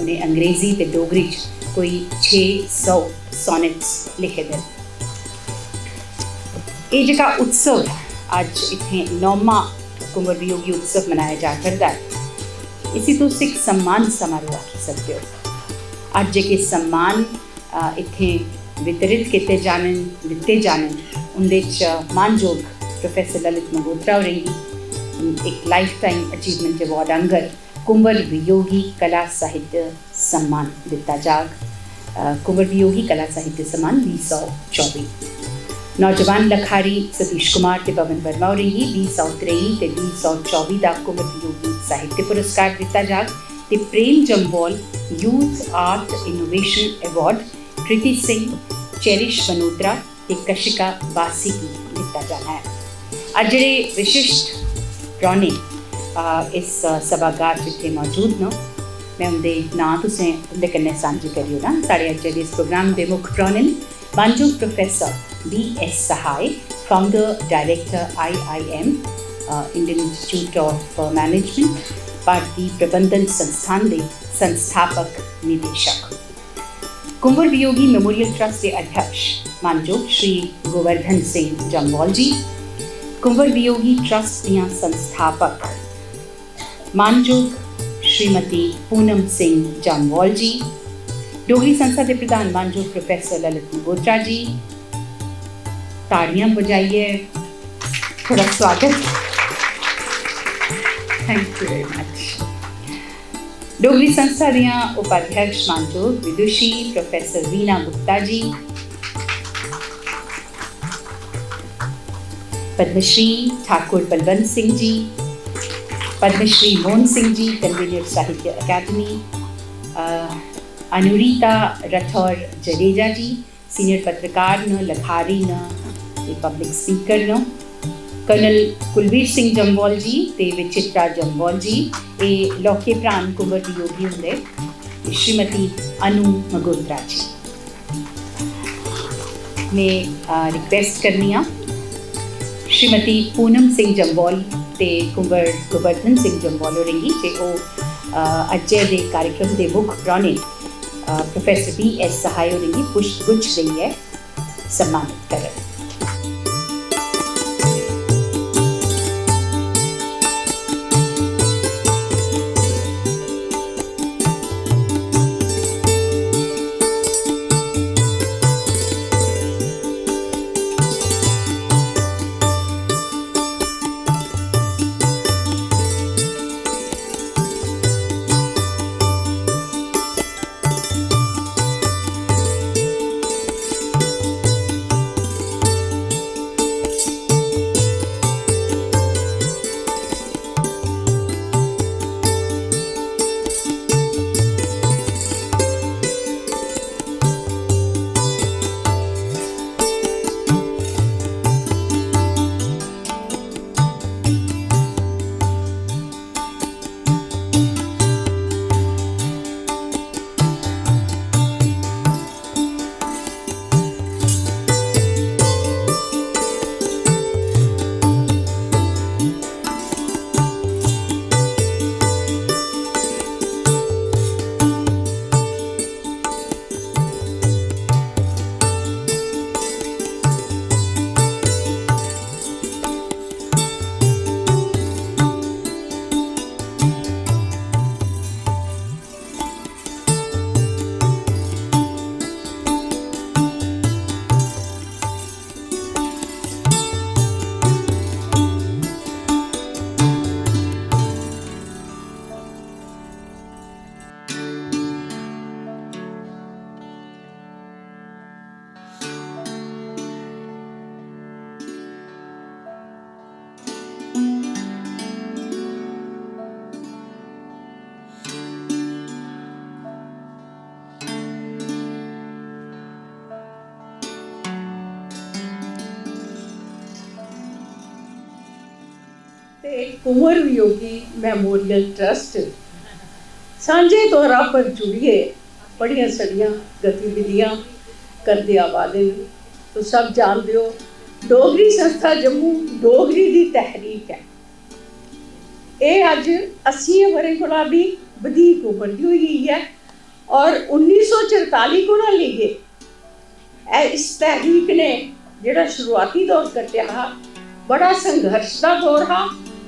उन्हें अंग्रेज़ी ते डोगरी कोई 600 सोनेट्स लिखे दे। ये जिहड़ा उत्सव है अज इत्थे 9वां कुंवर वियोगी उत्सव मनाया जा करदा है। इसी तुस एक सम्मान समारोह आखी सकते हो। अज जेह्के सम्मान इत्थे वितरित किए दिते जाने उंदे च मानयोग प्रोफैसर ललित मंगोत्रा होरें गी एक लाइफ टाइम अचीवमेंट अवार्ड आंगर कुंवर वियोगी कला साहित्य सम्मान दिता जाग। कुंवर वियोगी कला साहित्य सम्मान 2024। नौजवान लखारी सतीश कुमार ते पवन वर्मा होरें गी 2023 ते 2024 का कुंवर वियोगी साहित्य पुरस्कार दिता जाग ते Prem Jamwal youth art innovation award Kriti Singh, Cherish Banotra ते कशिका बासी की दिता जाना है। अज जेह्ड़े विशिष्ट परौह्ने इस सभागार जित्थे मौजूद न, मैं उंदे नां तुसें उंदे कन्नै सांझे करी ओड़ां। साढ़े अज्ज दे इस प्रोग्राम दे मुक्ख परौह्ने न मानयोग professor BS Sahay, founder director IIM Indian Institute of Management, भारतीय प्रबंधन संस्थान के संस्थापक निदेशक। कुंवर वियोगी मेमोरियल ट्रस्ट के अध्यक्ष मानयोग श्री गोवर्धन सिंह जम्वाल जी, कुंवर वियोगी ट्रस्ट दियां संस्थापक मानयोग श्रीमती पूनम सिंह जम्वाल जी, डोगरी संस्था के प्रधान मानयोग प्रोफैसर ललित मंगोत्रा जी। ताड़ियां बजाइए थोड़ा स्वागत। Thank you very much. Dogri संस्था दियां उपाध्यक्ष मानयोग विदुषी प्रोफैसर वीना गुप्ता जी, पद्मश्री ठाकुर बलवंत सिंह जी, पद्मश्री मोहन सिंह जी कन्वीनर साहित्य अकादमी, अनुरीता राठौर जडेजा जी सीनियर पत्रकार न, लखारी न, पब्लिक स्पीकर न, कर्नल कुलवीर सिंह जम्वाल जी ते विचित्रा जम्वाल जी, ये लौके प्राण कुंवर वियोगी होंगे श्रीमती अनु मंगोत्रा जी। मैं रिक्वेस्ट करनी हाँ श्रीमती पूनम सिंह जम्वाल ते कुंवर गोवर्धन सिंह जम्वाल होरेंगी जे वो अज्जे दे कार्यक्रम के मुख्य परौह्ने प्रोफैसर BS सहाय होरेंगी पुष्पगुच्छ देइयै सम्मानित करन। कुंवर वियोगी मेमोरियल ट्रस्ट सांझे तौर पर जुड़िए बड़िया सारिया गतिविधियां करते आवा दे। तो सब जानते हो डोगरी संस्था जम्मू डोगरी की तहरीक है। ये अज 80 वरें कोला भी वधिक उभरदी हुई है और 1944 को ना लेइए इस तहरीक ने जेड़ा शुरुआती दौर कट्टिया हा बड़ा संघर्ष का दौर हा।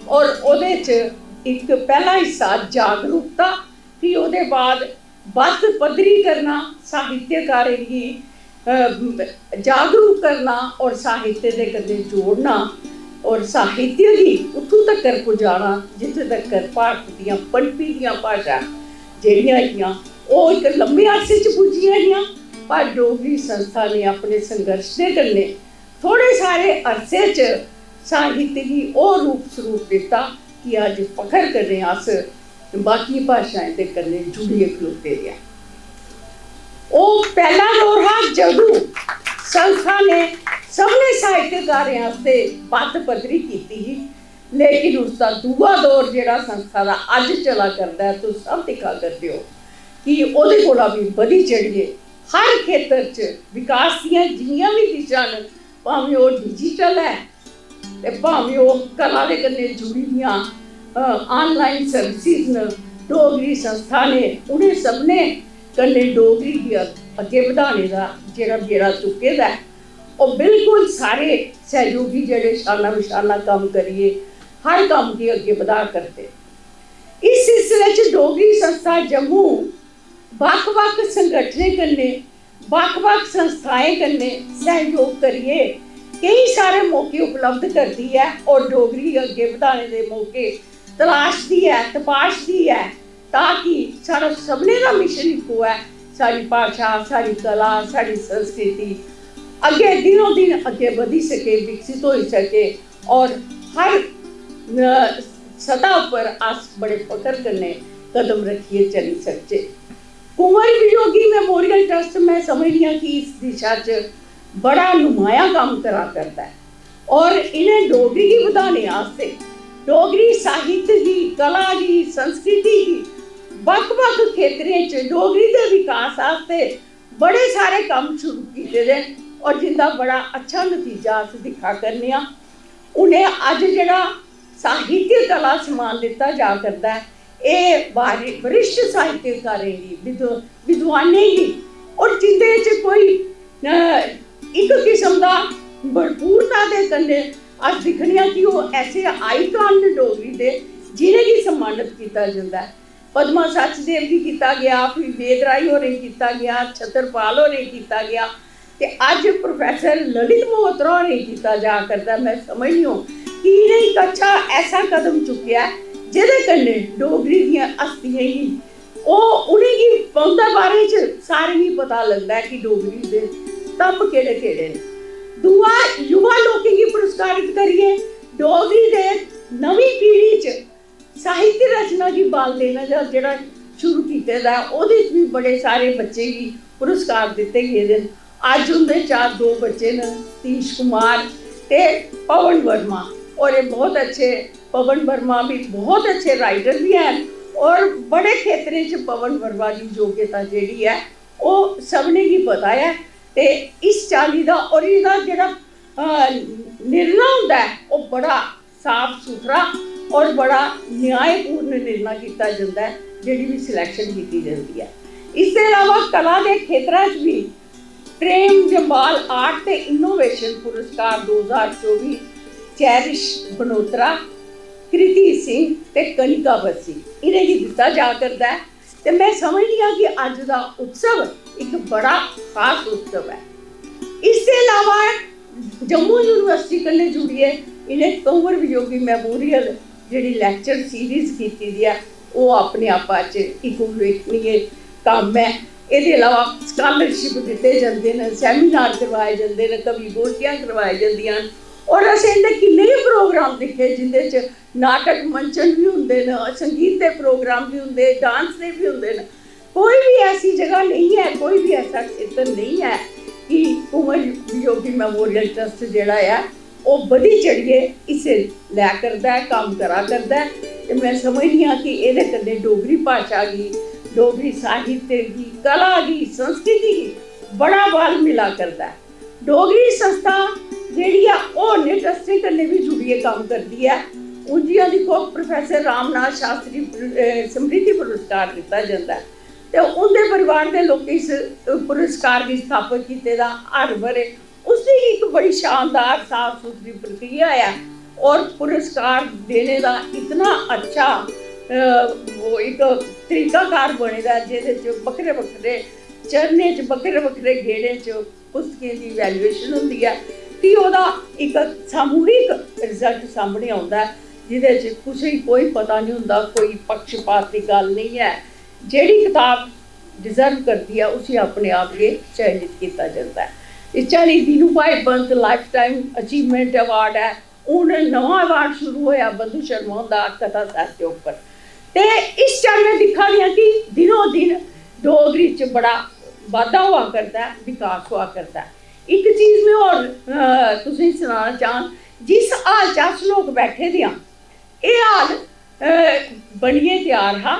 और ओहदे च एक पहला हिस्सा जागरूकता, फिर ओहदे बाद बत्त पद्धरी करना, साहित्यकारें गी जागरूक करना और साहित्य दे कन्नै जोड़ना और साहित्य गी उत्थों तक्कर पहुंचाना जित्थे तक्कर भारत दियां पंजपी दियां भाषा जेहड़ियां हियां ओह एक लंबे अरसे च पुज्जियां हियां। पर डोगरी संस्था ने अपने संघर्ष दे कन्नै थोड़े सारे अरसे च साहित्य गी ओह रूप स्वरूप दिता कि अज फखर कन्नै अस बाकी भाषाएं दे कन्नै जुड़िए खलोते दे। ओह पहला दौर हा जदूं संस्था ने सबने साहित्यकारें आस्ते बत्त पद्धरी कीती ही, लेकिन उसका दूआ दौर जेड़ा संस्था दा अज चला करदा है तुस सब दिक्खा करदे हो कि ओहदे कोला भी बधी चढ़िए हर खेतर च विकास दियां जिन्नियां भी दिशां न, भावें ओह डिजिटल है ते भावें ओह कला दे कन्नै जुड़ी दियां ऑनलाइन सर्विसिज न, डोगरी संस्था ने उ'नें सबने कन्नै डोगरी गी अग्गे बधाने दा जेड़ा बेड़ा चुके दा है और बिल्कुल सारे सहयोगी जेड़े शाना बिशाना कम्म करिए हर कम्म गी अग्गे बधा करदे। इस सिलसिले च डोगरी संस्था जम्मू बक्ख-बक्ख संगठनें कन्नै बक्ख-बक्ख संस्थाएं कन्नै सहयोग करिए कई सारे मौके उपलब्ध करती है और डोगरी अग्गे बधाने दे मौके तलाशदी है, तपाशदी है, ताकि साढ़ा सबने दा मिशन इक्को है, साड़ी भाषा, साड़ी कला, साड़ी संस्कृति अग्गे दिनों दिन अग्गे बढ़ी सके, विकसित हो सके और हर सतह पर अस बड़े फकर कन्नै कदम रखिए चली सकचे। कुंवर वियोगी मेमोरियल ट्रस्ट मैं समझनी हाँ कि इस दिशा च बड़ा नुमाया काम करा करता है और इन्हें डोगरी गी बधाने आस्ते डोगरी साहित्य गी, कला गी, संस्कृति गी बक्ख-बक्ख खेत्रें च डोगरी दे विकास आस्ते बड़े सारे कम्म शुरू कीते दे और जिंदा बड़ा अच्छा नतीजा अस दिक्खा करने आं। उन्हें अज जेड़ा साहित्य कला सम्मान दिता जा करदा है एह वरिष्ठ साहित्यकारें गी, विद्वानें गी और जिंदे च कोई एक किस्म दा भरपूरता दे कन्नै अस दिक्खने आं कि ओह ऐसे आइकन न डोगरी दे जिनें गी सम्मानित कीता जंदा है। पद्मा सचदेव गी कीता गया, फिर वेदराई होरें कीता गया, छतरपाल होरें कीता गया ते अज प्रोफैसर ललित मल्होत्रा होरें कीता जा करदा। मैं समझनी हूं कि इन्हें एक अच्छा ऐसा कदम चुक्केआ जेह्दे कन्नै डोगरी दियां हस्तियां गी ओह उ'नेंगी उं'दे बारे च सारें गी पता लगदा है कि डोगरी दे तप केह्ड़े-केह्ड़े न। दूआ युवा लोकें गी पुरस्कारित करिए डोगरी दे नवीं पीढ़ी च साहित्य रचना गी बल देना जेह्ड़ा शुरू कीते दा ओह्दे च भी बड़े सारे बच्चे गी पुरस्कार दित्ते गेदे न। अज उं'दे चा 2 बच्चे न, सतीश कुमार ते पवन वर्मा और एह् बहुत अच्छे पवन वर्मा भी बहुत अच्छे राइटर भी हैं और बड़े खेत्रें च पवन वर्मा की योग्यता जेह्ड़ी है ओह सबने गी पता है ते इस चाल्ली दा और एह्दा जेह्ड़ा निर्णय होंदा है ओह बड़ा साफ सुथरा और बड़ा न्यायपूर्ण निर्णय कीता जंदा है जेह्ड़ी भी सिलैक्शन कीती जंदी है। इसदे अलावा कला दे खेत्तरां च भी प्रेम जम्बाल आर्ट ते इनोवेशन पुरस्कार 2024 चैरिश बनोत्रा, कृति सिंह ते कनिका बसी इन्हें गी दिता जा करदा है ते मैं समझनी आं कि अज दा उत्सव एक बड़ा खास उत्सव है। इसके अलावा जम्मू यूनिवर्सिटी कन्नै जुड़िए इन्हें कुंवर वियोगी मेमोरियल जेह्ड़ी लैक्चर सीरीज कीती दी है ओह अपने आपा च इक उल्लेखनीय कम्म है। एह्दे अलावा स्कॉलरशिप दित्ते जंदे न, सैमीनार करवाए जंदे न, कवि गोष्ठियां करवाई जंदियां न और असें इंदे किन्ने ही प्रोग्राम दिक्खे जिंदे च नाटक मंचन भी होंदे न, संगीत दे प्रोग्राम भी होंदे, डांस दे भी होंदे न। कोई भी ऐसी जगह नहीं है, कोई भी ऐसा क्षेत्र नहीं है कि कुंवर वियोगी मेमोरियल ट्रस्ट जेह्ड़ा है ओह बधी चढ़िए इसे लै करदा है, कम्म करा करदा है ते मैं समझनी आं कि एह्दे कन्नै डोगरी भाशा गी, डोगरी साहित्य गी, कला गी, संस्कृति गी बड़ा बल मिला करदा है। डोगरी संस्था जेह्ड़ी है ओह होरनें ट्रस्टें कन्नै भी जुड़िए कम्म करदी है। हून जि'यां दिक्खो प्रोफैसर रामनाथ शास्त्री समृद्धि पुरस्कार दित्ता जंदा है, ਤੇ ਉਹਦੇ ਪਰਿਵਾਰ ਦੇ ਲੋਕ ਇਸ ਪੁਰਸਕਾਰ ਦੀ ਸਥਾਪਨਾ ਕੀਤੇ ਦਾ ਹਰ ਬਰੇ उसकी एक बड़ी शानदार साफ सुथरी प्रक्रिया है और पुरस्कार देने का इतना अच्छा वो एक तरीकाकार बने दा जिहदे बक्खरे बक्खरे चरने च बक्खरे बक्खरे गेड़े च पुस्तकें की वैल्यूएशन होंदी है कि ओहदा एक सामूहिक रिजल्ट सामने आउंदा है जिहदे च कुसै कोई पता नहीं हुंदा, कोई पक्षपात की गल नहीं है। जिहड़ी किताब डिजर्व करती है उसे अपने आप के चयनित किया जाता है। इस चाली दीनू भाई Pant life time achievement award है, हूँ नवा अवार्ड शुरू होया बंधु शर्मा का कथा साहित्य उपर। तो इस चाली में दिखा रही कि दिनों दिन डोगरी च बड़ा वाधा हुआ करता है, विकास हुआ करता है। एक चीज़ में और तुसें सुनाना चाह, जिस हाल च अस लोग बैठे दे ये हाल बनिए तैयार हा,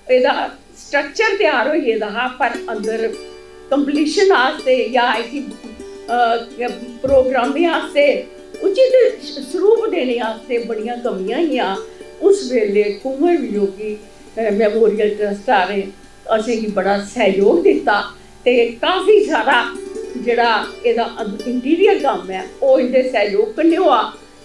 एदा स्ट्रक्चर तैयार हो गेदा हा, पर अंदर कंपलीशन आस्ते या इसी प्रोग्रामें आस्ते उचित स्वरूप देने आस्ते बड़ियां कमियां हियां। उस वेले कुंवर वियोगी मैमोरियल ट्रस्ट आरे असेंगी बड़ा सहयोग दिता ते काफ़ी सारा जिहड़ा एदा इंटीरियर काम है वो इहदे सहयोग कन्नै हुआ।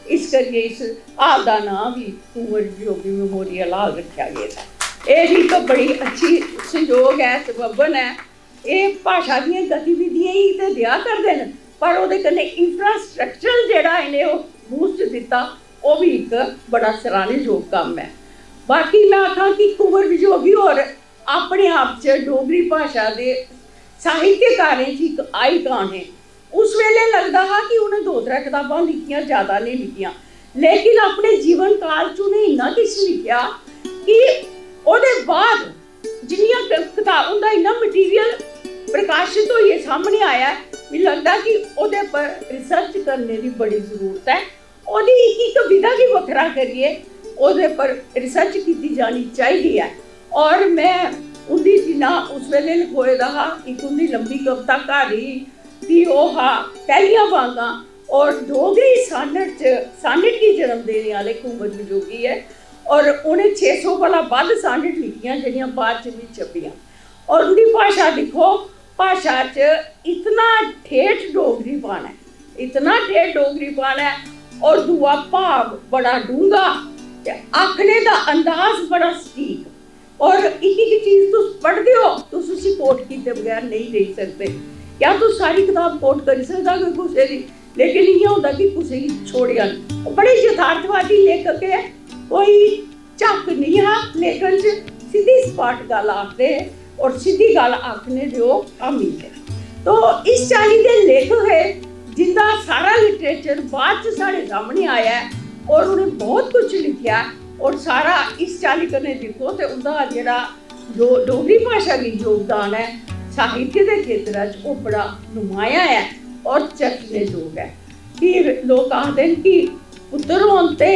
इस करिए इस हाल का नाम भी कुंवर वियोगी मैमोरियल हाल रखा गया है। ये भी एक बड़ी अच्छी संयोग है, सबबन है। ये भाषा दी गतिविधियां ही तो दिया करते हैं, पर वो इंफ्रास्ट्रक्चर जोड़ा इन्हें बूस्ट दिता वो भी एक बड़ा सराहनेयोग काम है। बाकी मैं आखा कि कुंवर वियोगी और अपने आप च डोगरी भाषा के साहित्यकारें एक आईकान है। उस वेले लगता है कि उन्हें 2-3 किताबां लिखियां, ज़्यादा नहीं लिखियां, लेकिन अपने जीवन काल च उन्हें इन्ना किश लिखा कि उसके बाद जिन्नियां किताब उनका इन्ना मटीरियल प्रकाशित होइए सामने आया, मुझे लगता कि उहदे पर रिसर्च करने की बड़ी जरूरत है। उहदी एक कविता की वखरा करिए उहदे पर रिसर्च की जानी चाहिए है। और मैं उनकी जिन्ना उस वेले लिखोए दा हा, एक उनकी लंबी कविता कहानी थी ओह हा पहलियां वांगा, और डोगरी सानट की जन्म देने वाले कुंवर वियोगी है। और उन्हें 600 वाला बद सानट लिखियां जिहड़ियां बाद च भी छपियां। और उनकी भाषा देखो, भाषा च इतना ठेठ डोगरी पान है, इतना ठेठ डोगरी पान है, और दूआ भाव बड़ा डूंगा, आखने का अंदाज बड़ा सटीक। और एक चीज़ तुम पढ़ते हो तुम उसी कोट किए बगैर नहीं रह सकते। क्या तुम सारी किताब कोट कर सकता कोई कुछ की, लेकिन इं होता कि कुछ छोड़िया नहीं। बड़े यथार्थवादी लेखक है, कोई झक नहीं है लेखन च, सीधी सपाट गल आखते और सीधी गल आखने जो अमीर है। तो इस चाली के लेखक है जिनका सारा लिटरेचर बाद च साढ़े सामने आया है, और उन्हें बहुत कुछ लिखा, और सारा इस चाली कने देखो तो उनका जोड़ा जो डोगरी भाषा की योगदान है साहित्य के खेत्र वो बड़ा नुमाया है और चखनेयोग है। कि लोग आखते हैं कि पुत्र होते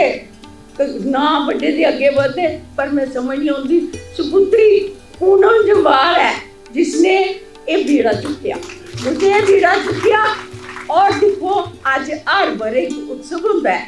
ना बड़े दे अगे बढ़ते, पर मैं समझ नहीं आती सुपुत्री पूनम जम्वाल है जिसने ये बीड़ा चुकिया, मुझे ये बीड़ा चुकिया। और देखो अज हर बरे उत्सव होता है,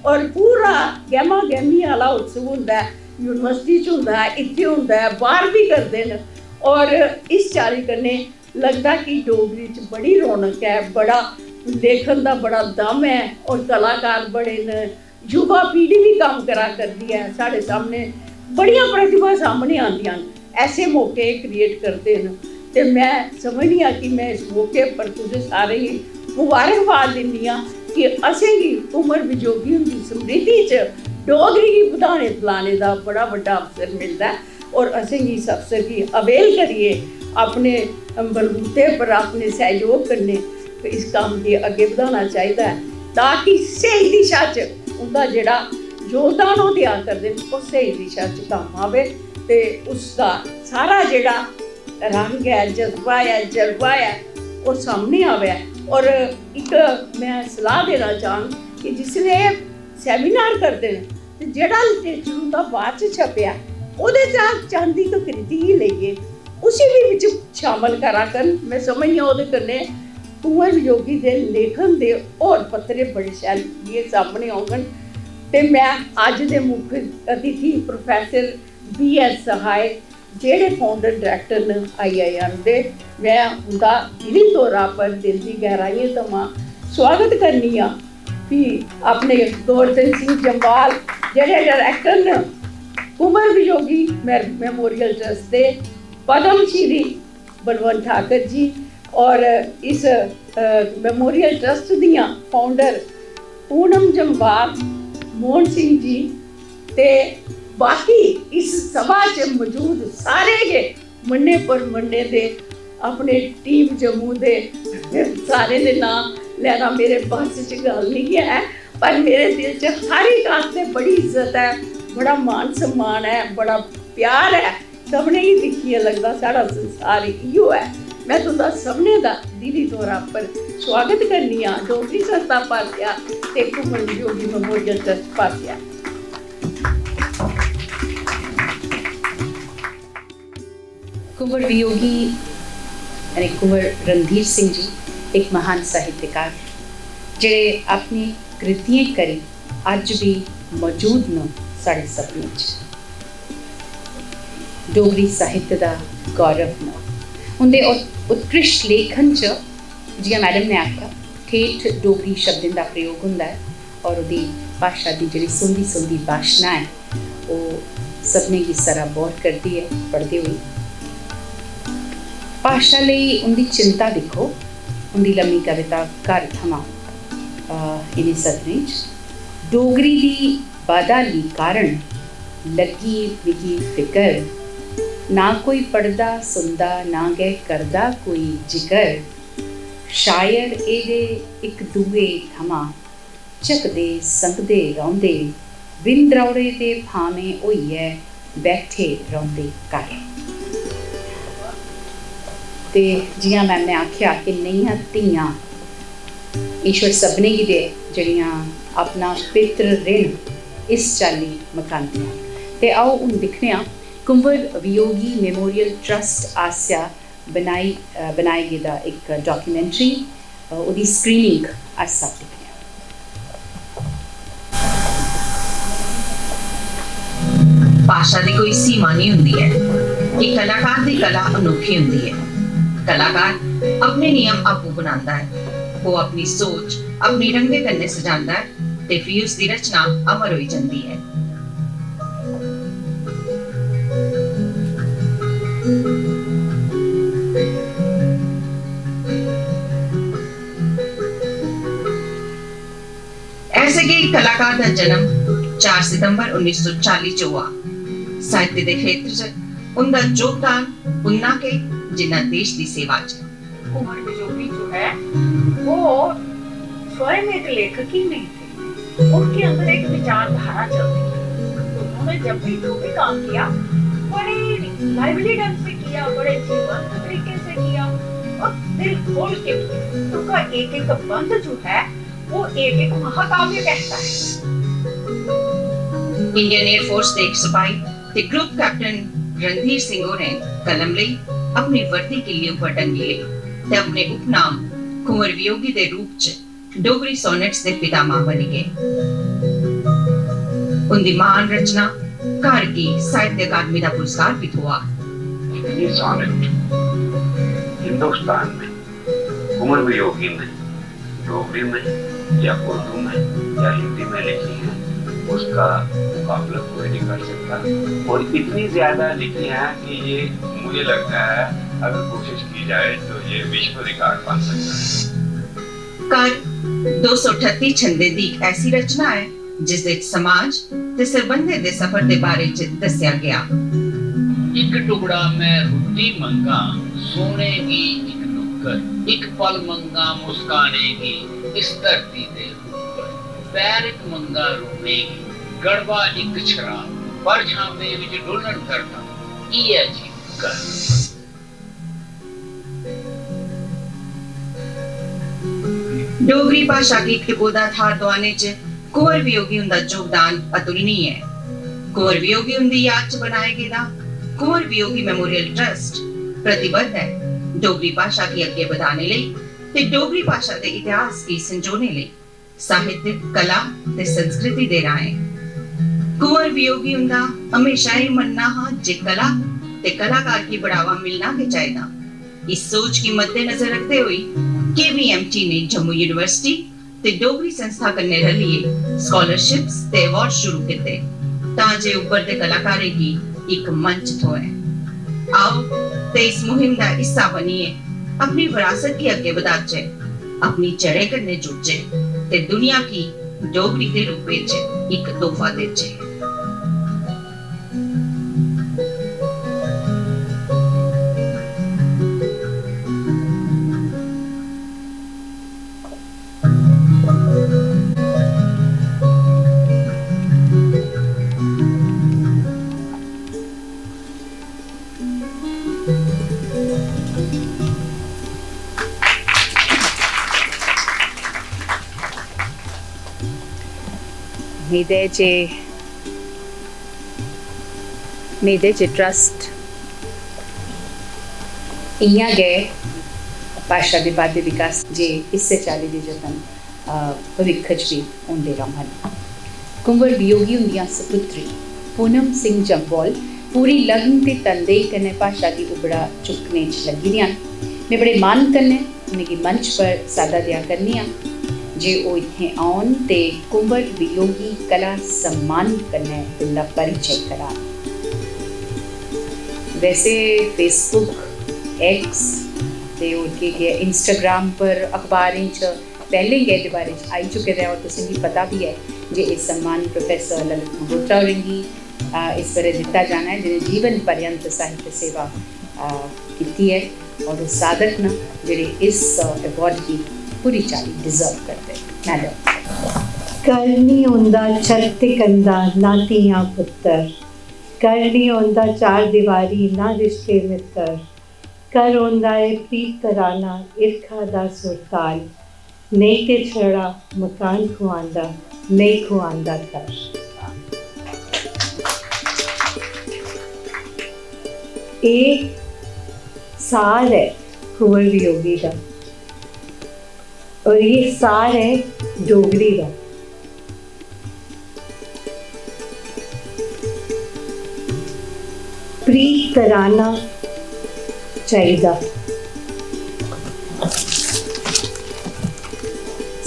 और पूरा गहमा गहमी वाला उत्सव होता है, यूनिवर्सिटी च होता है, इत्थे होता है, बाहर भी करते हैं। और इस चाली कन्नै लगता कि डोगरी च बड़ी रौनक है, बड़ा लेखन का बड़ा दम है, और कलाकार बड़े न, युवा पीढ़ी भी काम करा करती है, साढ़े सामने बड़ियां प्रतिभा सामने आंदियां, ऐसे मौके क्रिएट करते हैं। तो मैं समझनी आ कि मैं इस मौके पर तुझे सारे ही मुबारकबाद दिन्नी आ कि असेंगी कुंवर वियोगी उनकी स्मृति च डोगरी की बधाने फलाने का बड़ा बड़ा अवसर मिलता है, और असेंगी इस अवसर की अवेल करिए अपने बलबूते पर अपने सहयोग करने इस काम की अगे बढ़ाना चाहिए, ताकि सही दिशा च उनका जोड़ा योगदान वो दिया करते वो सही दिशा च काम आवे, तो उसका सारा जोड़ा रंग है, जज्बा है वो सामने आवे। और एक मैं सलाह देना चाहूँ कि जिसने सैमीनार करते हैं तो जोड़ा लिटरेचर उनका बाद च छपया ਉਹਦੇ ਚ ਚਾਂਦੀ ਤੋਂ कृति ही ਲਈਏ, उसी भी विच शामिल करा कर। मैं समझनी ਉਹਦੇ कन्नै कुंवर वियोगी के लेखन के और पत्रे बड़े शैल ये सामने आउगन। तो मैं अज के मुख्य अतिथि प्रोफैसर BS सहाय ਜਿਹੜੇ फाउंडर डायरेक्टर ने IIM दे, मैं उनका दिली तौर पर दिल की गहराई तो मैं स्वागत करनी हाँ कि अपने गोवर्धन सिंह जम्वाल ਜਿਹੜੇ डायरेक्टर ने कुंवर वियोगी मेमोरियल ट्रस्ट के, पद्म श्री बलवंत ठाकर जी और इस मेमोरियल ट्रस्ट दियाँ फाउंडर पूनम जम्वाल, मोहन सिंह जी ते बाकी इस सभा च मौजूद सारे के मन्ने पर मन्ने दे अपने टीम जम्मू दे सारे दे नाम लेना मेरे बस च गल नहीं है, पर मेरे दिल च हर एक आस्ते बड़ी इज्जत है, बड़ा मान सम्मान है, बड़ा प्यार है। सबने ही दिखिए लगता सारा संसार इो है। मैं तुंदा सबने दा दिली तौर पर स्वागत करनी हाँ डोगरी संस्था पासिया ते कुंवर वियोगी मेमोरियल ट्रस्ट पासिया। कुंवर वियोगी यानी कुंवर रणधीर सिंह जी एक महान साहित्यकार जिहड़े अपनी कृतियां करी अज भी मौजूद न साढ़े सपने डोगरी साहित्य का गौरव न उनके उत्कृष्ट लेखन च जियां मैडम ने आख्या ठेठ डोगरी शब्दों का प्रयोग होंदा है और उहदी भाषा की जिहड़ी सुंदी सुंदी भाषा है वो सबने की सराबोर करती है पढ़ते हुए। भाषा लई उनकी चिंता देखो, उनकी लम्मी कविता घर थमा इन्हें सदने डोगरी दी बादाली कारण लगी मिगी फिकर, ना कोई पढ़दा सुनदा ना गए करदा कोई जिकर, शायर एदे एक दूए थमा झकदे संगदे रौंदे, बिन द्रौड़े दे भावें होइए बैठे रौंदे कर। ते जियां मैम ने आख्या कि नईयां धियां ईश्वर सबने गी दे जड़ियां अपना पितृ ऋण इस चाली मकांदियां। ते आओ हुण दिक्खने आं कुंवर वियोगी मेमोरियल ट्रस्ट आस्या बनाए गेदा एक डॉक्यूमेंट्री उहदी स्क्रीनिंग अस सब दिक्खने आं। भाषा की कोई सीमा नहीं हुंदी है कि कलाकार की कला अनोखी हुंदी है। कलाकार अपने नियम आपू बनाता है, वो अपनी सोच अपनी रंगे कन्ने सजाता है ते फिर उसकी रचना अमर होई जाती है। ऐसे कि कलाकार का जन्म 4 सितंबर 1940 च हुआ। साहित्य के क्षेत्र च उनका योगदान उन्ना के जिन्ना देश की सेवा च। कुंवर वियोगी जो है वो स्वयं एक लेखक ही नहीं थे, उनके अंदर एक विचारधारा चलती थी। उन्होंने जब भी जो भी काम किया बड़े लाइवली ढंग से किया, बड़े जीवंत तरीके से किया और दिल खोल के किया। उनका एक एक बंद जो है वो एक एक महाकाव्य कहता है। इंडियन एयरफोर्स के एक सिपाही ते ग्रुप कैप्टन रणधीर सिंह ने कलम ली अपनी वर्दी किले पर टंगी ली ते अपने उपनाम कुंवर वियोगी के रूप च डोगरी सोनेट्स के पितामह बनी गए। उनकी महान रचना कार की साहित्य अकादमी का पुरस्कार भी हुआ। ये सोनेट हिंदुस्तान में कुंवर वियोगी में डोगरी में या उर्दू में या हिंदी में लिखी है उसका मुकाबला कोई नहीं कर सकता। और इतनी ज्यादा लिखी है कि ये मुझे लगता है अगर कोशिश की जाए तो ये विश्व रिकॉर्ड बन सकता है। कार 238 छंदे दी एक ऐसी रचना है जिस दे समाज ते सरबंधे दे सफर दे बारे च दस्या गया। एक टुकड़ा मैं रोटी मंगा सोने की एक नुक्कर, एक पल मंगा मुस्काने की इस धरती दे ऊपर, पैर एक मंगा रोने की गड़बा एक शराब पर छापे विच डोलन करता ये जी कर। डोगरी भाषा की टकोदा थार दवाने च कुंवर वियोगी उनका योगदान अतुलनीय है। कुंवर वियोगी उनकी याद च बनाए गेदा कुंवर वियोगी मेमोरियल ट्रस्ट प्रतिबद्ध है डोगरी भाषा की अगे बढ़ाने लिए ते डोगरी भाषा के इतिहास की संजोने लिए साहित्य कला ते संस्कृति दे रहा है। कुंवर वियोगी उनका हमेशा ही मनना हा जे कला ते कलाकार की बढ़ावा मिलना भी चाहिए। इस सोच की मद्देनजर रखते हुए KVMT ने जम्मू यूनिवर्सिटी ते डोगरी संस्था कन्नै रलिए स्कॉलरशिप्स ते अवार्ड शुरू किते तां जे उभरदे कलाकारें गी एक मंच थ्होए। आओ ते इस मुहिम दा हिस्सा बनिए, अपनी विरासत की अगे बधाचे, अपनी जड़ें कन्नै जुड़चे ते दुनिया की डोगरी दे रूप विच एक तोहफा देचे। मेदे जे ट्रस्ट इयां गए भाषा के बाद्दे विकास जे इस्से चाली दे जतन भविक्ख च भी होंदे रहन। कुंवर वियोगी उंदियां सपुत्री पूनम सिंह जम्वाल पूरी लगन ते तनदेही कन्नै भाषा की उबड़ा चुकने च लगी दियां। मैं बड़े मान कन्नै उनेंगी मंच पर सादा दिया करनी आं जे वो इत्थें आउन ते कुंवर वियोगी कला सम्मान कन्नै उंदा परिचय करान। वैसे फेसबुक एक्स ते उनके इंस्टाग्राम पर अखबारें च पहले गै दे बारे च आई चुके हैं और तुसें गी पता भी है जे इस सम्मान प्रोफेसर ललित मंगोत्रा होरेंगी इस बारे दिता जाना है जिन्हें जीवन पर्यंत साहित्य सेवा की है और वो साधक न जेडे इस अवार्ड की पूरी चाली डिजर्व करते मैडम। करनी होंदा छत ते कंधा ना तियां पुत्तर, करनी होंदा चार दीवारी ना रिश्ते मित्र, कर होंदा है प्रीत तराना इरखा दा सुरताल, नहीं ते छड़ा मकान खुआंदा नहीं खुआंदा कर। एक सार है कुंवर वियोगी का और ये सार है डोगरी का। प्रीत तराना चाहिदा।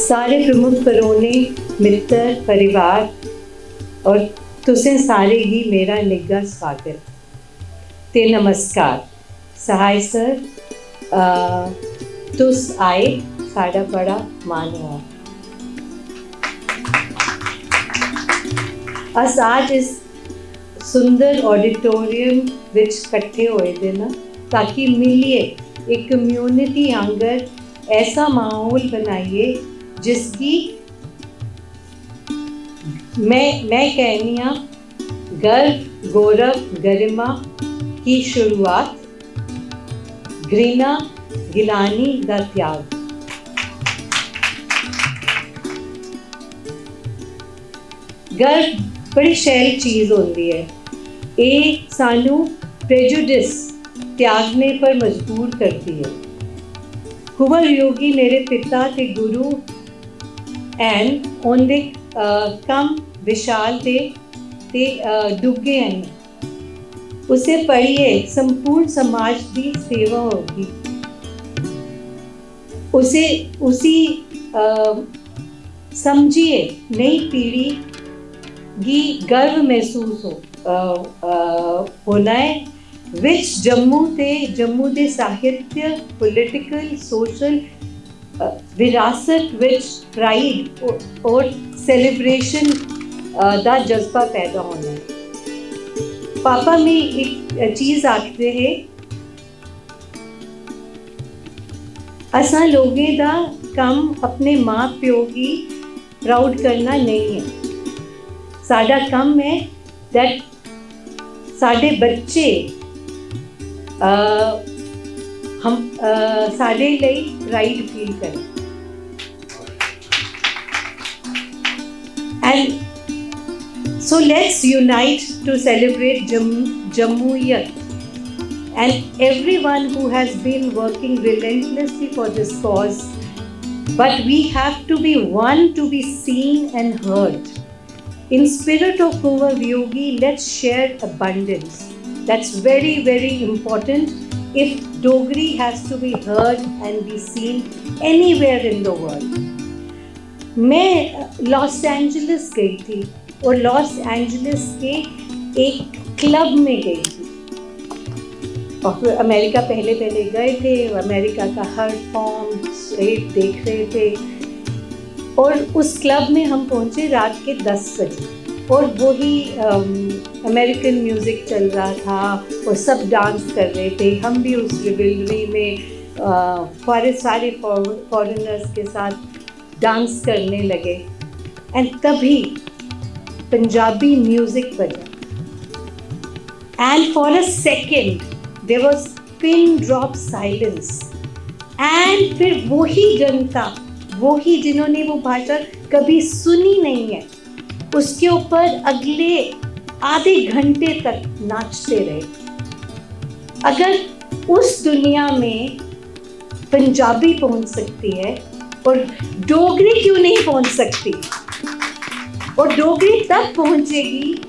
सारे प्रमुख परौने मित्र परिवार और तुसें सारे ही मेरा निग्गा स्वागत ते नमस्कार। सहाय सर तुस आए साड़ा बड़ा मान हुआ। अस आज इस सुंदर ऑडिटोरियम विच कट्ठे होए दे ना ताकि मिलिए एक कम्युनिटी आंगर ऐसा माहौल बनाइए जिसकी मैं कहनी हाँ गर्व गौरव गरिमा की शुरुआत, घृणा गिलानी दा त्याग। गर्व बड़ी शैल चीज़ होती है, ये सानू प्रेजुडिस त्यागने पर मजबूर करती है। कुंवर वियोगी मेरे पिता ते गुरु एन उनके कम विशाल ते डुगे हैं। उसे पढ़िए संपूर्ण समाज की सेवा होगी। उसी समझिए नई पीढ़ी की गर्व महसूस होना है विच जम्मू दे साहित्य पॉलिटिकल सोशल विरासत विच प्राइड और सेलिब्रेशन दा जज्बा पैदा होना है। पापा में एक चीज़ आखते हैं, असा लोगों का काम अपने माँ प्यो की प्राउड करना नहीं है। साडा काम है दैट साडे बच्चे हम साडे लिए प्राइड फील करें। And so let's unite to celebrate Jammuiyat and everyone who has been working relentlessly for this cause. But we have to be one to be seen and heard. In spirit of Kuva Viyogi, let's share abundance. That's very, very important if Dogri has to be heard and be seen anywhere in the world. मैं Los Angeles गई थी और Los Angeles के एक club में गई थी और अमेरिका पहले गए थे, अमेरिका का हर फॉर्म देख रहे थे और उस क्लब में हम पहुंचे रात के 10 बजे और वही अमेरिकन म्यूज़िक चल रहा था और सब डांस कर रहे थे। हम भी उस रिविलरी में सारे फॉरेनर्स के साथ डांस करने लगे एंड तभी पंजाबी म्यूज़िक बजा and for a second there was pin drop silence and फिर वही जनता, वही जिन्होंने वो भाषा कभी सुनी नहीं है, उसके ऊपर अगले आधे घंटे तक नाचते रहे। अगर उस दुनिया में पंजाबी पहुंच सकती है और डोगरी क्यों नहीं पहुंच सकती? और डोगरी तब पहुंचेगी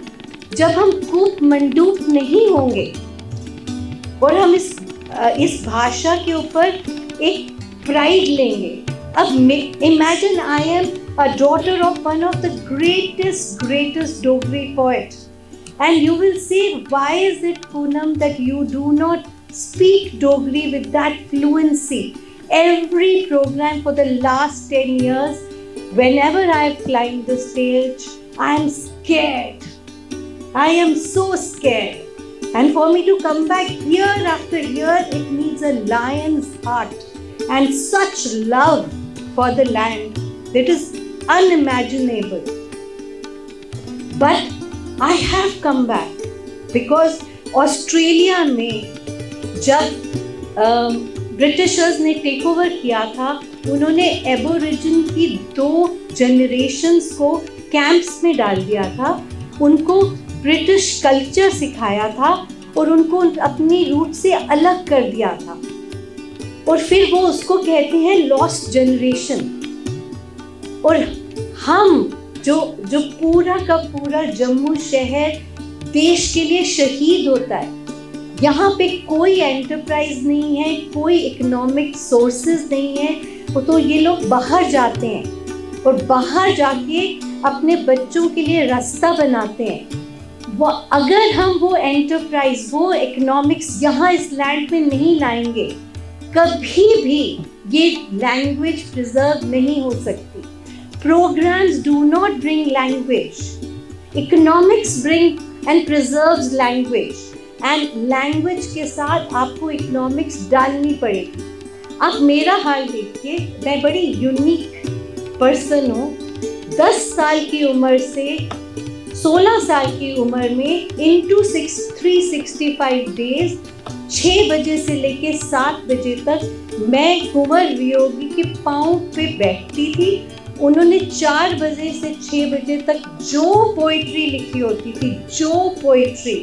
जब हम कूप मंडूप नहीं होंगे और हम इस भाषा के ऊपर एक प्राइड लेंगे। अब imagine I am a daughter of one of the greatest Dogri poets, and you will say, why is it, Poonam, that you do not speak Dogri with that fluency? Every program for the last 10 years, whenever I have climbed the stage, I am scared. I am so scared. And for me to come back year after year, it needs a lion's heart and such love for the land that is unimaginable. But I have come back because Australia में जब Britishers ने take over किया था, उन्होंने Aborigine की 2 generations को camps में डाल दिया था, उनको ब्रिटिश कल्चर सिखाया था और उनको अपनी रूट से अलग कर दिया था और फिर वो उसको कहते हैं लॉस्ट जनरेशन। और हम जो पूरा का पूरा जम्मू शहर देश के लिए शहीद होता है, यहाँ पे कोई एंटरप्राइज नहीं है, कोई इकोनॉमिक सोर्सेज नहीं है, तो ये लोग बाहर जाते हैं और बाहर जाके अपने बच्चों के लिए रास्ता बनाते हैं। वो अगर हम वो एंटरप्राइज, वो इकोनॉमिक्स यहाँ इस लैंड में नहीं लाएंगे, कभी भी ये लैंग्वेज प्रिजर्व नहीं हो सकती। Programs do not bring language. Economics bring and preserves language. And language के साथ आपको economics डालनी पड़ेगी। अब मेरा हाल देखिए, मैं बड़ी यूनिक पर्सन हूँ। 10 साल की उम्र से 16 साल की उम्र में into 365 days 6 बजे से लेके 7 बजे तक मैं कुंवर वियोगी के पाँव पे बैठती थी। उन्होंने 4 बजे से 6 बजे तक जो पोइट्री लिखी होती थी, जो पोइट्री,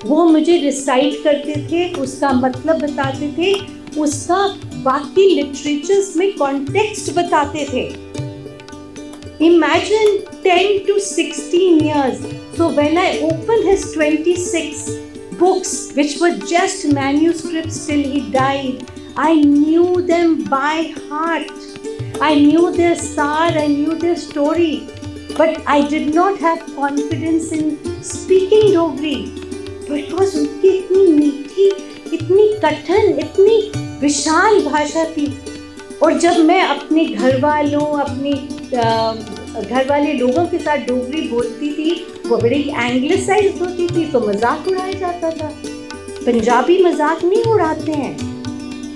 वो मुझे रिसाइट करते थे, उसका मतलब बताते थे, उसका बाकी लिटरेचर्स में कॉन्टेक्स्ट बताते थे। Imagine 10 to 16 years. So when I opened his 26 books, which were just manuscripts till he died, I knew them by heart. I knew their star, I knew their story, but I did not have confidence in speaking Dogri because उनकी इतनी मीठी, इतनी कठिन, इतनी विशाल भाषा थी। और जब मैं अपने घर वालों, अपने घर वाले लोगों के साथ डोगरी बोलती थी, वो बड़ी एंग्लिसाइज्ड होती थी, तो मजाक उड़ाया जाता था। पंजाबी मजाक नहीं उड़ाते हैं।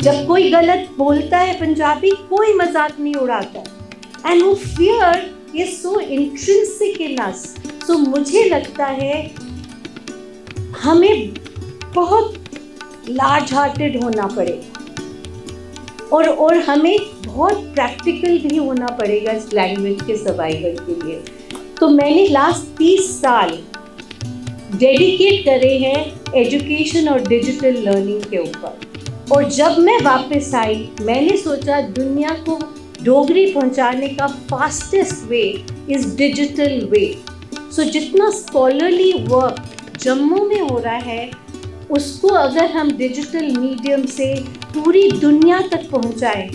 जब कोई गलत बोलता है पंजाबी, कोई मजाक नहीं उड़ाता है। एंड वो फियर इज सो इंट्रिंसिक इन अस। सो मुझे लगता है हमें बहुत लार्ज हार्टेड होना पड़ेगा और हमें बहुत प्रैक्टिकल भी होना पड़ेगा इस लैंग्वेज के सर्वाइवल के लिए। तो मैंने लास्ट 30 साल डेडिकेट करे हैं एजुकेशन और डिजिटल लर्निंग के ऊपर। और जब मैं वापस आई, मैंने सोचा दुनिया को डोगरी पहुंचाने का फास्टेस्ट वे इज़ डिजिटल वे। सो जितना स्कॉलरली वर्क जम्मू में हो रहा है, उसको अगर हम डिजिटल मीडियम से पूरी दुनिया तक पहुंचाएं।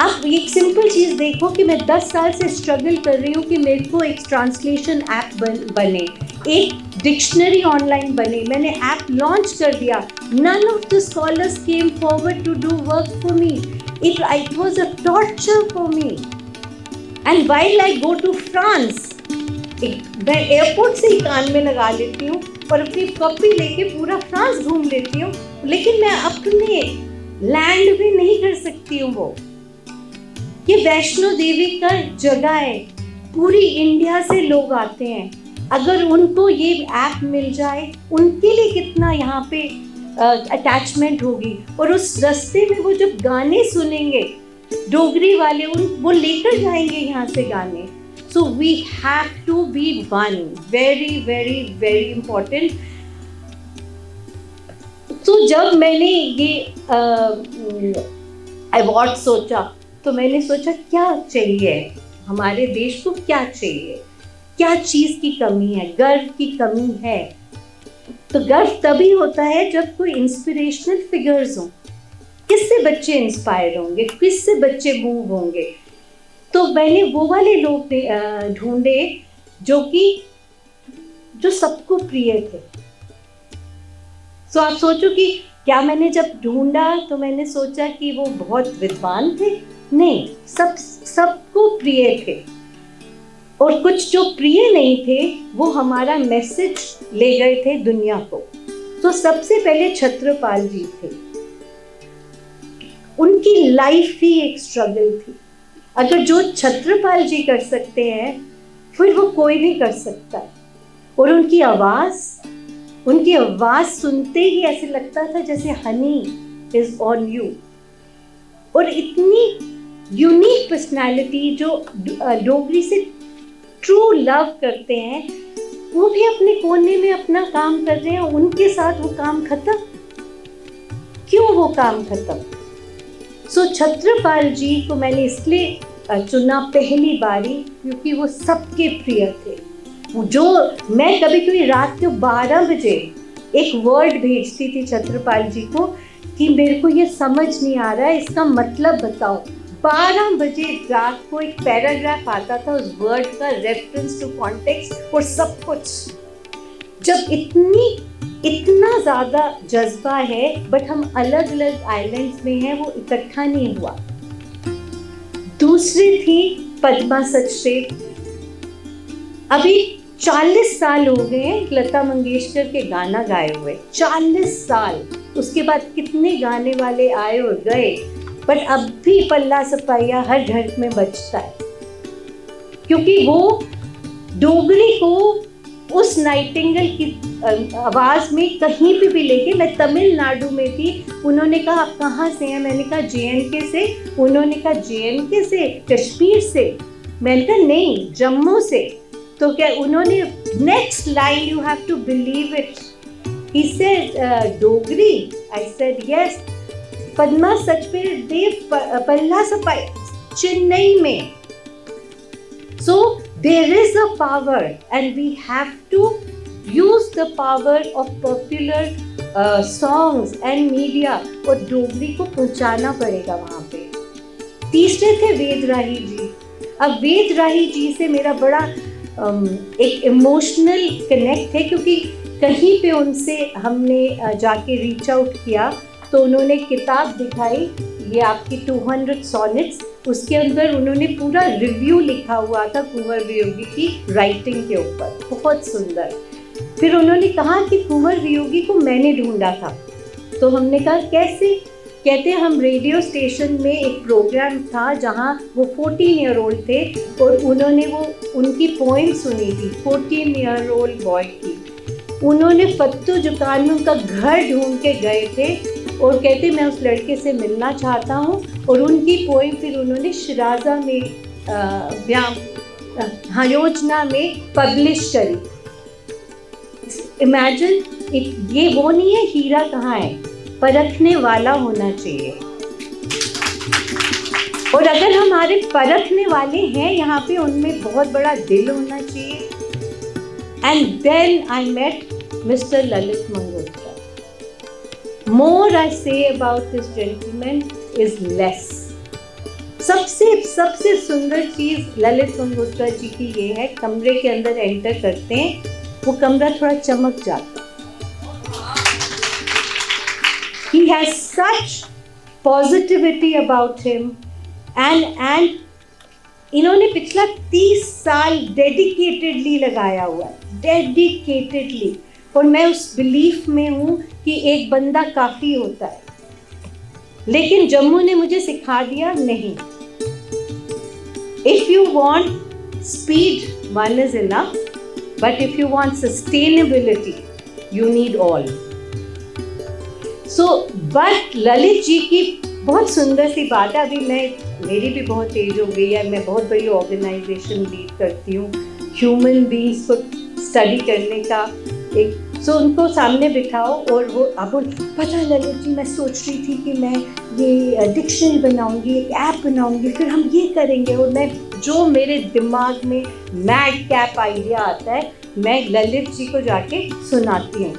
आप एक सिंपल चीज़ देखो कि मैं 10 साल से स्ट्रगल कर रही हूँ कि मेरे को एक ट्रांसलेशन ऐप बने, एक डिक्शनरी ऑनलाइन बने, मैंने ऐप लॉन्च कर दिया। None of the scholars came forward to do work for me. It was a torture for me. And while I go to France, मैं एयरपोर्ट से ही कान में लगा लेती हूँ और अपनी कॉपी लेके पूरा फ्रांस घूम लेती हूँ, लेकिन मैं अपने लैंड में नहीं कर सकती हूँ वो। ये वैष्णो देवी का जगह है, पूरी इंडिया से लोग आते हैं। अगर उनको ये ऐप मिल जाए, उनके लिए कितना यहाँ पे अटैचमेंट होगी। और उस रास्ते में वो जब गाने सुनेंगे डोगरी वाले, वो लेकर जाएंगे यहाँ से गाने। So we have to be one, very very very important. तो जब मैंने ये अवार्ड सोचा तो मैंने सोचा क्या चाहिए हमारे देश को, क्या चाहिए, क्या चीज़ की कमी है, गर्व की कमी है। तो गर्व तभी होता है जब कोई इंस्पिरेशनल फिगर्स हों। किससे बच्चे इंस्पायर होंगे, किससे बच्चे मूव होंगे। तो मैंने वो वाले लोग ढूंढे जो सबको प्रिय थे। तो आप सोचो कि क्या मैंने जब ढूंढा तो मैंने सोचा कि वो बहुत विद्वान थे? नहीं, सबको प्रिय थे। और कुछ जो प्रिय नहीं थे वो हमारा मैसेज ले गए थे दुनिया को। तो सबसे पहले छत्रपाल जी थे। उनकी लाइफ ही एक स्ट्रगल थी। अगर जो छत्रपाल जी कर सकते हैं फिर वो कोई भी कर सकता है। और उनकी आवाज़ सुनते ही ऐसे लगता था जैसे हनी इज ऑन यू। और इतनी यूनिक पर्सनालिटी जो डोगरी से ट्रू लव करते हैं, वो भी अपने कोने में अपना काम कर रहे हैं। उनके साथ वो काम खत्म क्यों? वो काम खत्म। सो छत्रपाल जी को मैंने इसलिए चुना पहली बारी क्योंकि वो सबके प्रिय थे। जो मैं कभी कभी रात को 12 बजे एक वर्ड भेजती थी छत्रपाल जी को कि मेरे को ये समझ नहीं आ रहा है, इसका मतलब बताओ। 12 बजे रात को एक पैराग्राफ आता था उस वर्ड का, रेफरेंस टू कॉन्टेक्स्ट और सब कुछ। जब इतना ज़्यादा जज्बा है बट हम अलग अलग आइलैंड्स में हैं, वो इकट्ठा नहीं हुआ। दूसरी थी पद्मा सचदेव। अभी 40 साल हो गए हैं लता मंगेशकर के गाना गाए हुए, 40 साल। उसके बाद कितने गाने वाले आए और गए, पर अब भी पल्ला सपाइया हर घर में बजता है। क्योंकि वो डोगरी को उस नाइटिंगेल की आवाज़ में कहीं पे भी लेके। मैं तमिलनाडु में थी, उन्होंने कहा आप कहाँ से हैं? मैंने कहा JNK से। उन्होंने कहा JNK से, कश्मीर से? मैंने कहा नहीं, जम्मू से। तो क्या उन्होंने next line, you have to believe it, he said Dogri. I said yes. Padma Sachdev पल्ला सपाई चेन्नई में। So there is a power and we have to use the power of popular songs and media और डोगरी को पहुंचाना पड़ेगा वहाँ पे। तीसरे थे वेद राही जी। अब वेद राही जी से मेरा बड़ा एक इमोशनल कनेक्ट है क्योंकि कहीं पे उनसे हमने जाके रीच आउट किया तो उन्होंने किताब दिखाई, ये आपकी 200 सॉनेट्स। उसके अंदर उन्होंने पूरा रिव्यू लिखा हुआ था कुंवर वियोगी की राइटिंग के ऊपर, बहुत सुंदर। फिर उन्होंने कहा कि कुंवर वियोगी को मैंने ढूंढा था। तो हमने कहा कैसे? कहते हम रेडियो स्टेशन में एक प्रोग्राम था जहाँ वो 14 ईयर ओल्ड थे और उन्होंने उनकी पोएम सुनी थी 14 ईयर ओल्ड बॉय की। उन्होंने फत्तू जुकान में उनका घर ढूंढ के गए थे और कहते मैं उस लड़के से मिलना चाहता हूँ। और उनकी पोएम फिर उन्होंने शिराजा में योजना में पब्लिश करी। इमेजिन, ये वो नहीं है हीरा कहाँ है, परखने वाला होना चाहिए। और अगर हमारे परखने वाले हैं यहाँ पे, उनमें बहुत बड़ा दिल होना चाहिए। And then I met mister Lalit Mangotra. More I say about this gentleman is less. सबसे सुंदर चीज ललित मंगोत्रा जी की ये है, कमरे के अंदर एंटर करते हैं वो कमरा थोड़ा चमक जाता है. He has such positivity about him and इन्होंने पिछला 30 साल डेडिकेटेडली लगाया हुआ है, डेडिकेटेडली. और मैं उस बिलीफ में हूँ कि एक बंदा काफ़ी होता है. लेकिन जम्मू ने मुझे सिखा दिया नहीं. If you want speed, one is enough. But if you want sustainability, you need all. So, but Lalit ji की बहुत सुंदर सी बात है. अभी मेरी भी बहुत एज हो गई है, मैं बहुत बड़ी ऑर्गेनाइजेशन लीड करती हूँ. ह्यूमन बींग्स को स्टडी करने का एक सो उनको सामने बिठाओ और वो अब पता ललित जी मैं सोच रही थी कि मैं ये डिक्शनरी बनाऊंगी, एक ऐप बनाऊंगी, फिर हम ये करेंगे. और मैं जो मेरे दिमाग में मैड कैप आइडिया आता है मैं ललित जी को जाके सुनाती हूँ.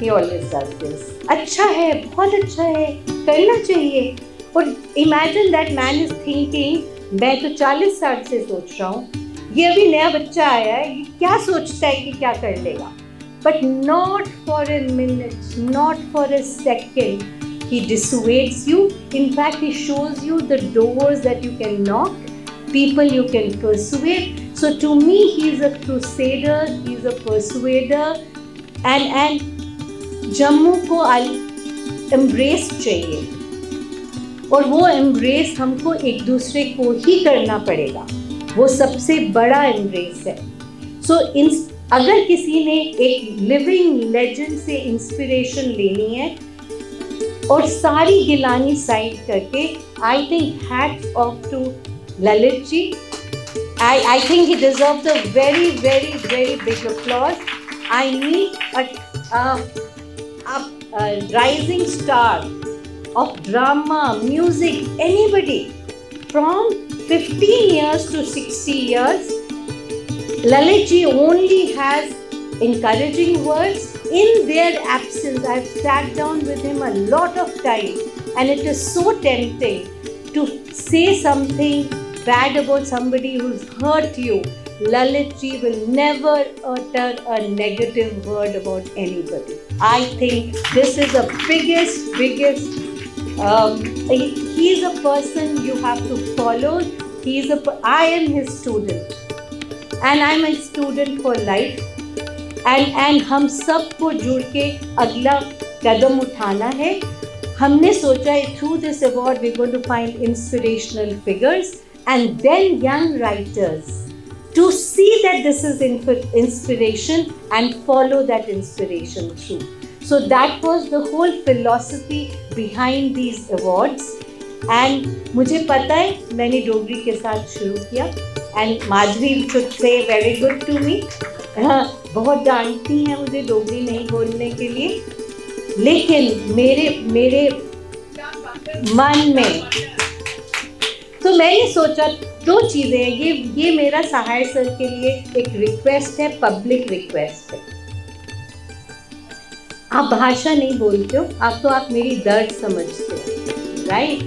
he always does this. अच्छा है, बहुत अच्छा है, करना चाहिए. और imagine that man is thinking, मैं तो 40 साल से सोच रहा हूँ, ये अभी नया बच्चा आया है, ये क्या सोचता है कि क्या कर लेगा. But not for a minute, not for a second he dissuades you. In fact, he shows you the doors that you can knock, people you can persuade. So to me, he is a crusader, he is a persuader, and Jammu को embrace चाहिए. और वो embrace हमको एक दूसरे को ही करना पड़ेगा. वो सबसे बड़ा embrace है. So अगर किसी ने एक लिविंग लेजेंड से इंस्पिरेशन लेनी है और सारी गिलानी साइड करके, I think hats off to Lalit ji. I think he deserves a very, very, very big applause. I need a rising star of drama, music, anybody from 15 years to 60 years. Lalit ji only has encouraging words. In their absence, I've sat down with him a lot of time, and it is so tempting to say something bad about somebody who's hurt you. Lalit ji will never utter a negative word about anybody. I think this is the biggest, he is a person you have to follow. I am his student, and I'm a student for life. And हम सबको जुड़ के अगला कदम उठाना है. हमने सोचा है through this award we're going to find inspirational figures and then young writers to see that this is inspiration and follow that inspiration through. So that was the whole philosophy behind these awards. And मुझे पता है मैंने डोगरी के साथ शुरू किया and Madhavi should say very good to me. बहुत डांटती हैं मुझे डोगरी नहीं बोलने के लिए, लेकिन मेरे मन में तो मैंने सोचा 2 चीज़ें हैं. ये मेरा सहाय सर के लिए एक रिक्वेस्ट है, पब्लिक रिक्वेस्ट है. आप भाषा नहीं बोलते हो, आप मेरी दर्द समझते हो, राइट.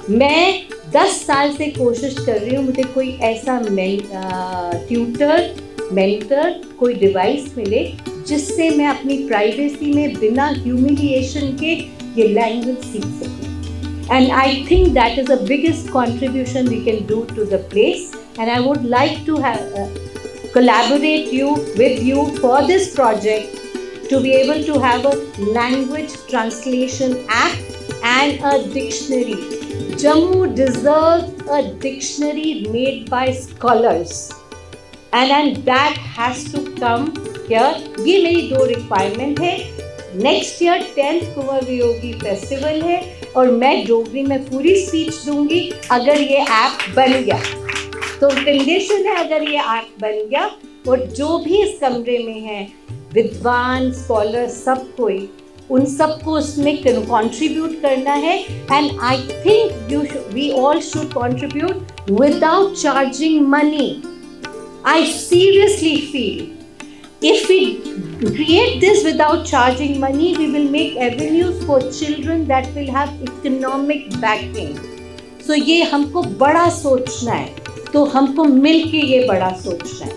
मैं 10 साल से कोशिश कर रही हूँ मुझे कोई ऐसा ट्यूटर, मेंटर, कोई डिवाइस मिले जिससे मैं अपनी प्राइवेसी में बिना ह्यूमिलिएशन के ये लैंग्वेज सीख सकूं. And I think that is the biggest contribution we can do to the place. And I would like to collaborate with you for this project to be able to have a language translation app and a dictionary. Jammu deserves a dictionary made by scholars. And that has to come here. ये मेरी 2 requirement है. Next year 10th Kunwar Viyogi festival है और मैं डोगरी में पूरी speech दूंगी अगर ये ऐप बन गया. तो कंडीशन है अगर ये ऐप बन गया और जो भी इस कमरे में हैं विद्वान, स्कॉलर, सब कोई, उन सबको उसमें कंट्रीब्यूट करना है. And I think we all should contribute without charging money. I seriously feel if we create this without charging money. We will make avenues for children that will have economic backing. So ये हमको बड़ा सोचना है, तो हमको मिलके ये बड़ा सोचना है.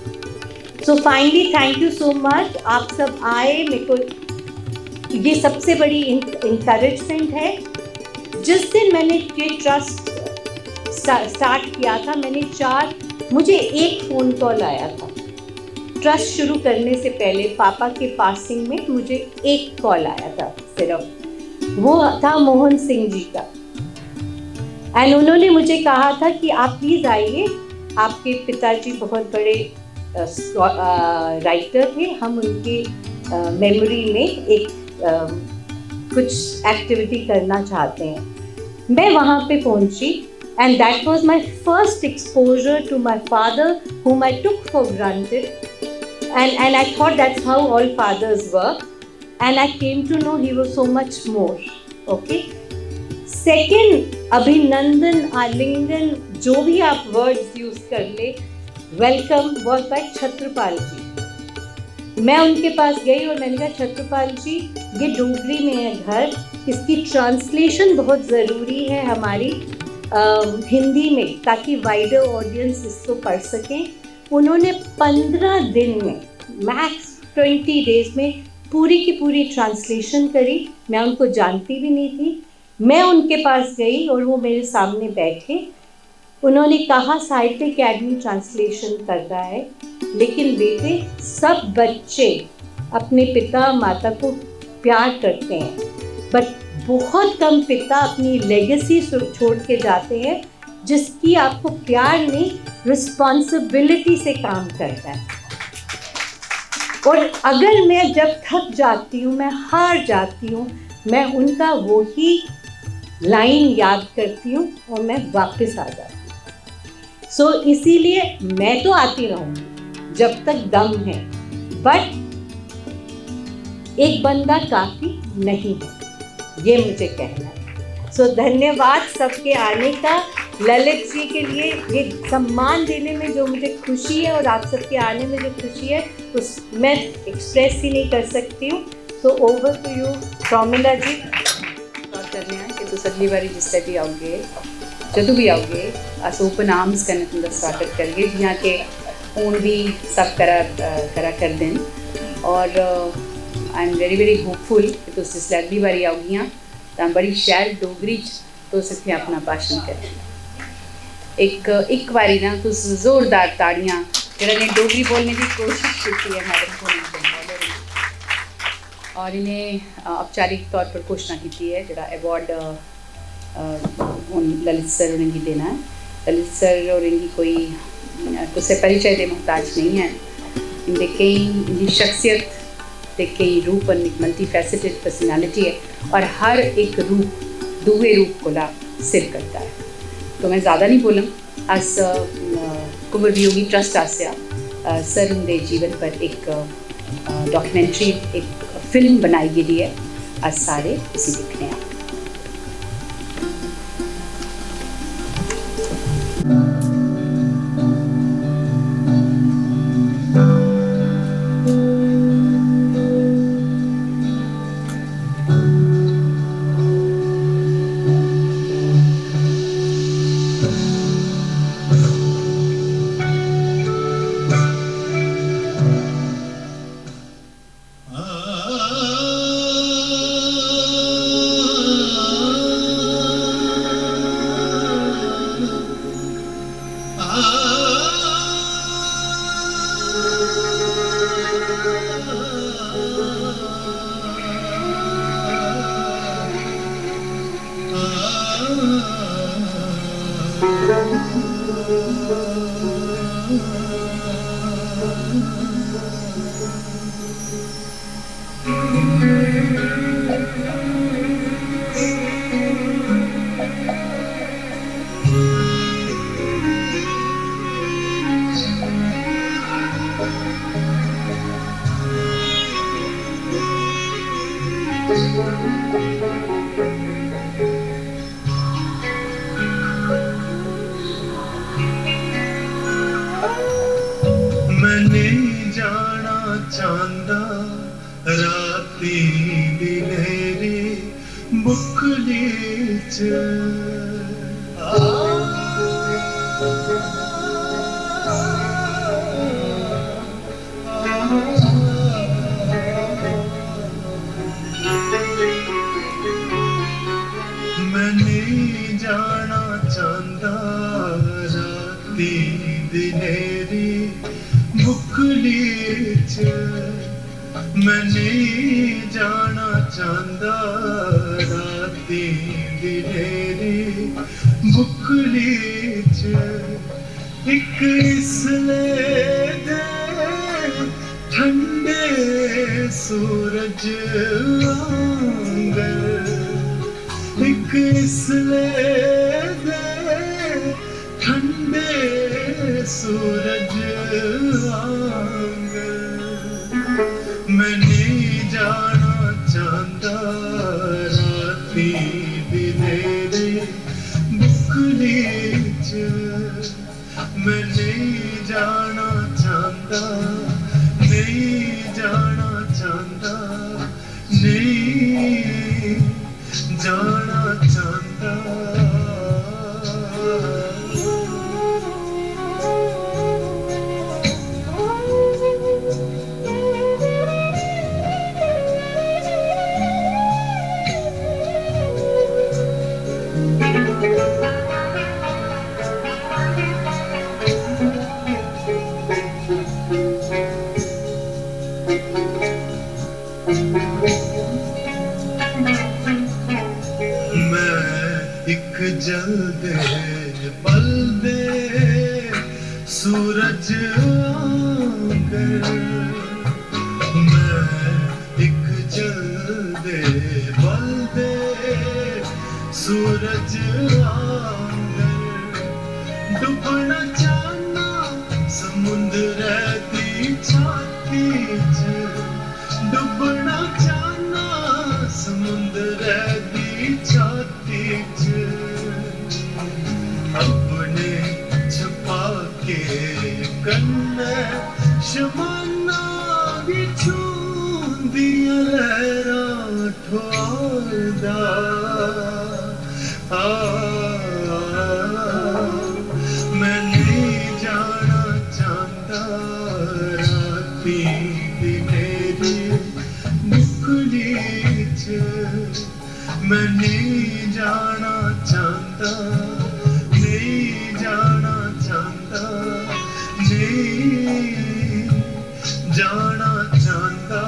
So finally, thank you so much. आप सब आए, मेरे को ये सबसे बड़ी encouragement है. जिस दिन मैंने ये ट्रस्ट स्टार्ट किया था, मुझे एक फ़ोन कॉल आया था. ट्रस्ट शुरू करने से पहले पापा के पासिंग में मुझे एक कॉल आया था सिर्फ. वो था मोहन सिंह जी का. एंड उन्होंने मुझे कहा था कि आप प्लीज़ आइए, आपके पिताजी बहुत बड़े राइटर थे, हम उनके मेमोरी में एक कुछ एक्टिविटी करना चाहते हैं. मैं वहाँ पे पहुँची. And that was my first exposure to my father, whom I took for granted. And I thought that's how all fathers work. And I came to know he was so much more. Okay? Second, अभिनंदन, आलिंगन, जो भी आप words use कर ले, welcome was by Chhatrapal जी. मैं उनके पास गई और मैंने कहा, छत्रपाल जी, ये डोगरी में है घर, इसकी ट्रांसलेशन बहुत ज़रूरी है हमारी हिंदी में, ताकि वाइडर ऑडियंस इसको पढ़ सकें. उन्होंने 15 दिन में, मैक्स 20 डेज में पूरी की पूरी ट्रांसलेशन करी. मैं उनको जानती भी नहीं थी. मैं उनके पास गई और वो मेरे सामने बैठे. उन्होंने कहा, साहित्य अकेडमी ट्रांसलेशन कर रहा है, लेकिन बेटे सब बच्चे अपने पिता माता को प्यार करते हैं, बट बहुत कम पिता अपनी लेगेसी छोड़ के जाते हैं, जिसकी आपको प्यार नहीं, रिस्पॉन्सिबिलिटी से काम करता है. और अगर मैं जब थक जाती हूँ, मैं हार जाती हूँ, मैं उनका वही लाइन याद करती हूँ और मैं वापस आ जाती हूँ. सो इसीलिए मैं तो आती रहूँगी जब तक दम है, बट एक बंदा काफ़ी नहीं है, ये मुझे कहना है. सो धन्यवाद सबके आने का. ललित जी के लिए ये सम्मान देने में जो मुझे खुशी है और आप सबके आने में जो खुशी है, उस मैं एक्सप्रेस ही नहीं कर सकती हूँ. So over to you Pramila ji. करने हैं कि तुस अगली बारी जिससे भी आओगे, जदों भी आओगे, अस ओपन आर्म्स कन्नै तुंदा स्वागत करिए, जियां कि हून भी सब करा कर देन. और I am very very hopeful कि तुस जिसलै अगली बारी आओगियां तां बड़ी शैल डोगरी च तुस इत्थै अपना भाषण करें. एक बारी ना तुस जोरदार ताड़ियां जिन्होंने डोगरी बोलने की कोशिश की है मैडम को, और इन्हें औपचारिक तौर पर घोषणा की है जो अवार्ड ललित सर उन्हें देना है. ललित सर और इनकी कोई कुछ परिचय के मोहताज नहीं है. इनकी शख्सियत के कई रूप और मल्टी फैसेटेड पर्सनैलिटी है, और हर एक रूप दूसरे रूप को सिर करता है. तो मैं ज़्यादा नहीं बोलूँ. अस कुंवर वियोगी ट्रस्ट आसिया सर उनके जीवन पर एक डॉक्यूमेंट्री, एक फिल्म बनाई गई है. अस सारे उसी दिखने हैं. मैंने जाना चाहता राती दी नेरी बुकली च मैं नहीं जाना चाहता राती दी नेरी बुकली च मैं नहीं जाना चाहता राती दी नेरी बुकली च एक इसले दे ठंडे सूरज आंगर एक इसले दे ठंडे सूरज आंगर मैं नहीं जाना चाहता राती दी नेरी बुकली च मैं नहीं जाना चाहता नहीं जाना चाहता नहीं जाना चाहता जलदे बलदे सूरज आंगर मैं एक जलदे बलदे सूरज आंगर डुबना चाहना समुंदर दी छाती च डुबना चाहना समुंदर दी छाती च अपने छुपा के कन्ने शमाना बिछूंदियां लहरां ठोलदा मैं नहीं जाना चाहता राती दी मेरी बुकली च मैं नहीं जाना चाहता नहीं जाना चाहता नहीं जाना चाहता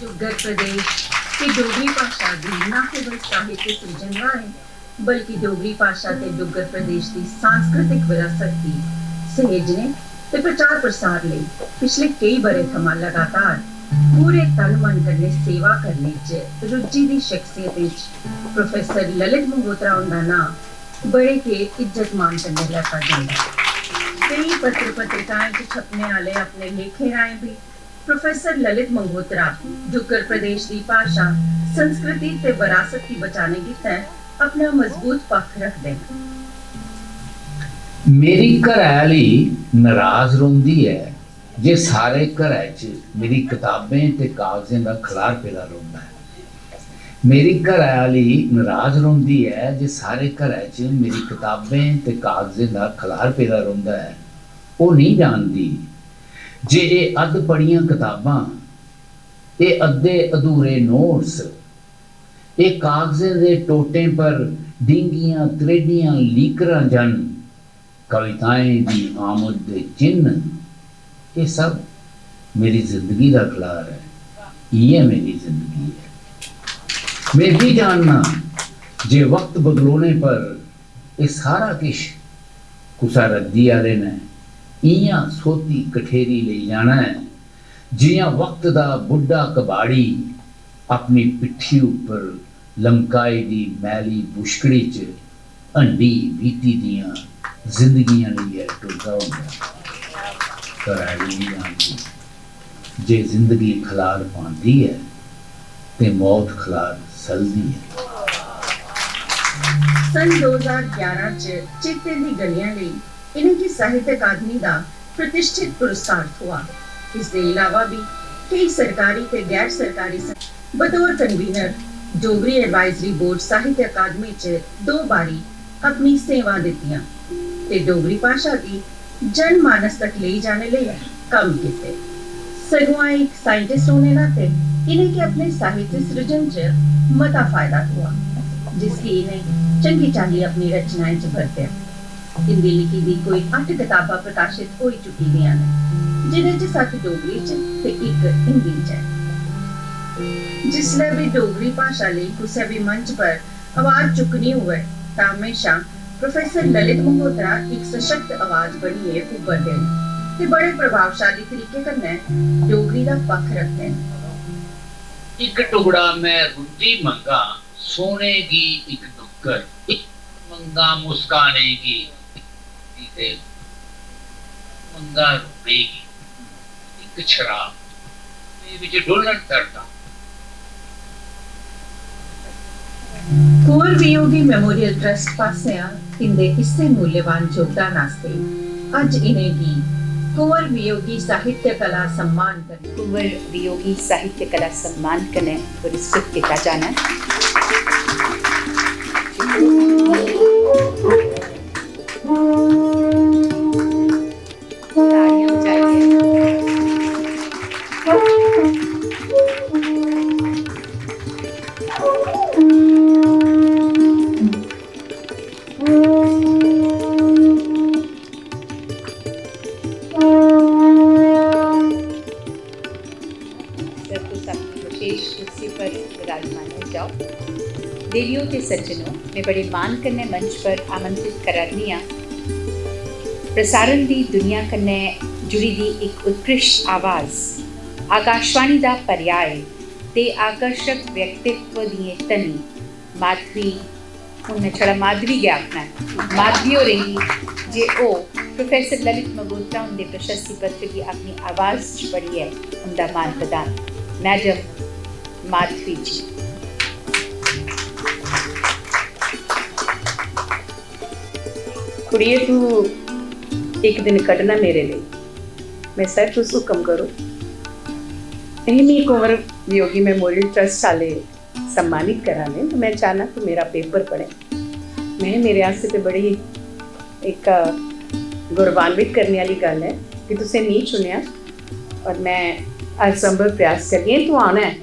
दुग्गर प्रदेश की डोगरी भाषा दी न केवल साहित्य सिरजना है बल्कि डोगरी भाषा ते डुग्गर प्रदेश की सांस्कृतिक विरासत की सहेजने ते प्रचार प्रसार लई पिछले कई बरे थमां लगातार पूरे तन मन कन्नै सेवा करने च रुचि दी शख्सियत विच प्रोफेसर ललित मंगोत्रा उंदा नाम बड़े के इज्जत मान कन्नै लैता जांदा है। कई पत्र पत्रिकाएं च छपने आले अपने लेखे राहें भी प्रोफेसर ललित मंगोत्रा डुग्गर प्रदेश की भाषा संस्कृति ते विरासत की बचाने की तय अपना मजबूत पक्ष रखते हैं। मेरी घरैली नाराज रोंदी है जे सारे घर च मेरी किताबें ते कागजें का खलार पेदा रोंदा है। मेरी घरैली नाराज रोंदी है जे सारे घर च मेरी किताबें ते कागजें का खलार पेदा रोंदा है। वो नहीं जानती जे ये अध पढ़ियां किताबां ये अद्धे अधूरे नोट्स ये कागज़ें दे टोटें पर डींगियां त्रेडियां लीकरां जन कविताएं दी आमद दे चिन्ह ये सब मेरी जिंदगी का खलार है। ये मेरी जिंदगी है। मैं भी जानना जे वक्त बदलोने पर ये सारा किश कुसा रद्दी आले ने इयां सोती कठेरी ले जाना है जियां वक्त दा बुढ़ा कबाड़ी अपनी पिट्ठी ऊपर लमकाई दी मैली बुशकड़ी च हंडी बीती दियां जिंदगियां लिए टुरदा होंदा। घरैली नहीं जानती जे जिंदगी खलार पाती है ते मौत खलार सलदी है। सन 2011 च चेते दी गलियां ਲਈ इन्हें की साहित्य अकादमी का प्रतिष्ठित पुरस्कार हुआ। इसके अलावा भी कई सरकारी ते गैर सरकारी बतौर कन्वीनर डोगरी एडवाइजरी बोर्ड साहित्य अकादमी च 2 बारी अपनी सेवा दित्तियां ते डोगरी भाषा की जनमानस तक ले जाने लिए काम किए। सगुआ एक साइंटिस्ट होने नाते इन्हें के अपने साहित्य सृजन च मता फायदा हुआ, जिसकी इन्हें चंगी चाली अपनी रचनाएं च बरतिया। हिंदी लिखी दी कोई 8 किताबां प्रकाशित हो चुकी दियां ने, जिन्हें च 7 डोगरी च ते 1 हिंदी च है। जिसले भी डोगरी भाषा ਲਈ कुसै भी मंच पर आवाज चुकनी हुए तां हमेशा प्रोफेसर ललित मंगोत्रा एक सशक्त आवाज बनिए उभरदे ने ते बड़े प्रभावशाली तरीके कन्नै डोगरी दा पक्ष रखदे ने। एक टुकड़ा मैं रुट्टी मंगा सोने की एक नुक्कर, एक मंगा मुस्काने की ते मंगा रुपेगी एक शराब ते विच डोलन करदा। कुंवर वियोगी मेमोरियल ट्रस्ट पासेआ इंदे इस्से मूल्यवान योगदान आस्ते अज इन्हें गी कुंवर वियोगी साहित्य कला सम्मान कन्नै कुंवर वियोगी साहित्य कला सम्मान कन्नै पुरस्कृत किया जाना तालियां बजाइए। देवियों के सज्जनों में बड़े मान कन्नै मंच पर आमंत्रित करानिया प्रसारण दी दुनिया कन्नै जुड़ी दी एक उत्कृष्ट आवाज़ आकाशवाणी दा पर्याय ते आकर्षक व्यक्तित्व दिए तनी माधवी उन्हें छड़ा माधवी गया आखना माधवी हो रही जे ओ प्रोफेसर ललित मंगोत्रा उनके प्रशस्ति पत्र की अपनी आवाज़ पढ़ी है उनका मान प्रदान मैडम माधवी जी। कुड़िए तू एक दिन कढ़ना मेरे लिए, मैं सर तुस हुक्म करो। कुंवर वियोगी मेमोरियल ट्रस्ट वाले सम्मानित कराने तो मैं चाहना तू मेरा पेपर पढ़े। मैं मेरे आस्ते तो बड़ी एक गौरवान्वित करने वाली गल है कि तुसें नहीं चुनिया और मैं हर संभव प्रयास करिए तू आना है।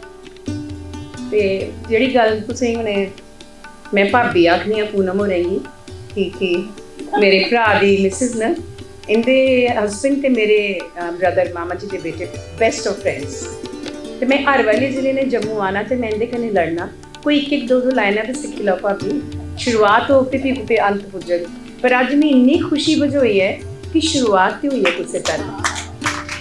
तो जी गल तुसें हुणे मैं भाभी आखनी पूनम हो रही कि मेरे भरा दी मिसिज न इंदे हसबैंड ते मेरे ब्रदर मामा जी के बेटे बेस्ट ऑफ फ्रेंड्स तो मैं हर वाले जिले ने जम्मू आना तो मैं इंदे कन्नै लड़ना कोई एक दो लाइना तो सिक्खी लो भाभी शुरुआत हो भी कुते अंत पुजग पर अज मैं इन्नी खुशी बजोई है कि शुरुआत ही हुई है कुछ तरह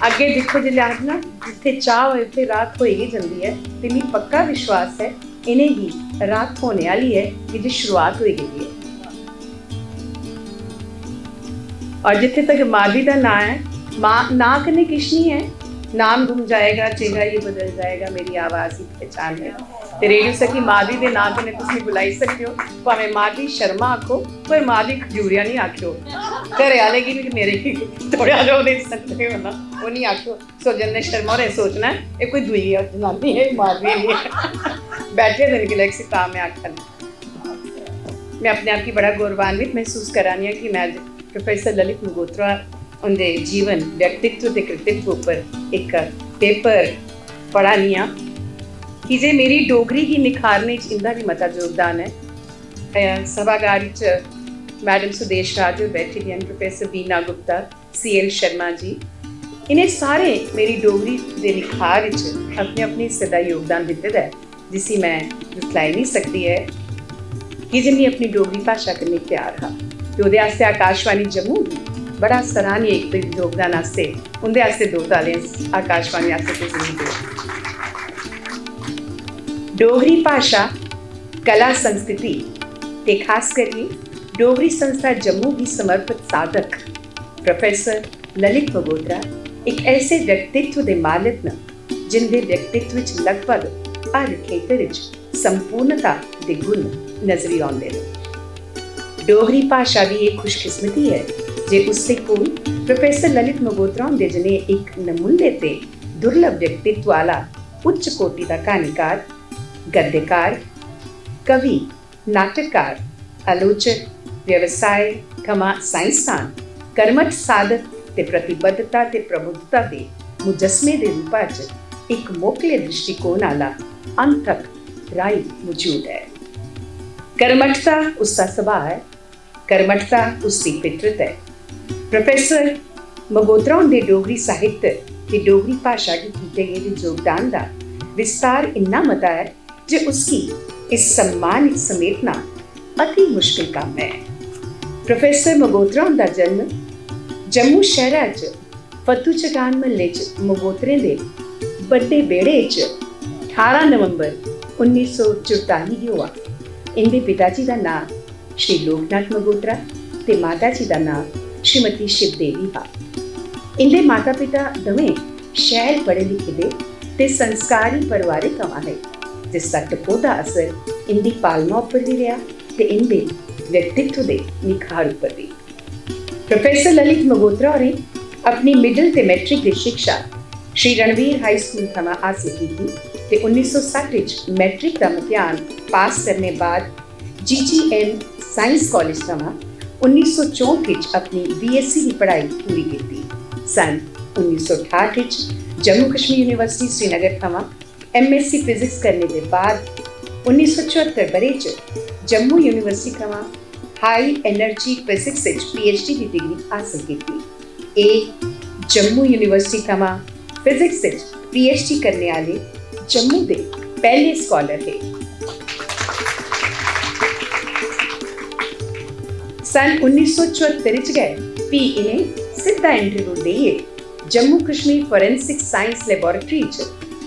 अगे देखो जिले आखना जिथे चाह होए उत्थे रात हो ही जाती है तो मैं पक्का विश्वास है इन्हें ही रात होने वाली है कि जो शुरुआत हो गई है। और जिथे तक माधवी का ना है माँ ना कने किश नहीं है नाम गुम जाएगा चेहरा ये बदल जाएगा मेरी आवाज़ ही पहचान है तो रेडियो सखी माधवी के ना कने तुम बुलाई सकते हो भावें माधवी शर्मा आखो पर माधवी खजूरिया नहीं आखियो घरे आले की भी मेरे की थोड़ा जो देख सकते हो ना वो नहीं आखियो सोजन ने शर्मा और सोचना है ये कोई दुई जनानी है माधवी नहीं है बैठे दिन की लग काम में आखन मैं अपने आप की बड़ा गौरवान्वित महसूस करानी है कि मैं प्रोफेसर ललित मंगोत्रा उनके जीवन व्यक्तित्व के कृतित्व पर एक पेपर पढ़ानी कि जे मेरी डोगरी की निखारने इंदा भी मता योगदान है। सभागार मैडम सुदेश राज बैठी दी प्रोफेसर बीना गुप्ता CL शर्मा जी इन्हें सारे मेरी डोगरी के निखार अपने अपने हिस्से का योगदान दिते है जिसी मैं जुटलाई नहीं सकती है कि जिन्हें अपनी डोगरी भाषा करने प्यार हाँ तो उहदे आस्ते आकाशवाणी जम्मू बड़ा सराहनीय एक योगदान आस्ते उनके आस्ते 2 ताले आकाशवाणी आस्ते तो जरूर डोगरी भाषा कला संस्कृति ते खास करिए डोगरी संस्था जम्मू की समर्पित साधक प्रोफेसर ललित मंगोत्रा एक ऐसे व्यक्तित्व के मालिक न जिनके व्यक्तित्व विच लगभग हर खेतर विच संपूर्णता के गुण नजरी आउंदे ने। डोगरी भाषा की एक खुशकिस्मती है जे उससे कोल प्रोफैसर ललित मंगोत्रा हुंदे जने एक नमूले ते दुर्लभ व्यक्तित्व वाला उच्च कोटि का कहानीकार, गद्यकार, कवि, नाटककार, आलोचक, व्यवसाय खमा साइंसदान, कर्मठ साधक ते प्रतिबद्धता ते प्रबुद्धता के मुजस्मे के रूप च एक मोकले दृष्टिकोण वाला अंतक राई मौजूद है। कर्मठता उसका स्वभाव है, कर्मठता उसकी फितरत है। प्रोफैसर मंगोत्रा हुंदे डोगरी साहित्य ते डोगरी भाषा की कीते गए योगदान का विस्तार इन्ना मता है जो उसकी इस सम्मान समेटना अति मुश्किल काम है। प्रोफैसर मंगोत्रा हुंदा जन्म जम्मू शहरा च फतू चगान महल्ले च मंगोत्रे दे बड़े बेड़े च 18 नवंबर 1944 गी हुआ। इनके पिताजी का नाम श्री लोकनाथ मंगोत्रा ते माता जी का नाम श्रीमती शिवदेवी हा। इनके माता पिता दवें शैल पढ़े लिखे दे ते संस्कारी परिवारिक कमा है, जिसका टकोदा असर इनकी पालना उपर भी रहा ते इनके व्यक्तित्व के निखार उपर भी। प्रोफैसर ललित मंगोत्रा ने अपनी मिडल ते मैट्रिक की शिक्षा श्री रणवीर हाई स्कूल थमां हासिल की ते 1960 मैट्रिक का इम्तिहान पास करने बाद GGN साइंस कॉलेज थमां 1964 अपनी BSc की पढ़ाई पूरी की। सन 1968 जम्मू कश्मीर यूनिवर्सिटी श्रीनगर थमां MSc फिजिक्स करने के बाद 1974 बरे च जम्मू यूनिवर्सिटी थमां हाई एनर्जी फिजिक्स PhD की डिग्री हासिल की। ए जम्मू यूनिवर्सिटी थमां फिजिक्स PhD करने वाले जम्मू के पहले स्कॉलर है। सन 1974 गए भी इन्हें सीधा इंटरव्यू दिए Jammu Kashmir forensic science laboratory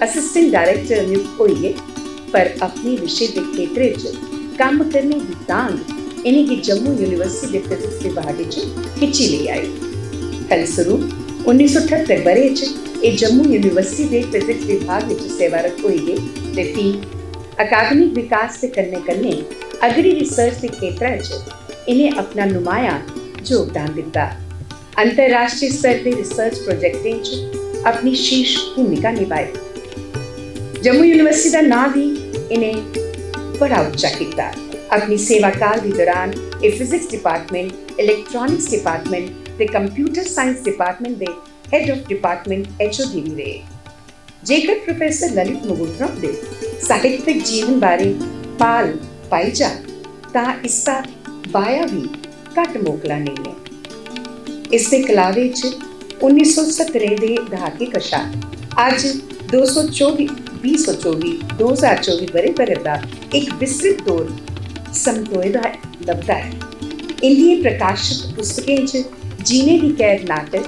assistant director नियुक्त हुई, पर अपने विषय के क्षेत्र काम करने की तांग इन्हें जम्मू यूनिवर्सिटी के फिजिक्स विभाग खिंची ले आई। फलस्वरूप 1978 बरे जम्मू यूनिवर्सिटी के फिजिक्स विभाग सेवारत हुई ते फिर अकादमिक विकास के कन्ने अगड़ी रिसर्च के क्षेत्र इन्हें अपना नुमाया योगदान दिता। अंतरराष्ट्रीय स्तर के रिसर्च प्रोजेक्टें अपनी शीर्ष भूमिका निभाई। जम्मू यूनिवर्सिटी का नाम भी इन्हें बड़ा उच्चा किया। अपनी सेवा काल के दौरान ये फिजिक्स डिपार्टमेंट, इलैक्ट्रॉनिक्स डिपार्टमेंट ते कंप्यूटर साइंस डिपार्टमेंट के हेड ऑफ डिपार्टमेंट HOD भी रहे। जेकर प्रोफैसर ललित मंगोत्रा के साहित्यिक जीवन बारे पाल पाई जा ता इसका बाया भी घट मोकला नहीं है। इसके कलावे 1970 के दहाके कशा अज 2024 बरे भर का एक विस्तृत दौर समतोयदा लभदा है। इंदिए प्रकाशित पुस्तकें जीने की कैद नाटक,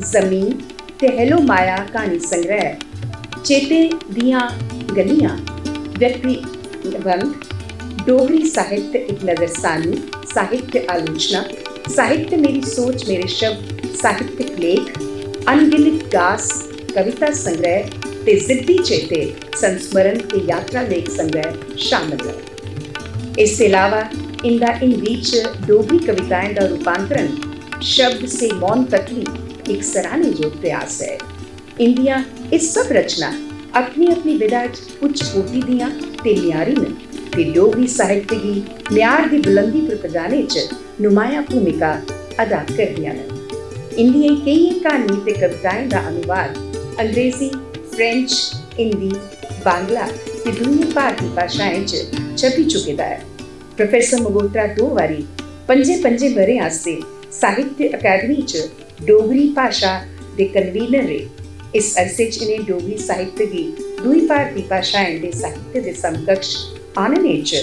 जमीन ते हेलो माया कहानी संग्रह, चेते दियां गलियां, व्यक्तिबंध, डोगरी साहित्य एक नजरसानी, साहित्य आलोचना, साहित्य मेरी सोच मेरे शब्द, साहित्यिक लेख, अनगिनत गास, कविता संग्रह ते जिद्दी चेते संस्मरण के यात्रा लेख संग्रह शामिल है। इसके अलावा इनका इन बीच डोगरी कविताएं का रूपांतरण शब्द से मौन तकली एक सराहने योग्य प्रयास है। इंडिया इस सब रचना अपनी अपनी विधा उच्च कोटि दियां ते म्यारी न ते डोगरी साहित्य की म्यार की बुलंदी पर पजाने च नुमाया भूमिका अदा करदियां न। इंडिया कई कहानी ते कविताएं का अनुवाद अंग्रेजी, फ्रेंच, हिंदी, बांग्ला ते दुनिया भारतीय भाषाएं च छपी चुके दा है। प्रोफैसर मंगोत्रा 2 बारी पंजे बरे आस्ते साहित्य अकादमी च डोगरी भाषा के कन्वीनर रहे। इस अरसे इन्हें डोगरी साहित्य की दुई भारतीय भाषाएं के साहित्य के समकक्ष आनने च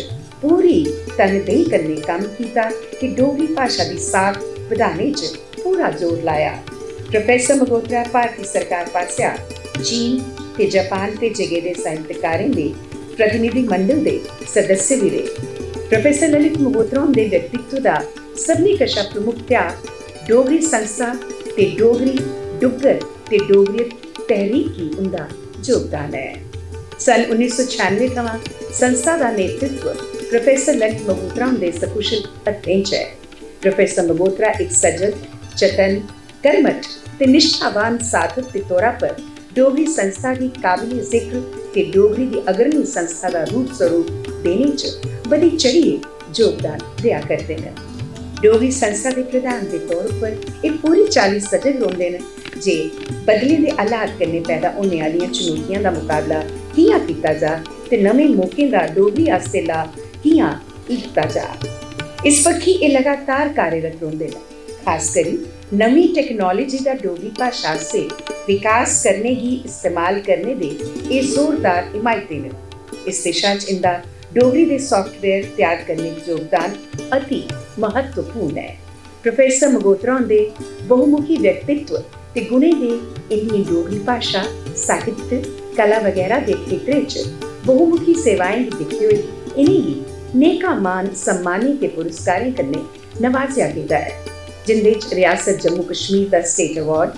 पूरी तनदेही करने काम किया कि डोगरी भाषा की साख बढ़ाने च पूरा जोर लाया। प्रोफैसर मंगोत्रा भारतीय सरकार पासिया चीन ते जापान भेजे गए साहित्यकारें के प्रतिनिधि मंडल के सदस्य भी रहे। प्रोफैसर ललित मंगोत्रा के व्यक्तित्व का सबने कशा प्रमुख त्याग डोगरी संस्था ते डोगरी डुग्गर ते डोगरी तहरीक की उनका योगदान है। सन 1996 थमां संस्था का नेतृत्व प्रोफेसर ललित मगोत्रा के सकुशल हत्थें च है। प्रोफेसर मगोत्रा एक सजग, चतन, कर्मठ ते निष्ठावान साधक के तौर पर डोगरी संस्था की काबिल जिक्र ते डोगरी की अग्रणी संस्था का रूप स्वरूप देने च बड़ी चढ़िए योगदान दिया करते हैं। डोगरी संस्था के प्रधान के तौर पर एक पूरी 40 सजग रोंदे हैं जे बदले के हालात कन्नै पैदा होने वाली चुनौतियों का मुकाबला कियां कीता जा ते नवे मौके का डोगरी आस्ते लाभ कियां कीता जा, इस पक्खी ये लगातार कार्यरत रोंदे हैं। खास करी नवी टेक्नोलॉजी का डोगरी भाषा से विकास करने की इस्तेमाल करने दे ये जोरदार हिमायती ने। इस दिशा च इंदा डोगरी के सॉफ्टवेयर तैयार करने का योगदान अति महत्वपूर्ण है। प्रोफेसर मगोत्रा के बहुमुखी व्यक्तित्व ते गुणे दे इन्हीं डोगरी भाषा, साहित्य, कला वगैरह के क्षेत्रों च बहुमुखी सेवाएं दिखते हुए इन्हीं नेका मान सम्मानी के पुरस्कारें कन्नै नवाजिया गया है, जिंदे रियासत जम्मू कश्मीर का स्टेट अवार्ड,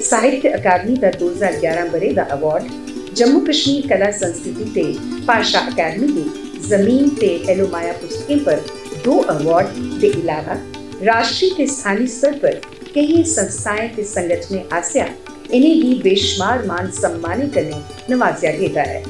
साहित्य अकादमी का 2011 बरे का अवार्ड, जम्मू कश्मीर कला संस्कृति ते भाषा अकादमी की जमीन ते हेलो माया पुस्तकें पर 2 अवार्ड के अलावा राष्ट्रीय ते स्थानीय स्तर पर कई संस्थाएं ते संगठनें आसिया इन्हें भी बेशुमार मान सम्मानी करने नवाजिया गया है।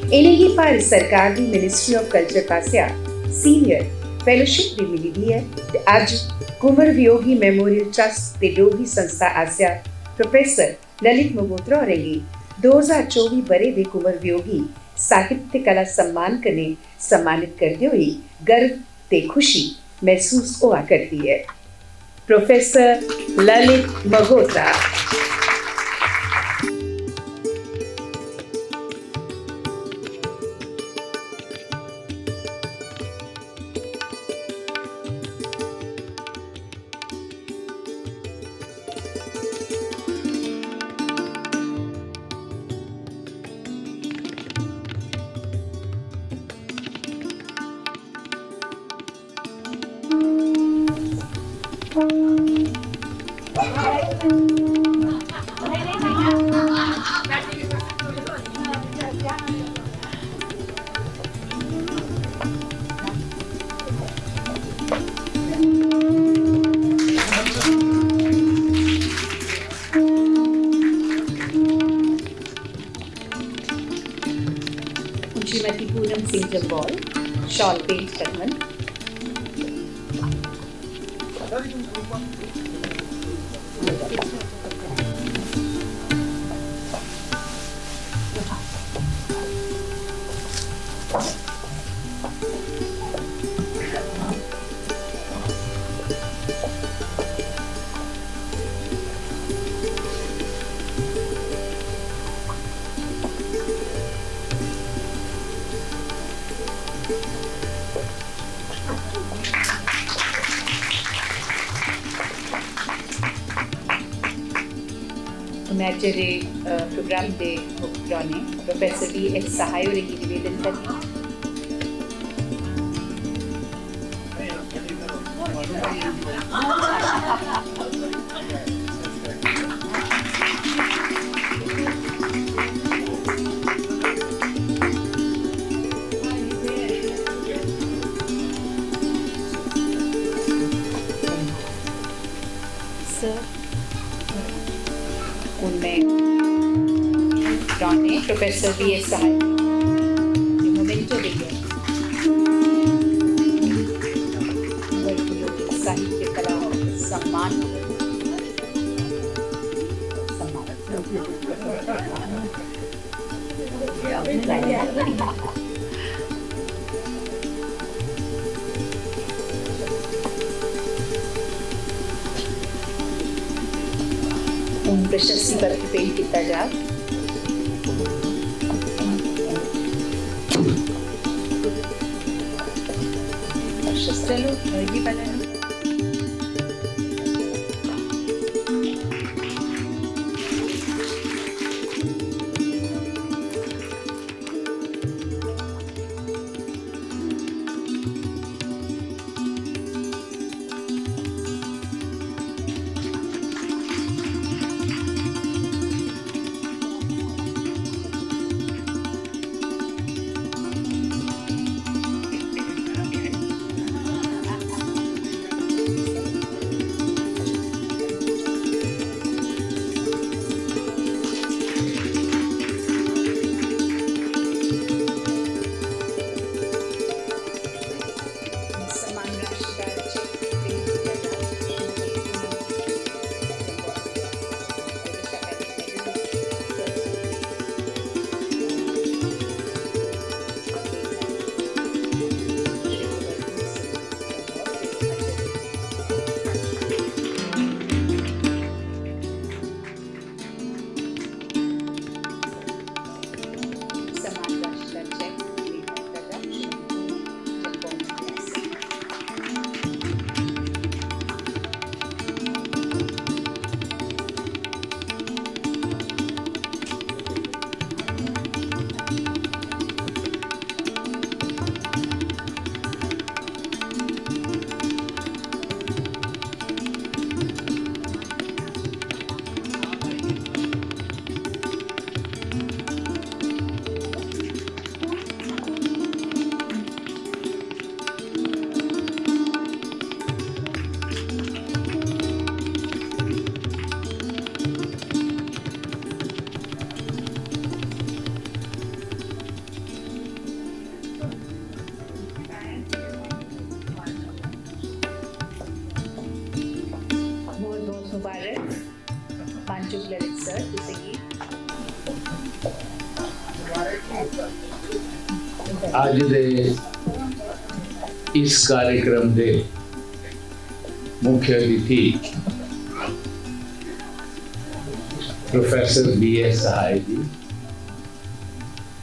इन्हें ही भारत सरकार की ministry of culture Passia senior fellowship भी मिली दी है ते अज कुंवर वियोगी मेमोरियल ट्रस्ट ते डोगरी संस्था आसिया प्रोफेसर ललित मगोत्रा होरेंगी 2024 बरे दे कुंवर वियोगी साहित्य कला सम्मान कन्नै सम्मानित करते हुए गर्व ते खुशी महसूस हुआ करती है। प्रोफेसर ललित मगोत्रा। श्रीमती पूनम सिंह जम्वाल, शॉल पेंट करमन। मैचरे प्रोग्राम के मुख्य ने प्रोफेसर B.H. सहाय और निवेदन करनी। उनमें ने प्रोफेसर B.H. सहाय मोमेंटो दिए साहित्य कला सम्मान उन प्रशस्ति पत्र पेंट किया जा। चलो ये बनाना। शुभ ललित सर जैसे कि ਅੱਜ ਦੇ ਇਸ कार्यक्रम ਦੇ मुख्य अतिथि professor B.S. Sahay ji,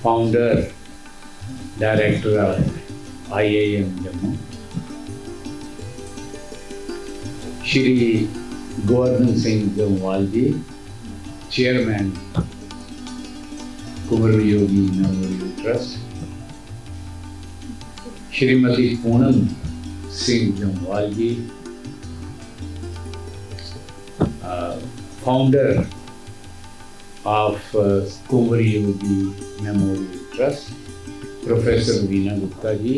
founder director of IIM Jammu, Shri Govardhan Singh Jamwal ji, chairman Kunwar Viyogi memorial trust, Shrimati Poonam Singh Jamwal ji, founder of Kunwar Yogi memorial trust, professor Veena Gupta ji,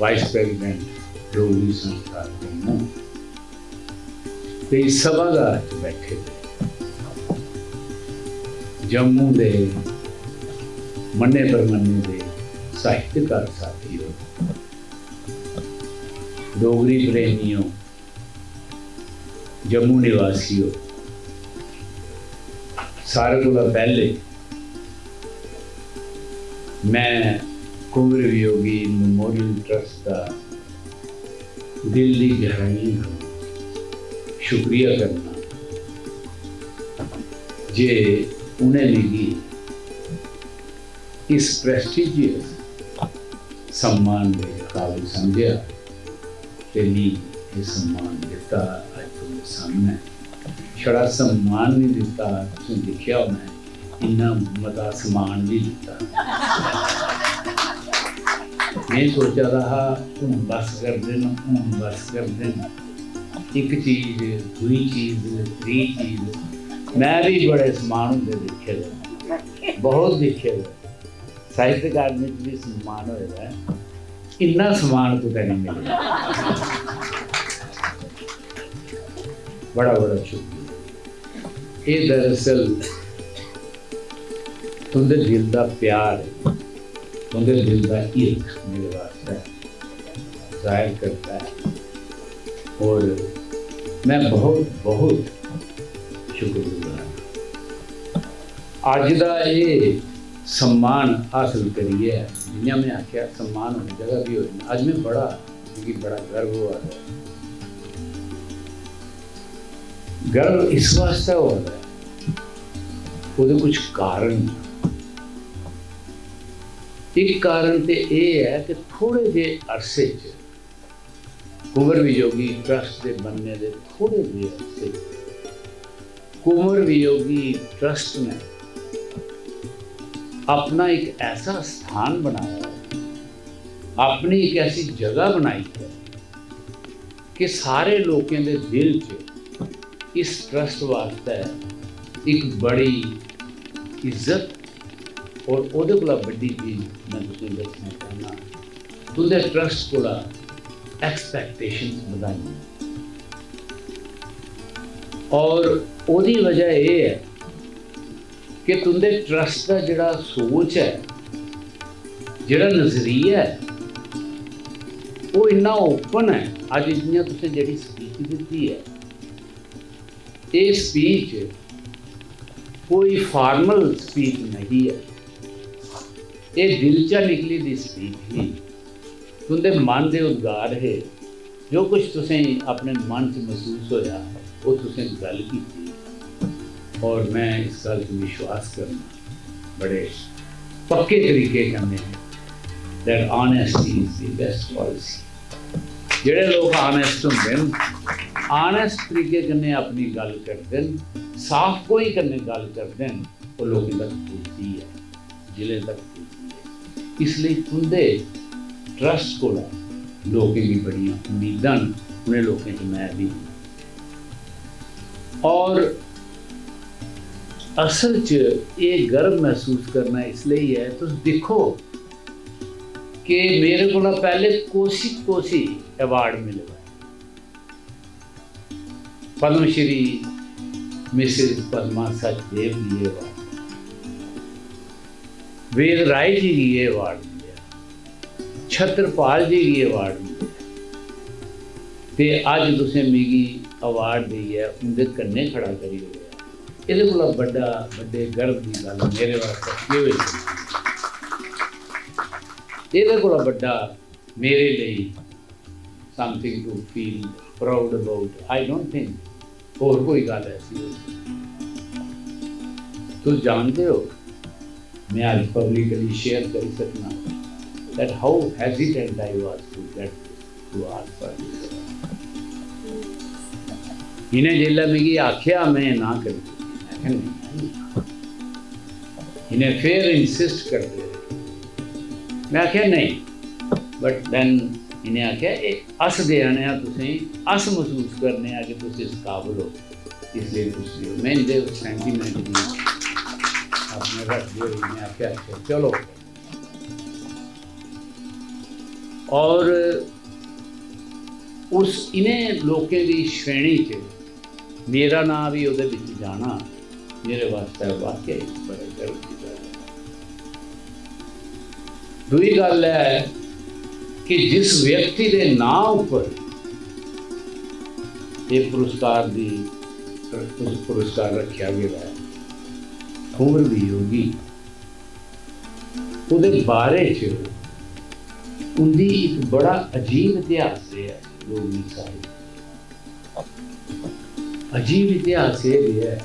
vice president Dogri संस्था जम्मू, ते सभागार बैठे जम्मू के मन्ने परमन्ने के साहित्यकार साथियों, डोगरी प्रेमियों, जम्मू निवासियों, सारे को पहले मैं कुंवर वियोगी मेमोरियल ट्रस्ट का दिल की गहराई शुक्रिया करना जे उन्हें मिली इस प्रेस्टिजियस सम्मान के काबिल समझा ते ली ये सम्मान दिता। अज तुम्हें सामने छड़ा सम्मान नहीं दिता, तुम लिखिया होना इन्ना मता सम्मान भी दिता। मैं सोचा रहा हूँ बस कर देना, हूँ बस कर देना, एक चीज दुई चीज त्री चीज, मैं भी बड़े सम्मान होंगे देखे, बहुत देखे साहित्य अकादमी भी सम्मान होएगा, इन्ना सम्मान कुछ नहीं मिलेगा। बड़ा बड़ा शुक्रिया। ये दरअसल तुंदे दिल का प्यार है, तुंदे दिल का इर्क मेरे वास्ते जाहिर करता है, और मैं बहुत बहुत शुक्रगुजार। अज का ये सम्मान हासिल करिए, जिन्हें मैं आख्या सम्मान होने जगह भी हो, अज मैं बड़ा गर्व हुआ है। गर्व इस वास्ते हो रहा है, वो कुछ कारण, एक कारण तो यह है कि थोड़े जे अरसे कुंवर वियोगी ट्रस्ट के बनने के थोड़े जे अरसे कुंवर वियोगी ट्रस्ट ने अपना एक ऐसा स्थान बनाया, अपनी एक ऐसी जगह बनाई है कि सारे लोगों के दिल च इस ट्रस्ट वास्ते एक बड़ी इज्जत और उहदे कोला बड़ी चीज मैं तुसें दसना चाहना, तुंदे ट्रस्ट कोला एक्सपैक्टेशंस बधाई, और उहदी वजह यह है कि तुंदे ट्रस्ट का जिहड़ा सोच है, जिहड़ा नज़रिया है, वो इन्ना ओपन है। अज जियां तुसें जिहड़ी स्पीच दी है, ये स्पीच कोई फॉर्मल स्पीच नहीं है, ये दिल चा निकली दी स्पीच ही, तुंदे मन के उद्गार है, जो कुछ तुसें अपने मन से महसूस होया वो तुसें गल की थी, और मैं इस गल को विश्वास करना बड़े पक्के तरीके करने that honesty is the best policy. जेड़े लोग ऑनेस्ट होंगे, ऑनेस्ट तरीके कन्नै अपनी गल करते हैं, साफ कोई कन्नै गल करते हैं, वो लोगों तक पहुँचती है, जिले तक पहुँचती है। इसलिए तुंदे ट्रस्ट को लोगों की बड़ी उम्मीदां उन्हें लोगों की मैं भी, और असल च ये गर्व महसूस करना इसलिए है, तो देखो कि मेरे को पहले कोसी अवार्ड मिले, पद्मश्री मिसेस पद्मा सचदेव जी अवार्ड, वेद राय जी की ये अवार्ड मिले, छत्रपाल जी की अवार्ड मिले, ते अज तुसें मिगी अवार्ड देइयै उं'दे कन्नै खड़ा करी ओड़ेआ। एह्दे कोला बड्डे गर्व की गल मेरे वास्ते केह् होई सकदी? एह्दे कोला बड्डा मेरे लिए something to feel proud about I don't think होर कोई गल ऐसी हो। तुम जानते हो मैं आज पब्लिकली शेयर करी सकना that how hesitant I was to get to ask for this. इन्हें जेल्लै मिगी आख्या मैं ना करी, इन्हें फिर इंसिस्ट करते रहे, मैं आख्या नहीं, बट दैन इन्हें आख्या अस देने तुसें अस महसूस करने कि तुम इस काबिल हो, इसलिए कुछ हो। मैं इंदे सेंटीमेंट अपने रख दिए। मैं आख्या चलो। और उस इन्हें लोगों की श्रेणी च मेरा नाम भी उहदे विच जाना मेरे वास्ते वाकई बड़े गर्व की गल है। दूई गल है कि जिस व्यक्ति के नाम पर ये पुरस्कार रखा गया है कुंवर वियोगी, उहदे बारे च उनकी एक बड़ा अजीब इतिहास है। डोगरी साहित्य अजीब इतिहास ये है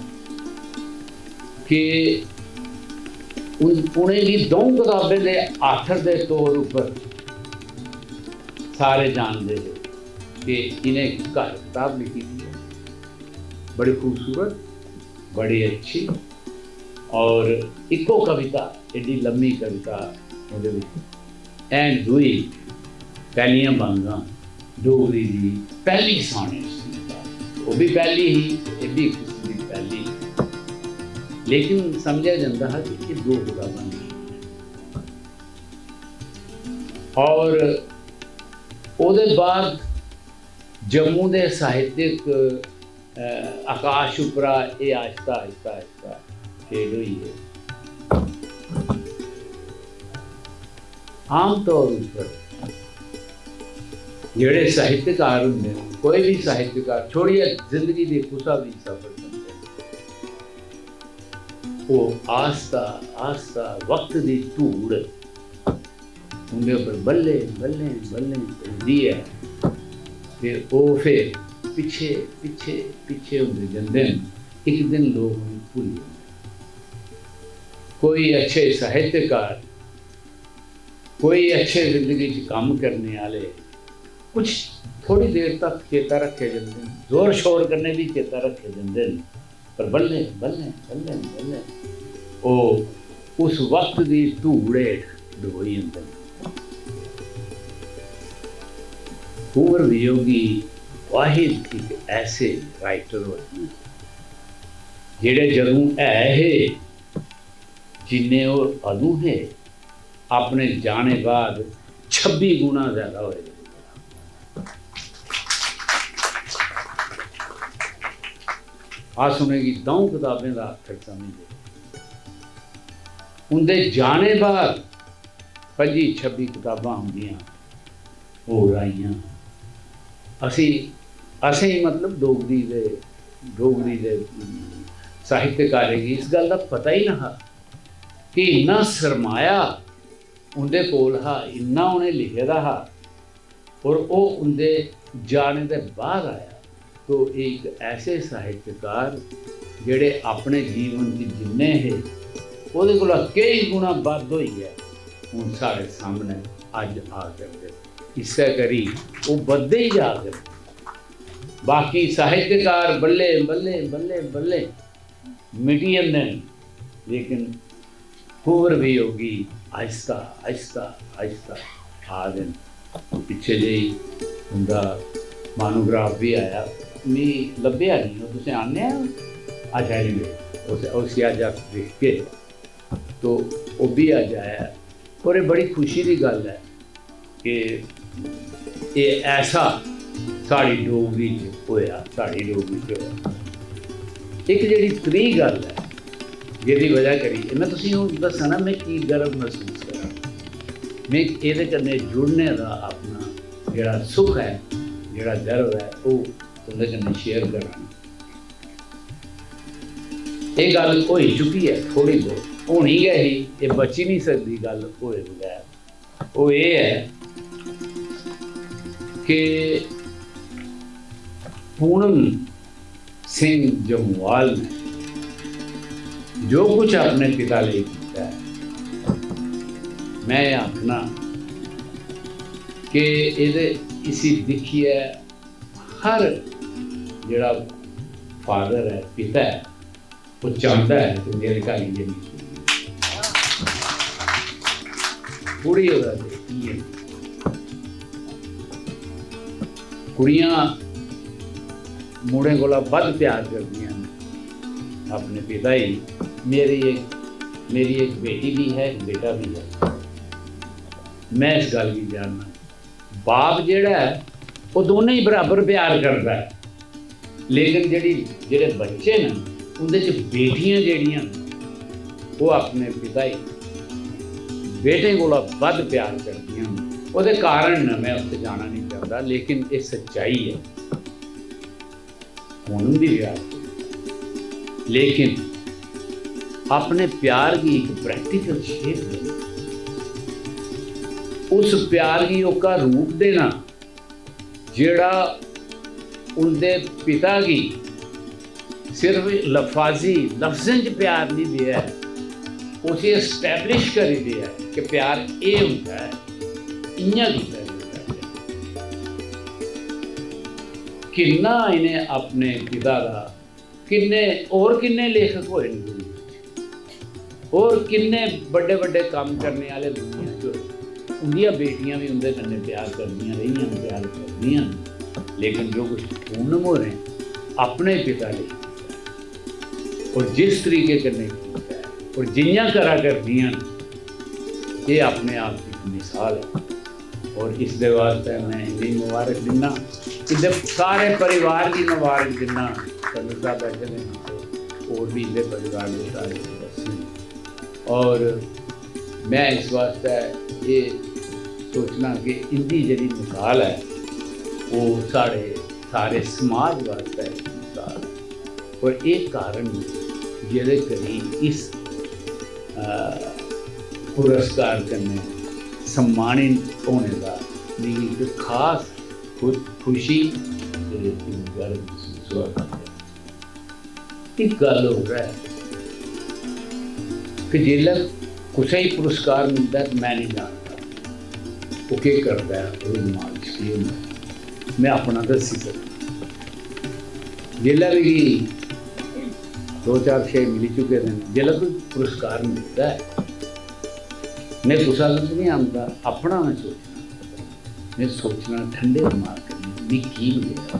कि उन्हें भी दो किताबें के आथर के तौर पर सारे जानते हैं कि इन्हें घर किताब लिखी थी, बड़ी खूबसूरत, बड़ी अच्छी, और इको कविता एडी लम्मी कविता एंड दुई पहलियां बांगा डोगरी की पहली साने, वो भी पहली ही, ये भी पहली, लेकिन समझा जाता है कि ये दो किताबां नहीं। और उसके बाद जम्मू के साहित्यिक आकाश उपरा ये आहिस्ता आहिस्ता आहिस्ता फेड हुई है। आम तौर पर जेड़े साहित्यकार होंगे, कोई भी साहित्यकार छोड़िए जिंदगी के कुसा भी सफर करते हैं, वो आस्ता आस्ता वक्त की धूड़ उनके ऊपर बल्ले बल्ले बल्ले पड़ती है, फिर वो फिर पिछे पिछे पिछे होंगे जाते हैं। एक दिन लोग उन्हें भूल जाते। कोई अच्छे साहित्यकार, कोई अच्छे जिंदगी काम करने वाले कुछ थोड़ी देर तक चेता रखे जाते हैं, जोर शोर करने भी चेता रखे जाते हैं, पर बल्ले बल्ले बल्ले बल्ले वो उस वक्त की धूड़े डोई होंगे। कुंवर वियोगी वाहिद एक ऐसे राइटर होते हैं जेड़े जदों है जिन्ने वो अदू है अपने जाने बाद 26 गुना ज्यादा होए। आ सुनेगी दो किताबें का अर्थक समझे, उनके जाने बाद 25-26 किताबां होंदियां हो आईयां। असी मतलब डोगरी दे साहित्यकारें की इस गल का पता ही ना कि इन्ना सरमाया उनके कोल हा, इन्ना उन्हें लिखे दा हा, और वो उनके जाने के बाद आया। तो एक ऐसे साहित्यकार जेड़े अपने जीवन की जिन्ने है वो कई गुना बद हुई है, हूँ साढ़े सामने अज आ करते इससे करी वो बदे ही जा कर। बाकी साहित्यकार बल्ले बल्ले बल्ले बल्ले मिटी जाते, लेकिन कुंवर वियोगी आहिस्ता आहिस्ता आहिस्ता आ गए। पिछे जी उनका मोनोग्राफ भी आया, मैं लभ्या नहीं, तुम आने अच्छा जी उस अज देख के तो वो भी अज आया। और ये बड़ी खुशी की गल है कि ये ऐसा साड़ी डोगरी होया, साड़ी डोगरी होया। एक जी त्री गल है जिहदी वजह करी मैं तुसीं दस्सां ना मैं की गर्व महसूस करा, मैं ये जुड़ने का अपना जिहड़ा सुख है ਜਿਹੜਾ गर्व है वो तुंदे कन्नै शेयर करां। ये गल हो चुकी है, थोड़ी बहुत होनी है ही, ये बची नहीं सकती गल होए बगैर। वो ये है कि पूनम सिंह जम्वाल ने जो कुछ अपने पिता लिए किया है, मैं आखना कि ये इसी दिखी है हर जड़ा फादर है, पिता है, वो चाहता है कि मेरे घर ये पूरी हो जाती है। कुड़ियां मुड़े कोला बद प्यार करदियां अपने पिता ही। मेरी एक बेटी भी है, एक बेटा भी है। मैं इस गल की जानना, बाप जेड़ा है वो दोनों ही बराबर प्यार करता है, लेकिन जेड़े बच्चे ने उनदे च बेटियां जेड़ियां वो अपने पिता ही बेटे कोला बद प्यार करदियां। ਉਹਦੇ कारण मैं उससे जाना नहीं चाहता, लेकिन ये सच्चाई है पूनम दी प्यार। लेकिन अपने प्यार की एक प्रैक्टिकल शेप देना, उस प्यार की ओका रूप देना जेड़ा उनके पिता की सिर्फ लफाजी लफ्ज़ें च प्यार नहीं दिया है, उसे एस्टैबलिश करी दिया है कि प्यार ये होता है, इ'यां कीता जाता है। किन्ना इन्हें अपने पिता का किन्ने लेखक होए न दुनिया च, और किन्ने बड़े बड़े काम करने वाले दुनिया च। उंदियां बेटियां भी उनके कन्नै प्यार करदियां रहियां, प्यार करदियां, लेकिन जो कुछ पूनम हो रहे अपने पिता लिए और जिस तरीके कन्नै कीता है और जियां करा करदियां, ये अपने आप की एक मिसाल है। और इस दे वास्ते मैं इन्नी मुबारक दिना, इधर सारे परिवार की मुबारक दिना। संधू साहब बैठे ने और भी इधर परिवार के सारे सदस्य, और मैं इस वास्ते ये सोचना कि इनकी जी मिसाल है वो सारे समाज वास्ते मिसाल है। और एक कारण जेदे करीब इस पुरस्कार कन्नै सम्मानित होने का मेरी एक खास खुशी गर्व महसूस हुआ करता है। एक गल हो रहा है कि जिसलै कुछ ही पुरस्कार मिलता है तो मैं नहीं जानता वो क्या करता है, वो दिमाग च होंदा है, मैं अपना दसी सकता। जिसलै भी 2-4 6 मिली चुके हैं, जिसलै कोई पुरस्कार मिलता है मैं गुस्सा नहीं आता, अपना मैं सोचना ठंडे दिमाग कन्नै की मिलेगा,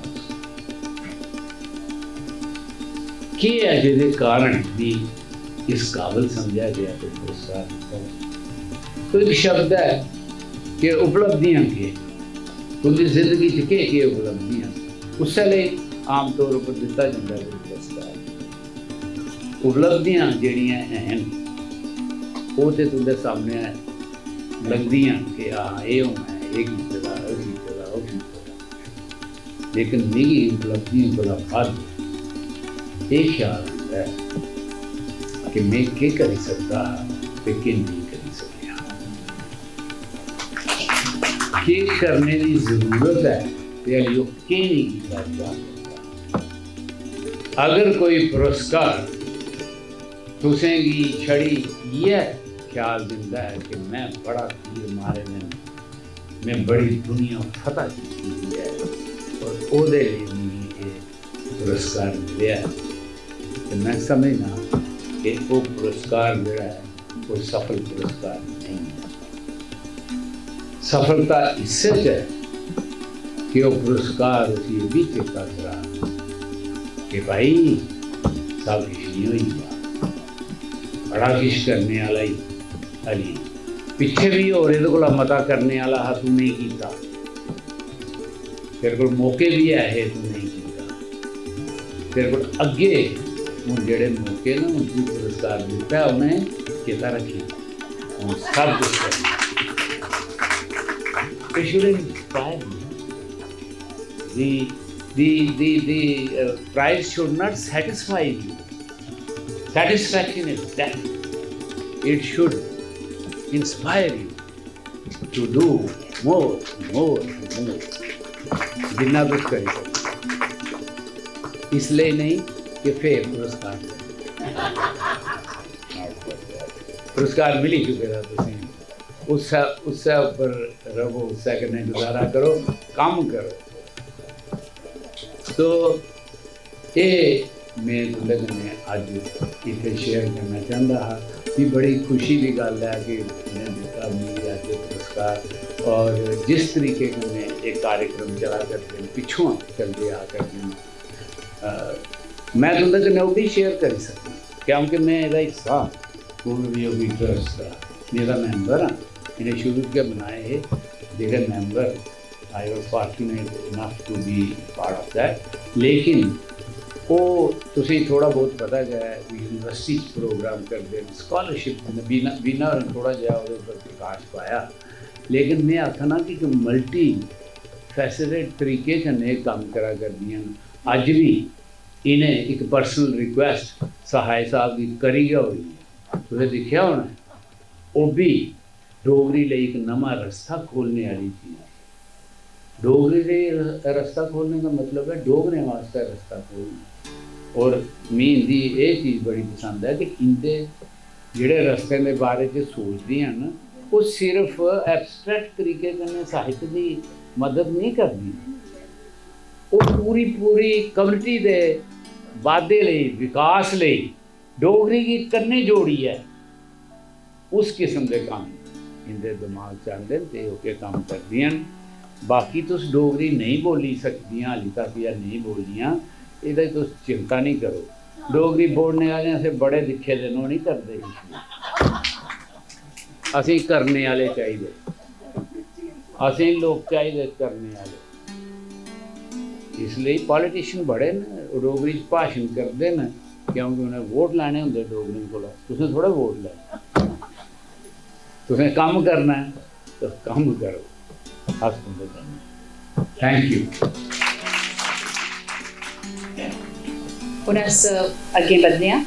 के है जिहदे कारण भी इस काबिल समझा गया तो पुरस्कार मिलता। तो एक शब्द है कि उपलब्धियां के तुंदी जिंदगी च के उपलब्धियां, उस लिए आम तौर पर दिता जाता है पुरस्कार। उपलब्धियां जिहड़ियां हैं वो तो तुंदे सामने लगदियां कि हाँ ये होना है, ये कीता वो कीता वो कीता, लेकिन मेरी उपलब्धियों को बद ये ख्याल आता है कि मैं क्या करी सकता ते क्या नहीं करी सकिया, क्या करने की जरूरत है ते अलियो क्या नहीं किया जा सकता। अगर कोई पुरस्कार तुसें गी छड़ी यह ख्याल दिंदा है कि मैं बड़ा तीर मारे में मैं बड़ी दुनिया फतह की है और ओदे लिए मिगी ये पुरस्कार मिले, तो मैं समझना कि वो पुरस्कार जोड़ा है वो सफल पुरस्कार नहीं है। सफलता इससे है कि वो पुरस्कार उसी ये भी चेता करा कि भाई सब किश नहीं हुई, बड़ा किश करने वाला ही अली पिछे भी और ये को मता करने वाला हा तू नहीं किया, तेरे को मौके भी है तू नहीं किया, तेरे को अगे हूँ जेड़े मौके ना उनकी पुरस्कार दिता है उन्हें चेता रखी सब कुछ पिछले The prize should not satisfy you. Satisfaction is death. It should inspire you to do more. जितना कुछ कर सकते, इसलिए नहीं कि फिर पुरस्कार मिल ही चुके था तुम उससे ऊपर रहो, उससे कन्नै गुजारा करो, काम करो। तो ये मैं तुंदे कन्नै अज इत्थे शेयर करना चाहता हाँ कि बड़ी खुशी की गल है कि इन्हें दिता मिली अज पुरस्कार। और जिस तरीके कन्नै एक कार्यक्रम चला करते हैं, पिछों चलते आ करते हैं, मैं तुंदे कन्नै वो भी शेयर करी सकता क्योंकि मैं एदा हिस्सा कुंवर वियोगी ट्रस्ट का मेरा मैंबर हाँ। इन्हें शुरू के बनाए जेडे member I was fortunate enough to be part of that. लेकिन वो तुसी थोड़ा बहुत पता गया यूनिवर्सिटी प्रोग्राम करते हैं, स्कॉलरशिप बीना और थोड़ा जहा वो प्रकाश पाया। लेकिन मैं आखना कि मल्टी फैसिलेट तरीके कन्नै काम करा करदियां। अज भी इन्हें एक पर्सनल रिक्वेस्ट सहाय साहब की करी गई हुई है, तुसें दिखा होना, वो भी डोगरी लिए एक नवा रस्ता खोलने वाली चीज़। डोगरी लिए रस्ता खोलने का मतलब है डोगरे वास्ते रस्ता खोलना। और मैं इंदी ये चीज़ बड़ी पसंद है कि इंदे जेड़े रस्ते के बारे च सोचती हैं ना, वो सिर्फ एब्सट्रैक्ट तरीके कन्नै साहित्य की मदद नहीं करती, वो पूरी कम्युनिटी के वाधे लई, विकास लई डोगरी की कन्नै जोड़ी है। उस किस्म के काम इंदे दिमाग च आंदे ते ओके काम करदियां। बाकी तुस डोगरी नहीं बोली सकदियां हाली तक या नहीं बोलियां, एह्दी तुस चिंता नहीं करो। डोगरी बोलने वाले असें बड़े दिक्खे दे ओह् नहीं करदे, असें करने वाले चाहिए, असें लोग चाहिए करने वाले। इसलिए पॉलिटिशियन बड़े न डोगरी भाषण करते हैं क्योंकि उन्हें वोट लैने होंगे डोगरी को। तुसें थोड़ा वोट लैना, तुसें काम करना है तो काम करो। हस थैंक यू। और अस अगे बढ़ते हैं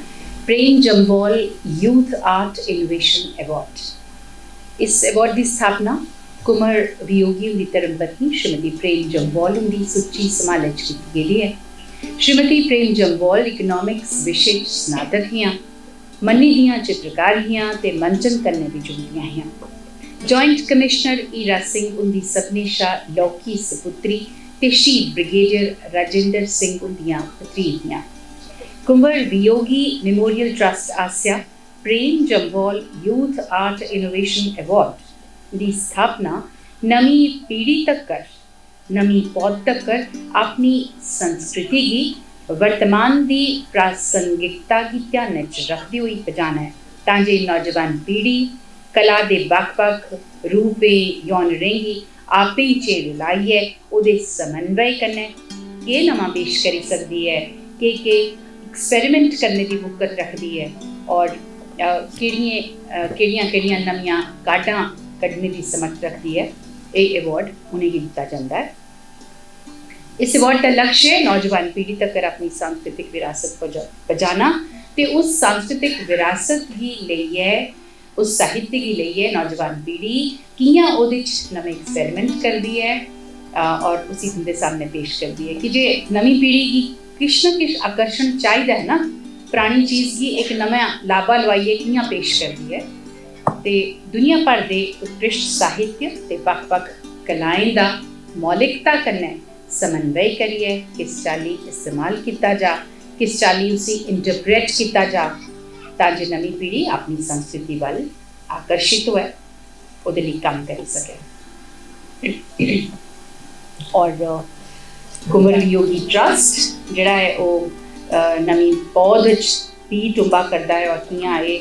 Prem Jamwal youth art innovation award. इस अवार्ड की स्थापना कुंवर वियोगी उनकी धर्मपत्नी श्रीमती प्रेम जम्वाल उनकी सुच्ची समालच की गई है। श्रीमती प्रेम जम्वाल इकनॉमिक्स विषय स्नातक हियां, मन्नी दियां चित्रकार हियां ते मंचन कन्नै भी जुड़ियां हियां। जॉइंट कमिश्नर ईरा सिंह उनकी सभनें शा लौकी सपुत्री ते शहीद ब्रिगेडियर राजेंद्र सिंह उनदियां पत्री हियां। कुंवर वियोगी मेमोरियल ट्रस्ट आसिया Prem Jamwal youth art innovation award की स्थापना नवी पीढ़ी तक्कर, नवी पौध तक्कर अपनी संस्कृति की वर्तमान की प्रासंगिकता की ध्यान च रखती हुई पजाना है, तांजे नौजवान पीढ़ी कला के बक्ख-बक्ख रूपें यौन रेंगी आपे चेड़ लाइए उहदे समन्वय कन्नै ये नवा पेश करी सकती है कि एक्सपेरिमेंट करने की वुकत रखती है और केड़ियां नवियां काढां कढ़ने की समर्थ रखती है। ये अवार्ड उन्हें दिता जाता है। इस अवार्ड का लक्ष्य है नौजवान पीढ़ी तक अपनी सांस्कृतिक विरासत पजाना ते उस सांस्कृतिक विरासत ही लेइए, उस साहित्य की लेइए नौजवान पीढ़ी कियां ओहदे च नवे एक्सपेरिमेंट करती है और उसी तुंदे सामने पेश करती है कि जे नवी पीढ़ी की किश न किश आकर्षण चाहिए है ना, पुरानी चीज़ की एक नवा लाभा लवाइए कियां पेश करती है। ते दुनिया भर के उत्कृष्ट साहित्य ते बक्ख-बक्ख कलाएं दा मौलिकता कन्नै समन्वय करिए किस चाली इस्तेमाल किया जा, किस चाली उसी इंटरप्रेट किया जा, ताकि नवी पीढ़ी अपनी संस्कृति वाल आकर्षित होए, उहदे लई काम कर सके। और कुंवर वियोगी ट्रस्ट जिहड़ा है वो नवी पौध भी टुंबा करता है और कियां ये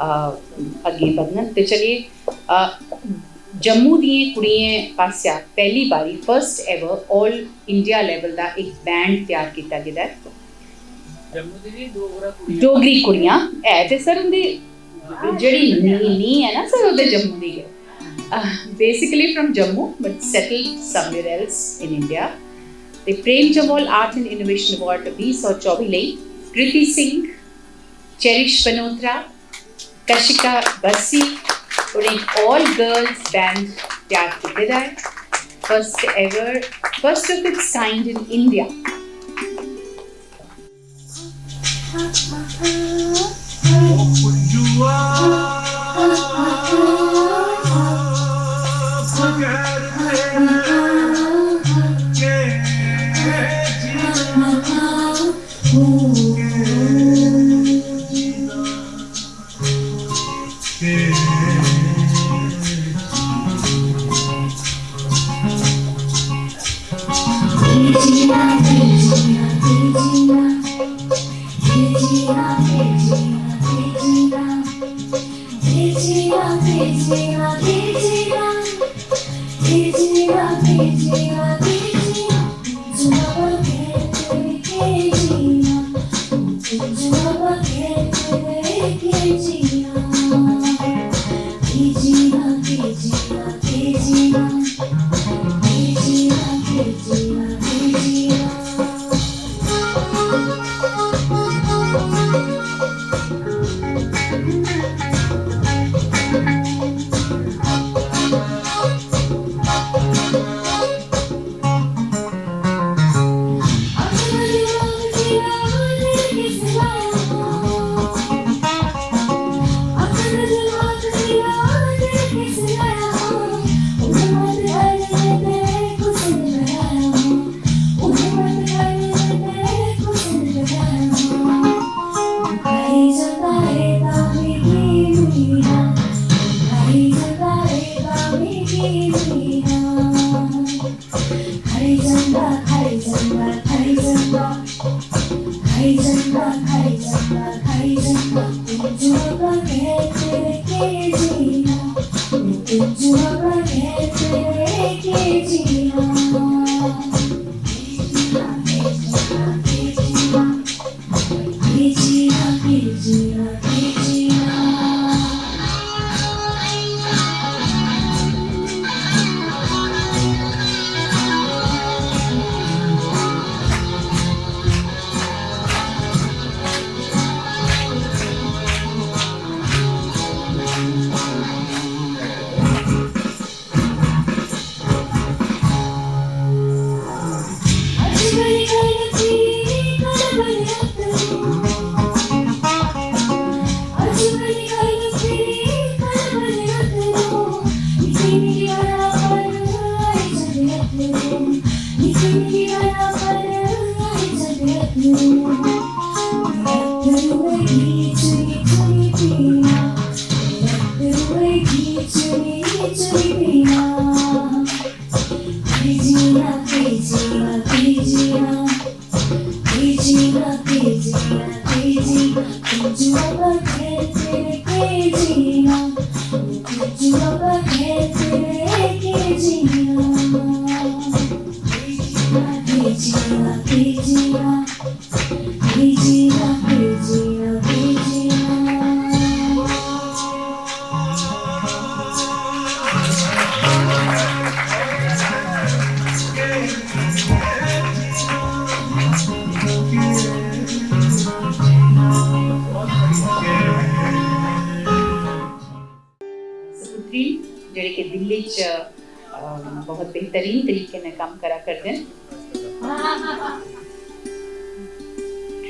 अगे बढ़न। तो चलिए जम्मू दियां कुड़ियां पासिया पहली बारी first ever all India level का एक बैंड तैयार किया गया है। डोगरी कुड़ियां है तो सर उनकी जी नी है ना सर उधर जम्मू की basically from Jammu but settled somewhere else in India. ਤੇ ਪ੍ਰੇਮ ਜਵਾਲ ਆਰਟ ਐਂਡ ਇਨੋਵੇਸ਼ਨ ਅਵਾਰਡ 2024 ਲਈ कृति सिंह, चेरिश बनोत्रा, कशिका बसी और एक ऑल गर्ल्स बैंड तैयार किया है, first of its kind in India. ਜਿਹੜੇ ਕਿ ਦਿੱਲੀ 'ਚ ਬਹੁਤ बेहतरीन तरीके ने काम करा करते हैं।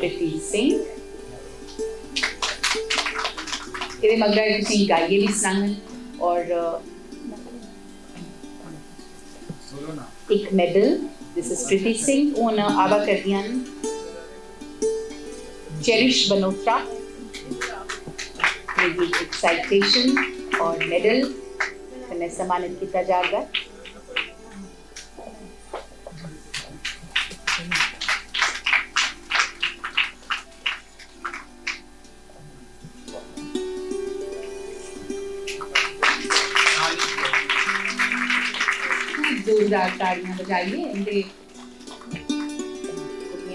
कृति सिंह ਇਹਦੇ ਮਗਰ ਤੁਸੀਂ ਗਾਈਏ ਵੀ ਸੁਣਾਉਣ और एक medal. This is Kriti Singh own आवा करदियान चेरिश बनोत्रा एक साइटेशन और मेडल कने सम्मानित किया जाएगा। जोरदार तालियां बजाइए इनके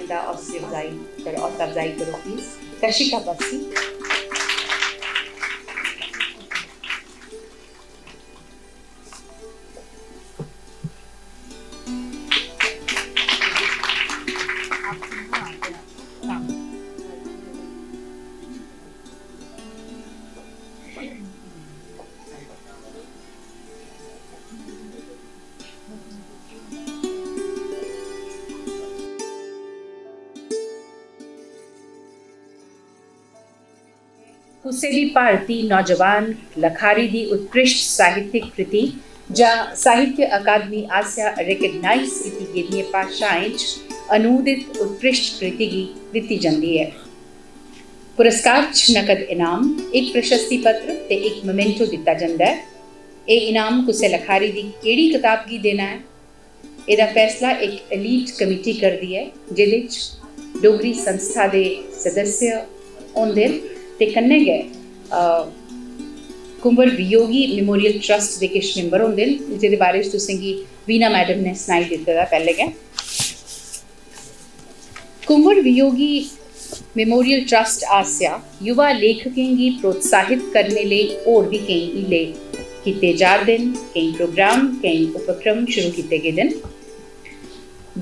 दा हौसला अफजाई करो प्लीज। कशिका बसी ਕਿਸੇ ਵੀ ਭਾਰਤੀ ਨੌਜਵਾਨ ਲਖਾਰੀ ਦੀ ਉਤਕ੍ਰਿਸ਼ਟ ਸਾਹਿਤਿਕ ਕ੍ਰਿਤੀ ਜਾਂ ਸਾਹਿत्य अकादमी आसिया रिकग्नाइज की गेदियां भाषाएं अनूदित उत्कृष्ट कृति की दिती जाती है। पुरस्कार च नकद इनाम, एक प्रशस्ति पत्र ते एक मोमेंटो दिता जाता है। ये इनाम कुसे लखारी दी केड़ी किताब की देना है, इसका फैसला एक एलीट कमेटी करती है जिहदे च डोगरी संस्था के सदस्य होंदे ते कन्नै गै कुंवर वियोगी मेमोरियल ट्रस्ट के किश मैंबर होंदे जिहदे बारे च तुसें गी वीना मैडम ने सनाई दित्ते दा पैह्ले गै। कुंवर वियोगी मेमोरियल ट्रस्ट आसिया युवा लेखकें गी प्रोत्साहित करने लिए होर भी कई हीले किए जा रहे हैं, कई प्रोग्राम कई उपक्रम शुरू किए गए हैं।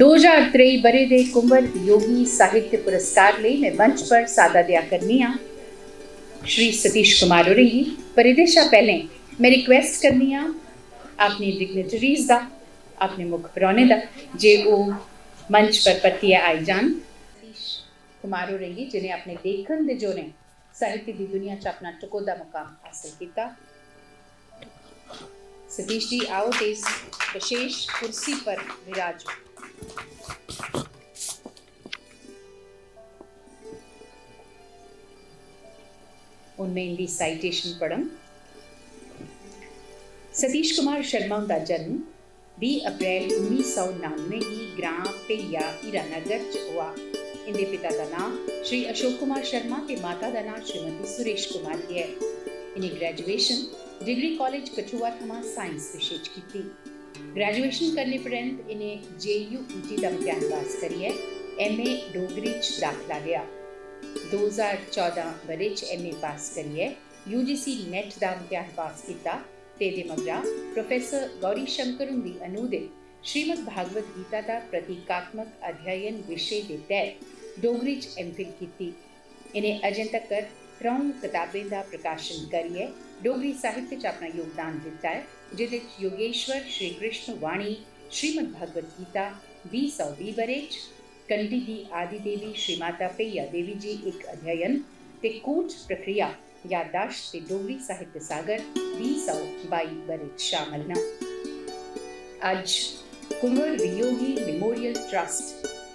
2023 बरे दे कुंवर वियोगी साहित्य पुरस्कार लिए मैं मंच पर सादा दिया करनी हाँ श्री सतीश कुमार होरें गी, पर एह्दे शा पहले मैं रिक्वेस्ट करनी हाँ अपनी डिग्नेटरीज का, अपने मुख परौने का जे वो मंच पर परतियै आई जान। सतीश कुमार होरें गी जिन्हें अपने लेखन दे जोरें साहित्य की दुनिया च अपना टकोदा मुकाम हासिल किया। सतीश जी आओ ते इस विशेष कुर्सी पर विराजो। उनमें इनकी साइटेशन पढ़म। सतीश कुमार शर्मा का जन्म 20 अप्रैल 1999 की ग्राम पेया हीरानगर च हुआ। इनके पिता का नाम श्री अशोक कुमार शर्मा ते माता का नाम श्रीमती सुरेश कुमारी है। इन्हें ग्रेजुएशन डिग्री कॉलेज कठुआ थमां साइंस विशे च कीती। ग्रेजुएशन करने परैंत इन्हें JUET का इम्तिहान पास करिए MA डोगरी च दाखला लिया। 2014 बरे च MA पास करिए UGC नेट का इम्तिहान पास किया ते दे मगरा प्रोफेसर गौरी शंकर हुंदी अनूदित श्रीमद भागवत गीता का प्रतीकात्मक अध्ययन विषय के तहत डोगरी च MPhil की। इन्हें अजें तक 3 किताबें का प्रकाशन करिए डोगरी साहित्य च अपना योगदान दिता है, जिहदे च योगेश्वर श्री कृष्ण वाणी श्रीमद भागवत गीता 2020 बरे च, कंडी दी आदि देवी श्री माता पेया देवी जी एक अध्ययन ते कूट प्रक्रिया याददाश्त ते डोगरी साहित्य सागर 2022 बरे च शामिल न। अज कुंवर वियोगी मेमोरियल ट्रस्ट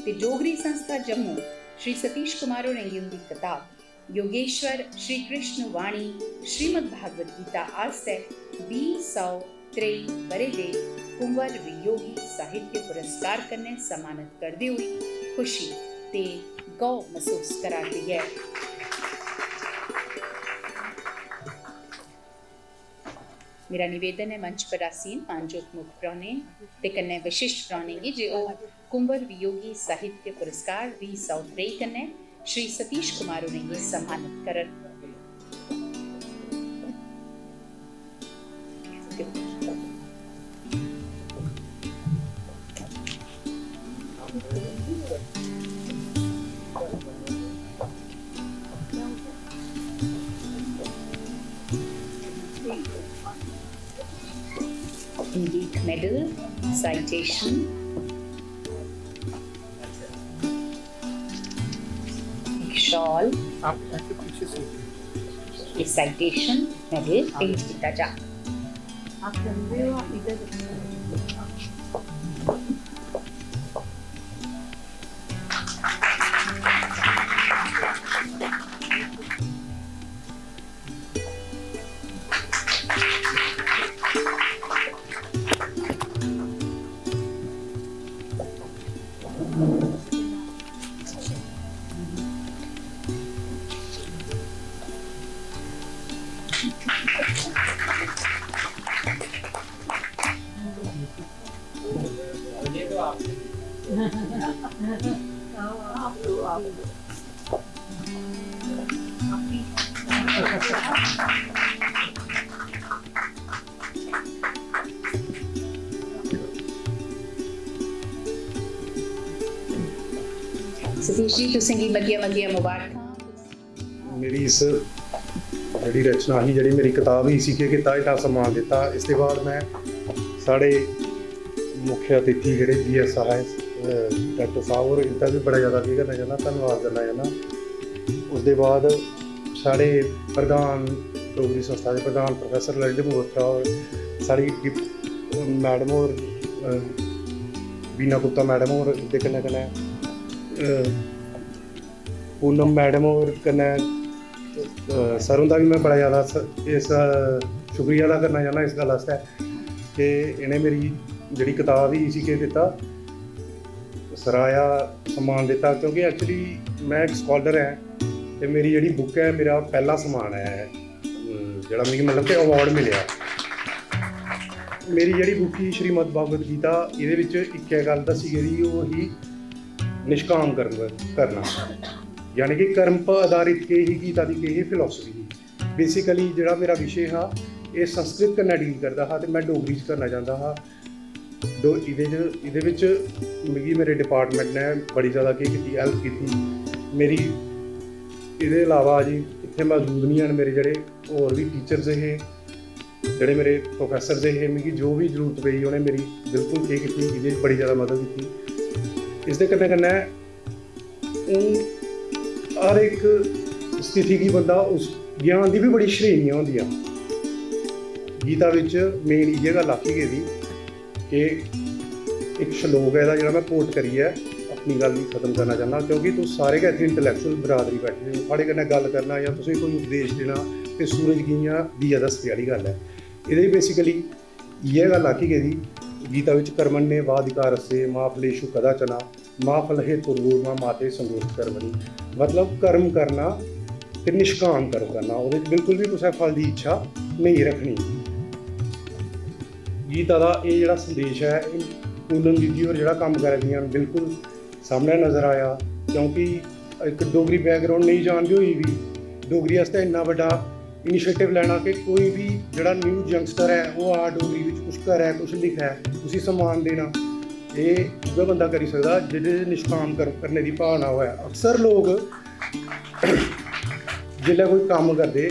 ते डोगरी संस्था जम्मू श्री सतीश कुमार होरें गी उंदी किताब योगेश्वर श्री कृष्ण वाणी श्रीमद भागवत गीता आस्ते 2023 बरे दे कुंवर वियोगी साहित्य पुरस्कार कन्नै सम्मानित करदे हुए खुशी ते गौरव महसूस कराती है। मेरा निवेदन है मंच पर आसीन मानजोत मुख परौने ते कन्नै विशिष्ट परौने गी जे ओह् कुंवर वियोगी साहित्य पुरस्कार 2023 कन्नै श्री सतीश कुमार होरें गी सम्मानित करन। Unique medal, citation, shawl, a citation, medal, पेश किया जा। आप समझे हो आप इधर सतीश जी तुसें मतिया मतिया मुबारक। मेरी इस जी रचना ही जी मेरी किताब ही सीखे किता इतना सम्मान दिता। इसके बाद मैं साढ़े मुख्य अतिथि जोड़े GSI डॉक्टर साहब और इनका भी बड़ा ज़्यादा भी करना चाहना, धन्यवाद करना चाहना। उसके बाद साढ़े प्रधान डोगरी संस्था के प्रधान प्रोफैसर ललित मल्होत्रा और साढ़ी मैडम और बीना गुप्ता मैडम और इहदे कन्नै कन्नै पूनम मैडम और कन्नै सर हुंदा भी मैं बड़ा ज़्यादा इस शुक्रिया अदा करना चाहना इस गल्ल आस्तै कि इ'नें मेरी जिहड़ी कताब ही इसी केह् दित्ता सराया सम्मान दित्ता, क्योंकि एक्चुअली मैं एक स्कॉलर ऐ ते मेरी जिहड़ी बुक है मेरा पहला सम्मान है जेह्ड़ा मिगी मतलब कि अवार्ड मिलेआ। मेरी जिहड़ी बुक ही श्रीमद भागवत गीता एह्दे विच इक्कै गल्ल दस्सी गेदी ओह् ही निष्काम कर्म करना, यानी कि कर्म पर आधारित के ही गीता की के ही फिलोसफी ही। बेसिकली जिहड़ा मेरा विशे हा ये संस्कृत कन्नै डील करदा हा ते मैं डोगरी च करना चाहता हा। इहदे विच मिगी मेरे डिपार्टमेंट ने बड़ी ज़्यादा केह् कीती हेल्प कीती। मेरी इहदे अलावा जी इत्थे मौजूद नहीं हैन मेरे जेह्ड़े होर भी टीचर्स हे जेह्ड़े मेरे प्रोफैसर हे, मिगी जो भी जरूरत पेई उ'नें मेरी बिल्कुल केह् कीती एह्दे च बड़ी ज़्यादा मदद कीती। इसदे कन्नै कन्नै हर एक स्थिति गी बंदा उस ज्ञान की भी बड़ी श्रेणियां होंदियां। गीता विच मेन इ'यै गल्ल आखी गेदी कि एक श्लोक है जेह्ड़ा मैं कोट करियै अपनी गल्ल गी खत्म करना चाहना, क्योंकि तुस सारे गै इत्थै इंटलैक्चुअल बरादरी बैठे दे थुआढ़े कन्नै गल्ल करना या तुसें कोई उपदेश देना ते सूरज गी इ'यां दिया दस्सने आह्ली गल्ल है। एह्दे बेसिकली इ'यै गल्ल आखी गेदी गीता विच कर्मण्ये वाधिकारस्ते मा फलेषु कदाचन मा फल हेतुर्भूर्मा माते संगोष्ठ कर्मणि, मतलब कर्म करना ते निष्काम कर्म करना, ओह्दे च बिल्कुल भी कुसै फल की इच्छा नहीं रखनी। गीता का ये जेह्ड़ा संदेश है पूनम दीदी होर जेह्ड़ा कम्म करा दियां बिल्कुल सामने नज़र आया, क्योंकि एक डोगरी बैकग्राउंड नहीं जानदे होई भी डोगरी आस्तै इन्ना बड्डा इनिशिएटिव लैना कि कोई भी जेह्ड़ा न्यू यंगस्टर है वो आ डोगरी विच कुछ करै कुछ लिखै उसी सम्मान देना, ये उ'ऐ बंदा करी सकदा जेह्दे निष्काम करने की भावना होऐ। अक्सर लोग जिल्लै कोई कम्म करदे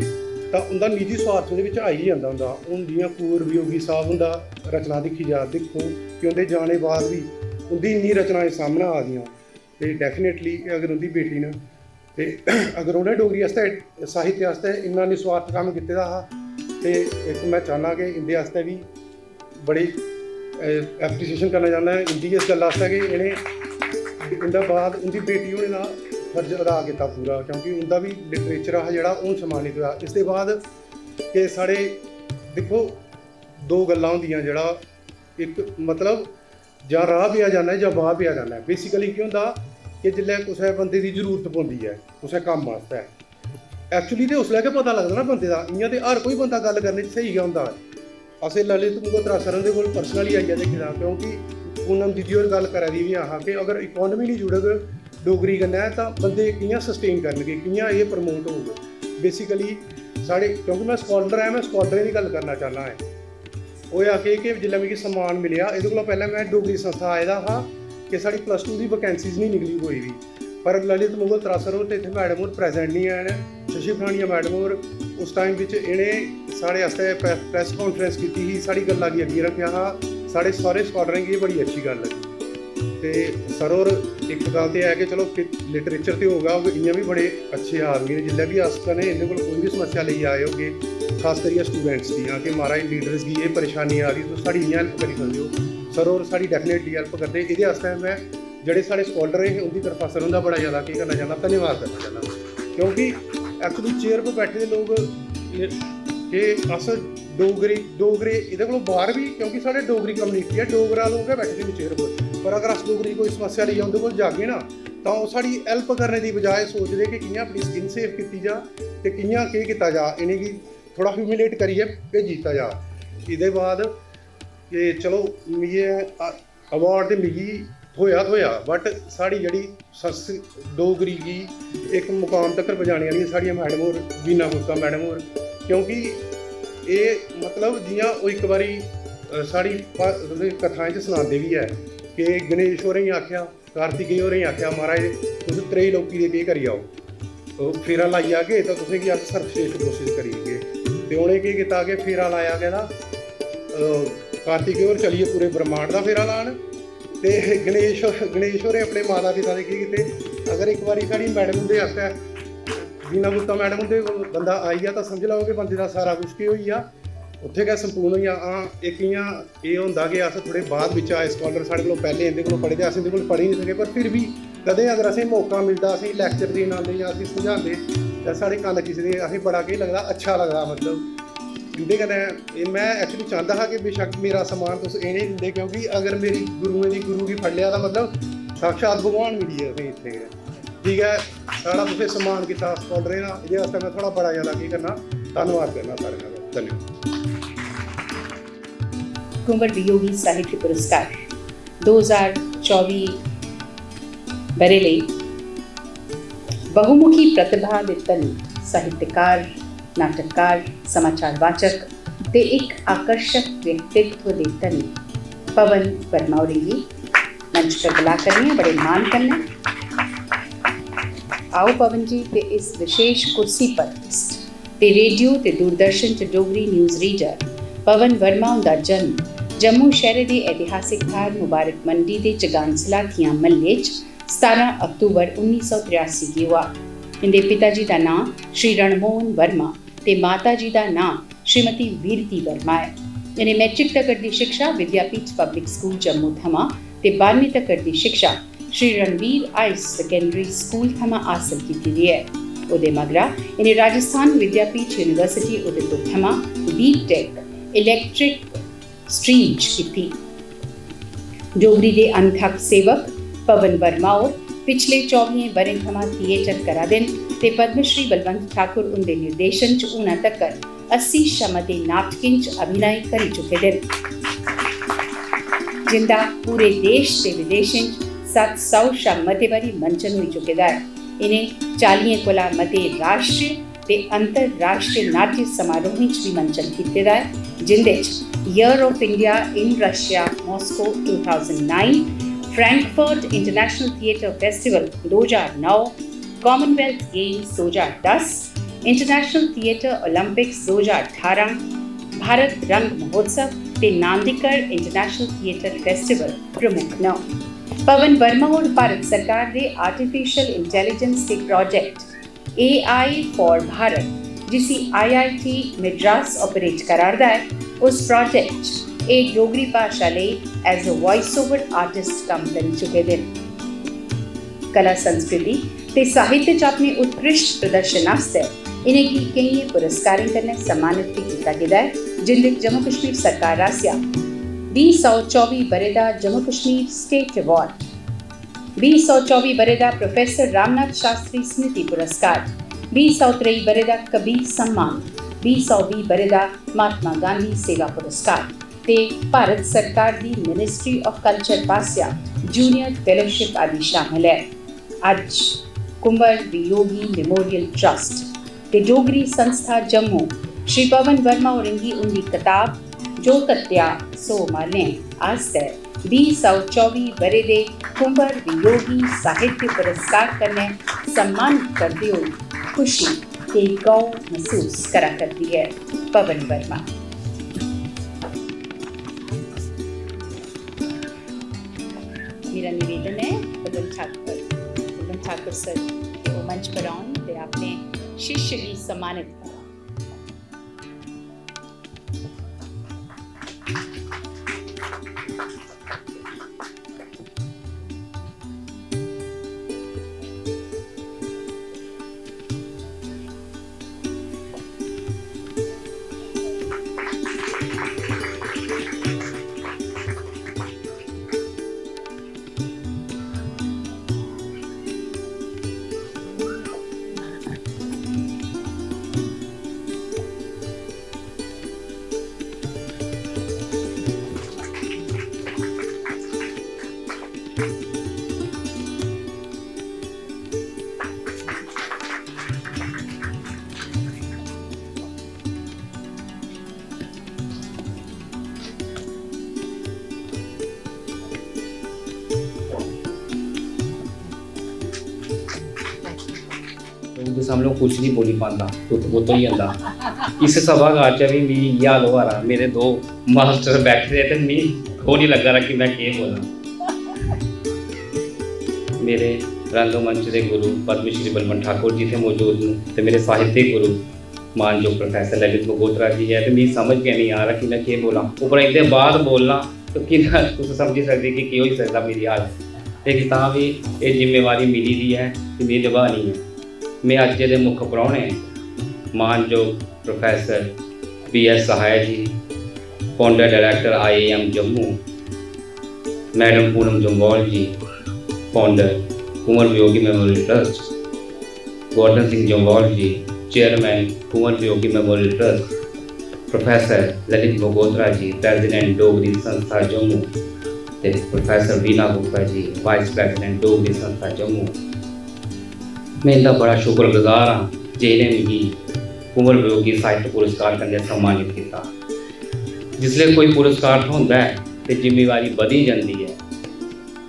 तां उं'दा निजी स्वार्थ ओह्दे बिच आई ही जंदा होंदा। हून जि'यां कुंवर वियोगी साहब हुंदा रचना दिक्खी जा, दिक्खो कि उं'दे जाने बाद भी उं'दी इन्नी रचनाएं सामने आ दियां ते डेफिनेटली अगर उं'दी बेटी न ते अगर उ'नें डोगरी आस्तै साहित्य आस्तै इन्ना निस्वार्थ कम्म कीते दा हा ते इक मैं चाह्न्नां कि इं'दे आस्तै भी बड़ी एप्रीसिएशन करना चाह्न्नां इं'दी इस गल्ल आस्तै कि इ'नें इं'दे बाद उं'दी बेटी होने दा फर्ज अदा किया पूरा, क्योंकि उनका भी लिटरेचर हा जेह्ड़ा हून सम्मानित होया। इसदे बाद कि साढ़े दिक्खो दो गल्लां होंदियां जेह्ड़ा इक मतलब जां राह पेआ जाना है जां बाह् पेआ जाना है। बेसिकली केह् होंदा कि जिल्लै कुसै बंदे दी जरूरत पौंदी है कुसै कम्म आस्तै एक्चुअली ते उसलै गै पता लगदा ना बंदे दा, इ'यां ते हर कोई बंदा गल्ल करने च स्हेई गै होंदा है। असें ललित मल्होत्रा सर हुंदे कोल पर्सनली आइयै दिक्खे दा, क्योंकि पूनम दीदी होर गल्ल करा दी बी हा कि अगर इकोनॉमी नहीं जुड़ग डोगरी कन्नै तां बंदे कि'यां सस्टेन करनगे, कि'यां एह् प्रमोट होग। बेसिकली साढ़े क्योंकि मैं स्कॉलर ऐ, मैं स्कॉलरें दी गल्ल करना चाह्न्ना ऐ। होया कि जिल्लै मिगी सम्मान मिलेआ एह्दे कोला पैह्लें मैं डोगरी संस्था आए दा हा कि साढ़ी +2 दी वैकेंसीज नहीं निकली कोई भी, पर ललित मल्होत्रा सर होर ते इत्थै मैडम होर प्रेजेंट नहीं हैन, शशि फलानिया मैडम होर उस टाइम बिच इ'नें साढ़े आस्तै प्रैस कॉन्फ्रेंस कीती ही, साढ़ी गल्ला गी अग्गें रक्खेआ हा, साढ़े सारे स्कॉलरें गी बड़ी अच्छी गल्ल लगी। ते सर होर एक गल्ल ते है कि चलो लिटरेचर ते होगा इ'यां भी बड़े अच्छे आदमी ने, जिल्लै भी अस कदें इं'दे कोल कोई भी समस्या लेइयै आए होगे खास करियै स्टूडेंट्स दियां कि महाराज लीडर्स गी एह् परेशानी आ रही तुस साढ़ी इ'यां हेल्प करी सकदे हो, सर होर साढ़ी डेफिनेटली हेल्प करदे। एह्दे आस्तै मैं जेह्ड़े साढ़े स्कॉलर हे उं'दी तरफा सर हुंदा बड़ा ज़्यादा केह् करना चाह्न्ना धन्यवाद करना चाह्न्ना, क्योंकि एक्चुअली चेयर पर बैठे दे लोग कि अस डोगरे एह्दे कोला बाहर भी, क्योंकि साढ़े डोगरी कम्युनिटी है डोगरा लोग गै बैठे दे चेयर पर अगर अस डोगरी कोई समस्या लेइयै उं'दे कोल जागे ना तां ओह् साढ़ी हेल्प करने दी बजाय सोचदे कि कि'यां अपनी स्किन सेव कीती जा ते कि'यां केह् कीता जा, इ'नेंगी थोड़ा ह्यूमिलेट करियै भेजी दित्ता जा। एह्दे बाद कि चलो मिगी अवार्ड ते मिगी थ्होया बट साढ़ी जेह्ड़ी डोगरी गी इक मुकाम तक्कर पजाने आह्लियां साढ़ियां मैडम होर बीना गुप्ता मैडम होर, क्योंकि एह् मतलब जि'यां ओह् इक बारी साढ़ी कथाएं च सनांदे बी है कि गणेश होरें गी आखेआ कार्तिकेय होरें गी आखेआ महाराज तुस त्रैलोकी दे केह् करी आओ फेरा लाई आगे तो तुसेंगी अस सर्वश्रेष्ठ घोशित करिए, ते उ'नें केह् कीता कि फेरा लाया गेदा कार्तिकेय होर चलिए पूरे ब्रह्मांड दा फेरा लान, ते गणेश होरें अपने माता पिता दे केह् कीते अगर इक बारी साढ़ी मैडम उं'दे आस्तै बीना गुप्ता मैडम उंदे कोल बंदा आई आ तां समझ लैओ कि बंदे दा सारा कुछ के होई आ उत्थे गै संपूर्ण होई आ। हां इक इ'यां एह् होंदा कि अस थोह्ड़े बाद बिच आए स्कॉलर, साढ़े कोलों पैह्ले इंदे कोलों पढ़े ते अस इंदे कोल पढ़ी नहीं सके, पर फिर भी कदें अगर असें मौका मिलदा असें लैक्चर देन आंदे जां असें समझांदे तां साढ़े कन्न खिचदे, असें बड़ा केह् लगदा, अच्छा लगदा। मतलब इंदे कन्नै मैं एक्चुअली चांह्दा हा कि बेशक मेरा समान तुस इ'नें गी दिंदे, क्योंकि अगर मेरी गुरुएं दी गुरु गी फड़ लिया तां मतलब साक्षात भगवान मिली गे असें इत्थे गै। ठीक है, साढ़ा तुसें सम्मान कीता स्कॉलरें दा, एह्दे आस्तै मैं थोह्ड़ा बड़ा ज्यादा केह् करना, धन्नवाद करना सारें दा। धन्यवाद। कुंवर वियोगी साहित्य पुरस्कार 2024 बरे ਲਈ बहुमुखी प्रतिभा ਦੇ ਧਨੀ ਸਾਹਿਤਕਾਰ, ਨਾਟਕਕਾਰ, ਸਮਾਚਾਰ ਵਾਚਕ ਤੇ ਇੱਕ ਆਕਰਸ਼ਕ ਵਿਅਕਤਿਤਵ ਦੇ ਧਨੀ ਪਵਨ ਵਰਮਾ ਹੋਰੀ मंच पर बुला करनी है, बड़े मान करना। आओ पवन जी ते इस विशेष कुर्सी पर ते रेडियो ते दूरदर्शन च डोगरी न्यूज़ रीडर पवन वर्मा उंदा जन्म जम्मू शहर के ऐतिहासिक थार मुबारक मंडी के चगानसला थियां महल्ले 17 अक्तूबर 1983 गी हुआ। इंदे पिता जी का नाम श्री रणमोहन वर्मा ते माता जी का नाम श्रीमती वीरती वर्मा है। इन्हें मैट्रिक तक की शिक्षा विद्यापीठ पब्लिक स्कूल जम्मू थमां ते 12वीं तक की शिक्षा Shri Ranveer ice secondary school थमां हासिल की है। उहदे मगरा इन्हें राजस्थान विद्यापीठ यूनिवर्सिटी उदयपुर थमां B.Tech इलैक्ट्रिक स्ट्रीम की। डोगरी के अनथक सेवक पवन वर्मा और पिछले 24 बरें थमां थिएटर करा दिन ते पद्मश्री बलवंत ठाकुर उनके निर्देशन च हुण तक 80 शा मते नाटकें च अभिनय करी चुके दिन, जिंदा पूरे देश के विदेशें 700 शा मते बारी मंचन हो चुके दा है। इन्हें 40 कोला मते राष्ट्रीय ते अंतरराष्ट्रीय नाट्य समारोहें भी मंचन किए दा है, जिंदे year of India in Russia Moscow 2009, Frankfurt international theatre festival 2009, Commonwealth games 2010, international theatre Olympics 2018, Bharat रंग महोत्सव ते नांदीकर इंटरनेशनल थिएटर फेस्टिवल प्रमुख न। पवन वर्मा और भारत सरकार के आर्टिफिशियल इंटैलीजेंस के प्रोजेक्ट AI फॉर भारत जिसी IIT मद्रास ऑपरेट करारदा है, उस प्रोजेक्ट एक डोगरी भाषा ले as a voice over artist काम कर चुके दिन। कला संस्कृति ते साहित्य च अपने उत्कृष्ट प्रदर्शन आस्ते इन्हें गी केईं पुरस्कारें कन्नै सम्मानित भी किया गया है, जिंदे जम्मू कश्मीर सरकार आसेआ 2024 बरे दा जम्मू कश्मीर स्टेट अवार्ड, 2024 बरे दा प्रोफेसर रामनाथ शास्त्री स्मृति पुरस्कार, 2023 बरे दा कबीर सम्मान, 2020 बरे दा महात्मा गांधी सेवा पुरस्कार ते भारत सरकार की ministry of culture Passia junior fellowship आदि शामिल है। अज कुंवर वियोगी मेमोरियल ट्रस्ट ते डोगरी संस्था जम्मू श्री पवन वर्मा और उनकी किताब जो कत्या सो माने आस्ते 2024 बरे दे कुंवर वियोगी साहित्य पुरस्कार कन्नै सम्मानित करते हुए खुशी ते गौरव महसूस करा करती है। पवन वर्मा मेरा निवेदन है पवन ठाकुर सर को मंच पर आउन ते अपने शिष्य भी सम्मानित करा। उनके सामने कुछ नहीं बोली पाता वो तो ही आता। इस सभागार च भी मी इ'यै हाल होआ दा, मेरे दो मास्टर बैठे दे ते मी ओह् नहीं लग्गा दा कि मैं केह् बोलां। मेरे रंगमंच के गुरु पद्म श्री बलवंत ठाकुर जी थे मौजूद ने, तो मेरे साहित्यिक गुरु मानयोग प्रोफैसर ललित मगोत्रा जी है। तो मैं समझ के नहीं आ रहा कि मैं क्या बोला, उपर इनके बाद बोलना तो कि तुम समझी सकते कि क्यों ही सकता मेरी हालत, लेकिन तां भी ये जिम्मेवारी मिली दी है कि मेरी निभानी है। मैं अज दे मुख प्राहुणे मानयोग professor BS Sahay ji, founder director IIM Jammu, madam Poonam Jamwal ji, founder Kunwar Viyogi memorial trust, Govardhan Singh Jamwal ji, chairman Kunwar Viyogi memorial trust, professor Lalit Magotra ji, president Dogri संस्था जम्मू, ते professor Veena Gupta ji, vice president Dogri संस्था जम्मू। मैं इनका बड़ा शुक्रगुजार हाँ जिन्हें मिगी कुंवर वियोगी साहित्य पुरस्कार कन्नै सम्मानित किया। जिसले कोई पुरस्कार होंदा है तो जिम्मेवारी बढ़ी जाती है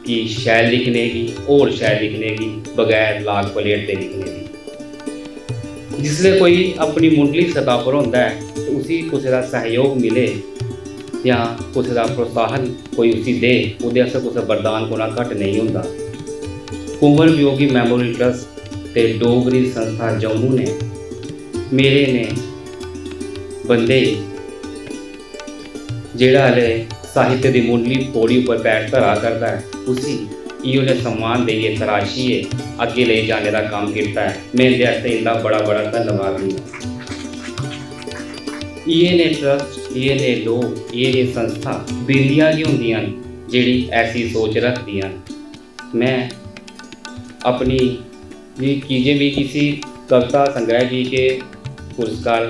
कि शैल लिखने की और शैल लिखने की बगैर लाग पलेट के लिखने की। जिसले कोई अपनी मुंडली सतह पर होंदा है तो उसी किसी का सहयोग मिले या किसी का प्रोत्साहन कोई उसी दे, उहदे आस्तै कुछ वरदान कोला घट नहीं होंदा। कुंवर वियोगी मैमोरियल ट्रस्ट ते डोगरी संस्था जम्मू ने मेरे ने बंदे जेड़ा हले साहित्य की मुंडली पौड़ी पर पैर धरा करता है, उसी इो ने सम्मान देइए तराशिए अगे ले जाने का काम किया है। मैं इनके इनका बड़ा बड़ा धन्यवाद दूँ। ये ने ट्रस्ट, ये ने लोग, ये ने संस्था बिरलियां जी होंदियां जेड़ी ऐसी सोच रखदियां। मैं अपनी जी कीजिए भी किसी कविता संग्रह जी के पुरस्कार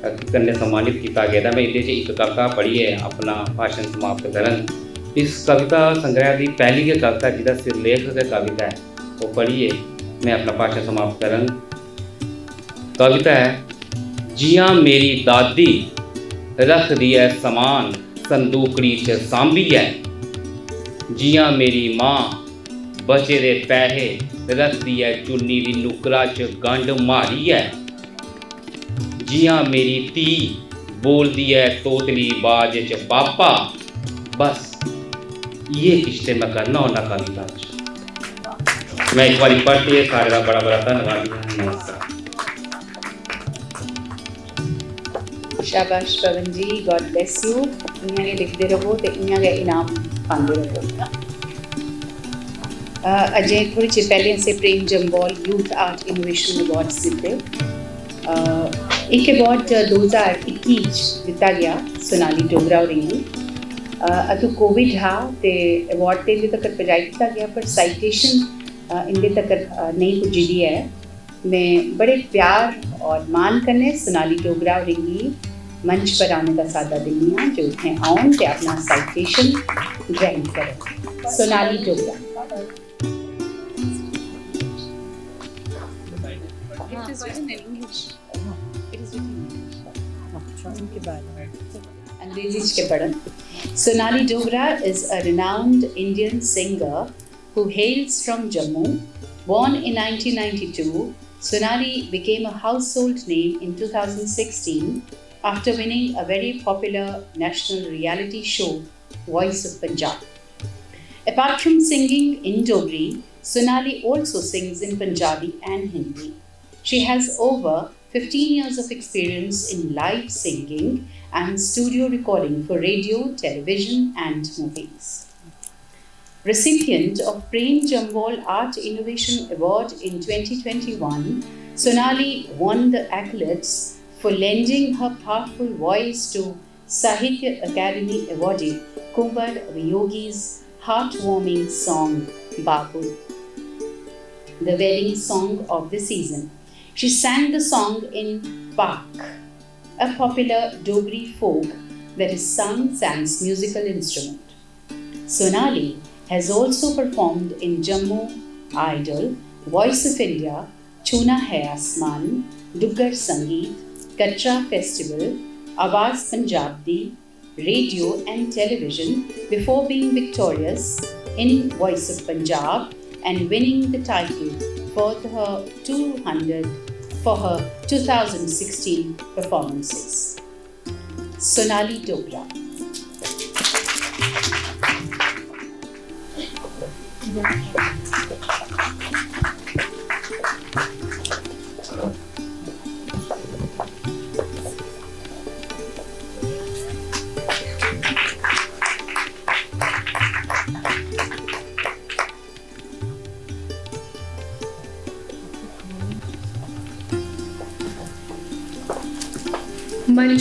कन्नै सम्मानित किया गया था। मैं ये एक कविता पढ़ी है अपना भाषण समाप्त करन। इस कविता संग्रह की पहली के कविता जिसका सिरलेख से कविता है वो पढ़िए मैं अपना भाषण समाप्त करन। कविता है, जियां मेरी दादी रख दिया समान संदूकड़ी च सांभी है, जियां मेरी माँ बचे दे पैहे रख दिया चुन्नी दी नुकरा च गंढ मारी है, जियां मेरी धी बोलदी है तोतली बाज च पापा। बस ये किस्से मैं करना होना कविता च। मैं एक बार पढ़ती सारे का बड़ा बड़ा धन्यवाद। नमस्कार। शाबाश पवन जी, गॉड ब्लेस यू। इयां गै लिखते रहो तो इयां गै इनाम पाते रहो। अजय थोड़ी चिर पहले असें Prem Jamwal youth art innovation awards दिते। एक अवार्ड 2021 दिता गया सोनाली डोगरा होरेंगी। अतु कोविड हा ते अवार्ड ते इंदे तक पजाई दिता गया पर साइटेशन इंदे तक नहीं पुजी दी है। मैं बड़े प्यार और मान कन्नै सोनाली डोगरा होरेंगी मंच पर आने का सादा दिन्नी हाँ जो इतने आउन ते अपना साइटेशन ग्रहण करें। Sonali Dogra. It is written in English. It is written in English. अंग्रेजी के पढ़न। Sonali Dogra is a renowned Indian singer who hails from Jammu. Born in 1992, Sonali became a household name in 2016 after winning a very popular national reality show, Voice of Punjab. Apart from singing in Dogri, Sonali also sings in Punjabi and Hindi. She has over 15 years of experience in live singing and studio recording for radio, television, and movies. Recipient of Prem Jamwal Art Innovation Award in 2021, Sonali won the accolades for lending her powerful voice to Sahitya Academy awardee Kunvar Viyogi's heartwarming song Babu, the wedding song of the season. She sang the song in Pak, a popular Dogri folk that is sung sans musical instrument. Sonali has also performed in Jammu Idol, Voice of India, Chuna Hai Asman, Duggar Sangeet, Katra Festival, Awaaz Punjabi, radio and television before being victorious in Voice of Punjab and winning the title for her 2016 performances. Sonali Dogra. मंच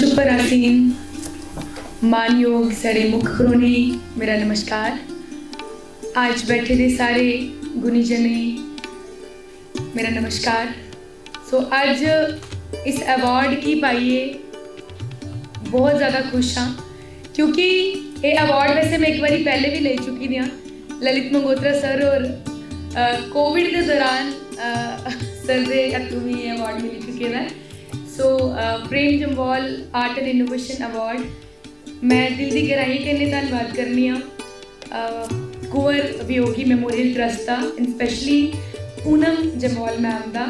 उप्पर आसीन मानयोग साढ़े मुख खड़ोने मेरा नमस्कार। आज बैठे दे सारे गुणीजने मेरा नमस्कार। आज इस अवार्ड की पाइए बहुत ज़्यादा खुश हाँ, क्योंकि ये अवार्ड वैसे मैं एक बारी पहले भी ले चुकी थी। ललित मंगोत्रा सर और कोविड के दौरान सर के हथों भी ये अवार्ड मिल चुके हैं। Prem Jamwal art and innovation award मैं दिल की गहराई कन्नै धन्नवाद करनी कुंवर वियोगी मेमोरियल ट्रस्ट का, स्पैशली पूनम जम्वाल मैम का,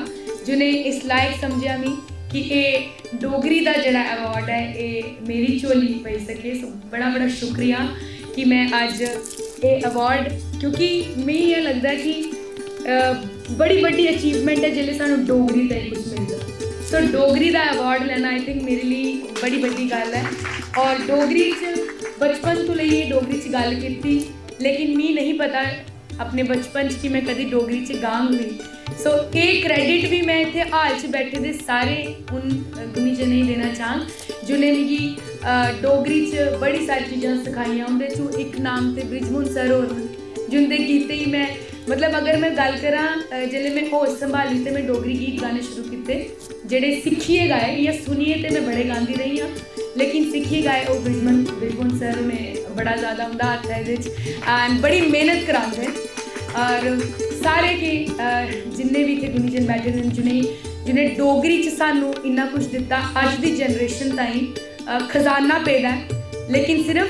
जिन्हें इस लायक समझा मी कि ये डोगरी का जड़ा अवार्ड है ये मेरी झोली पई सके। बड़ा बड़ा शुक्रिया कि मैं अज ये अवार्ड, क्योंकि मैं ये लगता है कि बड़ी बड़ी अचीवमेंट है जिसले सानू डोगरी का कुछ मिलता। डोगरी का अवार्ड लेना आई थिंक मेरे लिए बड़ी बड़ी गल है। और डोगरी बचपन तो लेइए डोगरी गल की, लेकिन मी नहीं पता अपने बचपन कि मैं कभी डोगरी गांगी। ये क्रेडिट भी मैं इतने हाल च बैठे दे सारे उन गुणीजनें ही देना चाह जिन्हें मिगी डोगरी बड़ी सारी चीज़ां सिखाइयां। उनके चो एक नाम से ब्रिजमोहन सर होर जिंदे गीते ही मैं मतलब अगर मैं गल करा जिसले मैं होश संभाली तो मैं डोगरी गीत गाने शुरू किए जेडे सिक्खिए गाए या सुनिए तो मैं बड़े गाती रही हाँ, लेकिन सिक्खिए गाए वो ब्रिजमोहन सर में बड़ा ज़्यादा उनका हाथ है एंड बड़ी मेहनत कराते हैं। और सारे के जिन्ने भी थे गुणीजन बैठे हैं जिन्हें डोगरी सानू इन्ना कुछ दिता, अज की जनरेशन ताई खजाना पेदा है, लेकिन सिर्फ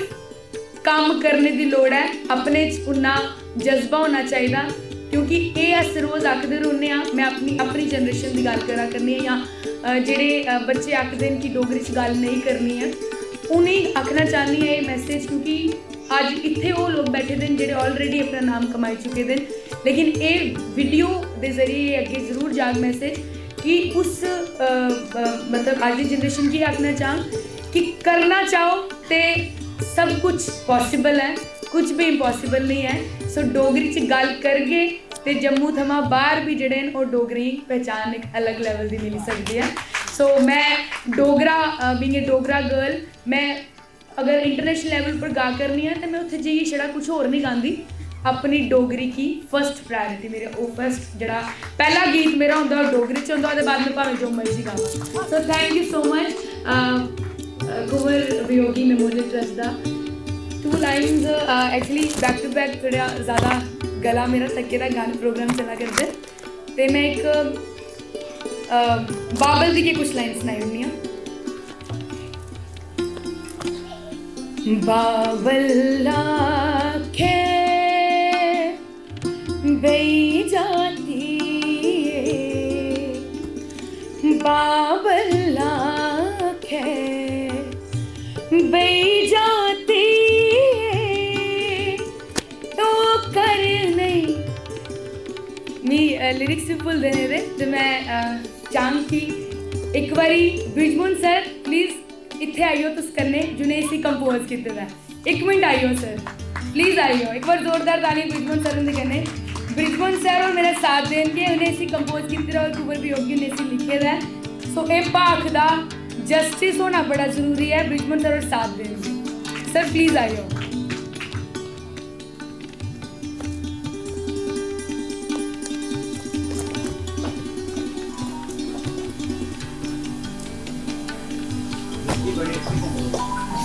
काम करने की लोड़ है, अपने उन्ना जज्बा होना चाहिए। क्योंकि ये अस रोज़ आखते रोने मैं अपनी जनरेशन की गल करा करनी है या जेडे बच्चे आखते हैं कि डोगरी गल नहीं करनी है उन्हें आखना चाहनी है ये मैसेज, क्योंकि अज इतने वो लोग बैठे हैं जेडे ऑलरेडी अपना नाम कमाई चुके हैं, लेकिन ये वीडियो के जरिए अगे जरूर जाग मैसेज कि उस मतलब आज की जनरेशन की आखना चाह कि करना चाहो तो सब कुछ पॉसिबल है, कुछ भी इम्पॉसिबल नहीं है। डोगरी गल करगे तो जम्मू थमा बाहर भी जड़े और डोगरी पहचान एक अलग लेवल की मिल सकती है। मैं Dogra being a Dogra girl, मैं अगर इंटरनेशनल लेवल पर गा करनी है तो मैं उत्थे जाइए छड़ा कुछ होर नहीं गाती, अपनी डोगरी की फर्स्ट प्रायोरिटी मेरे वो फर्स्ट जड़ा पहला गीत मेरा होंदा डोगरी च होंदा, बाद में भावें जो मर्जी गावां। Thank you so much Kunwar Viyogi memorial trust का। 2 lines actually back to back थोड़ा ज़्यादा गला मेरा थके दा गाने प्रोग्राम चला करते तो मैं एक बाबल दी के कुछ लाइन सुनाई हूँ। बाबल आखे बई जाती बाबल आखे बई जाती लिरिक्स भी भूल देने दे तो मैं चाहूँ कि एक बारी ब्रिजमोहन सर प्लीज़ इतने आइयो तुस करने जिन्हें इसी कंपोज किया। 1 मिनट आइयो सर, प्लीज़ आइयो एक बार जोरदार ताली ब्रिजमोहन सर उन्हें कहने। ब्रिजमोहन सर और मेरा साथ देंगे, उन्हें इसी कंपोज किया और कुंवर वियोगी ने इसी लिखे दा। ये भाख का जस्टिस होना बड़ा जरूरी है, ब्रिजमोहन सर और साथ देंगे। सर प्लीज़ आइयो।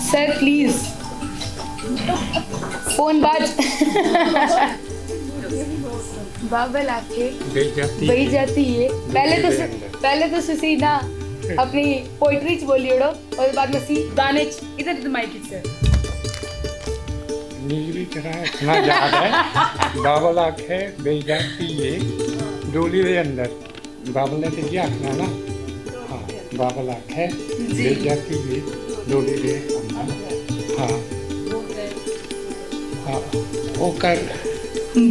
सर प्लीज फोन बाज बाबल आके बही जाती है। पहले तो सुसी ना अपनी पोइट्री च बोली ओड़ो और बाद में सी गाने च इधर तो माइक सर नीली तरह इतना याद है। बाबल आखे बही जाती है डोली के अंदर, बाबल ने तो ये आखना ना, हाँ बाबल आखे बही जाती है डोली के अंदर, हाँ हाँ वो कर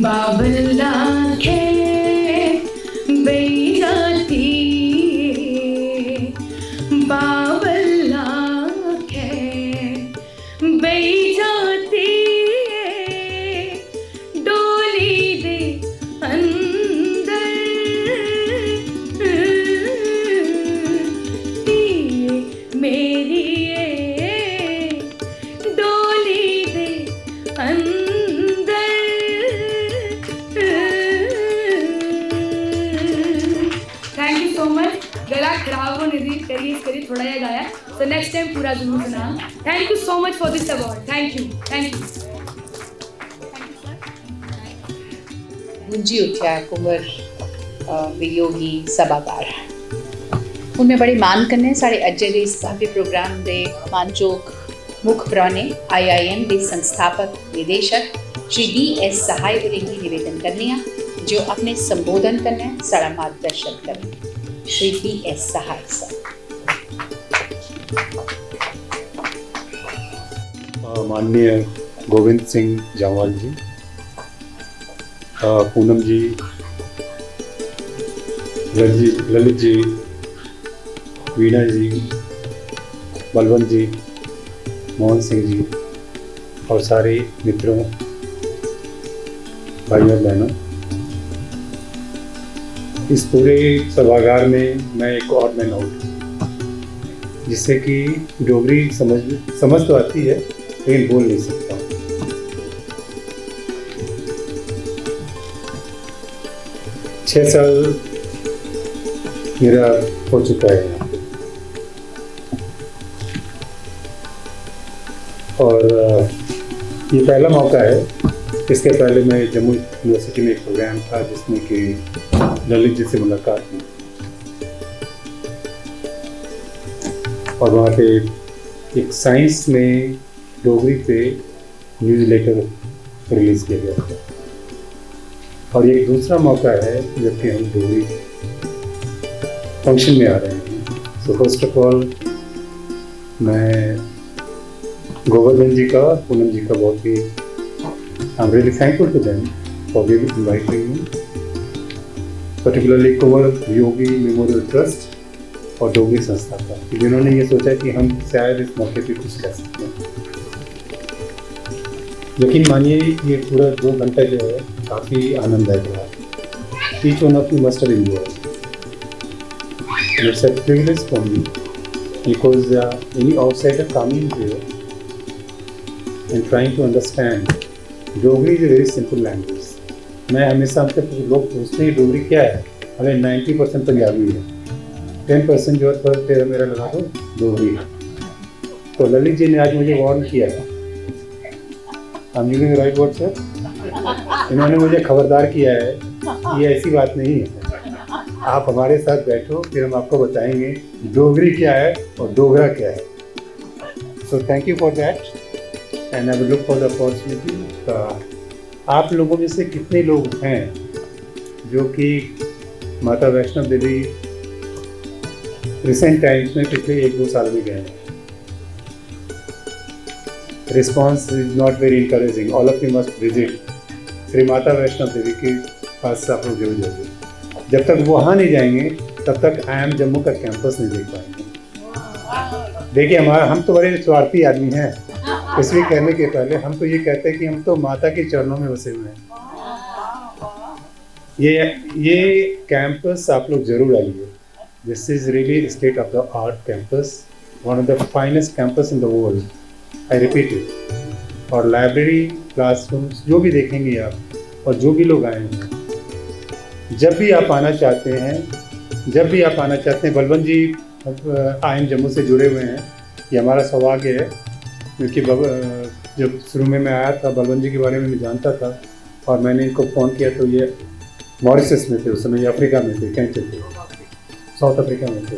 बाबल आखे बही रिलीज करी थोड़ा जिहा गाया सो नेक्स्ट टाइम पूरा जरूर सुना thank you so much for this award thank you गुंजी उठ्या कुंवर वियोगी सभागार उनमें बड़ी मान करने साढ़े अज्जे दे इस भव्य प्रोग्राम दे मानचोक मुख प्रौने IIM के संस्थापक निदेशक श्री DS सहाय विरेंगी निवेदन करने जो अपने संबोधन करने सारा मार्गदर्शन करने श्री DS सहाय सर। माननीय गोविंद सिंह जामवाल जी, पूनम जी, ललित जी, वीणा जी, बलवंत जी, मोहन सिंह जी और सारे मित्रों, भाइयों और बहनों, इस पूरे सभागार में मैं एक और मैन आउट जिससे कि डोगरी समझ तो आती है लेकिन बोल नहीं सकता। 6 साल मेरा हो चुका है और ये पहला मौका है। इसके पहले मैं जम्मू यूनिवर्सिटी में एक प्रोग्राम था जिसमें कि ललित जी से मुलाकात हुई और वहाँ पे एक साइंस में डोगरी पे न्यूज़ लेटर रिलीज़ किया गया था और एक दूसरा मौका है जबकि हम डोगरी फंक्शन में आ रहे हैं। सो फर्स्ट ऑफ ऑल मैं गोवर्धन जी का, पूनम जी का बहुत ही I am really thankful to them for inviting me, particularly Kunwar Viyogi memorial trust और डोगरी संस्था का, जिन्होंने ये सोचा कि हम शायद इस मौके पे कुछ कर सकते हैं। यकीन मानिए ये पूरा 2 घंटा जो है काफ़ी आनंददायक रहा। Each one of you must have enjoyed. It's a privilege for me because any outsider coming here and trying to understand Dogri is a very simple language. मैं हमेशा हमसे लोग पूछते हैं डोगरी क्या है, अरे 90% पंजाबी है, 10% जो है मेरा लगा दो डोगरी है। तो ललित जी ने आज मुझे वार्न किया है, I'm using the right word sir? इन्होंने मुझे खबरदार किया है कि ये ऐसी बात नहीं है, आप हमारे साथ बैठो फिर हम आपको बताएंगे डोगरी क्या है और डोगरा क्या है। So thank you for that and I will look for the opportunity. आप लोगों में से कितने लोग हैं जो कि माता वैष्णो देवी रिसेंट टाइम्स में पिछले 1-2 साल में गए हैं? Response is not very encouraging. All of you must visit Shri Mata Vaishno Devi के पास आप लोग जरूर जाइए। जब तक वहाँ नहीं जाएंगे तब तक IIM जम्मू का कैंपस नहीं देख पाएंगे। देखिए हम तो बड़े स्वार्थी आदमी हैं, इसलिए कहने के पहले हम तो ये कहते हैं कि हम तो माता के चरणों में बसे हुए हैं। ये कैंपस आप लोग जरूर आइए। This is really state of the art campus, one of the finest campus in the world, I repeat it. और लाइब्रेरी, क्लासरूम्स जो भी देखेंगे आप और जो भी लोग आए हैं, जब भी आप आना चाहते हैं, बलवंत जी IIM जम्मू से जुड़े हुए हैं, ये हमारा सौभाग्य है क्योंकि जब शुरू में मैं आया था बलवंत जी के बारे में मैं जानता था और मैंने इनको फ़ोन किया तो ये मॉरिशस में थे, उस समय ये अफ्रीका में थे, कहीं थे, साउथ अफ्रीका में थे।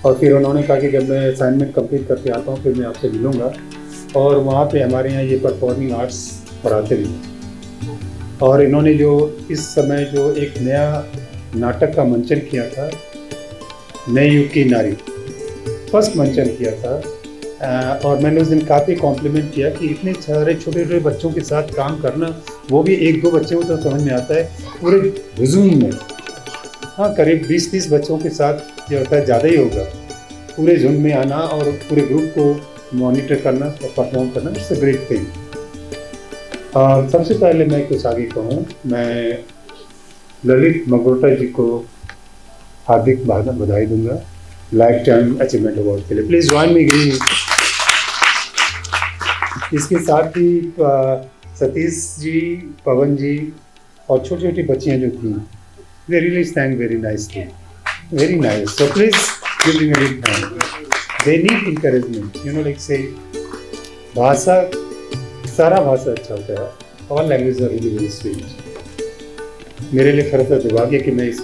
और फिर उन्होंने कहा कि जब मैं असाइनमेंट कंप्लीट करके आता हूँ फिर मैं आपसे मिलूँगा और वहाँ पे हमारे यहाँ ये परफॉर्मिंग आर्ट्स पढ़ाते भी हैं। और इन्होंने जो इस समय जो एक नया नाटक का मंचन किया था, नए युग की नारी, फर्स्ट मंचन किया था और मैंने उस दिन काफ़ी कॉम्प्लीमेंट किया कि इतने सारे छोटे छोटे बच्चों के साथ काम करना, वो भी 1-2 बच्चे को तो समझ में आता है, पूरे हुजूम में, हाँ करीब 20-30 बच्चों के साथ जो होता है ज़्यादा ही होगा, पूरे झुंड में आना और पूरे ग्रुप को मॉनिटर करना और परफॉर्म करना, इट्स अ ग्रेट थिंग। सबसे पहले मैं कुछ आगे कहूँ, मैं ललित मंगोटा जी को हार्दिक बधाई दूंगा लाइफ टाइम अचीवमेंट अवार्ड के लिए। Please join me green. इसके साथ ही सतीश जी, पवन जी और छोटी छोटी बच्चियाँ जो थी, they really sang very nicely, very nice. So please Give them a big hand. They need encouragement. You know, like say, भाषा, सारा भाषा अच्छा होता है. All languages are really very sweet. मेरे लिए खरा था दुर्भाग्य कि मैं इस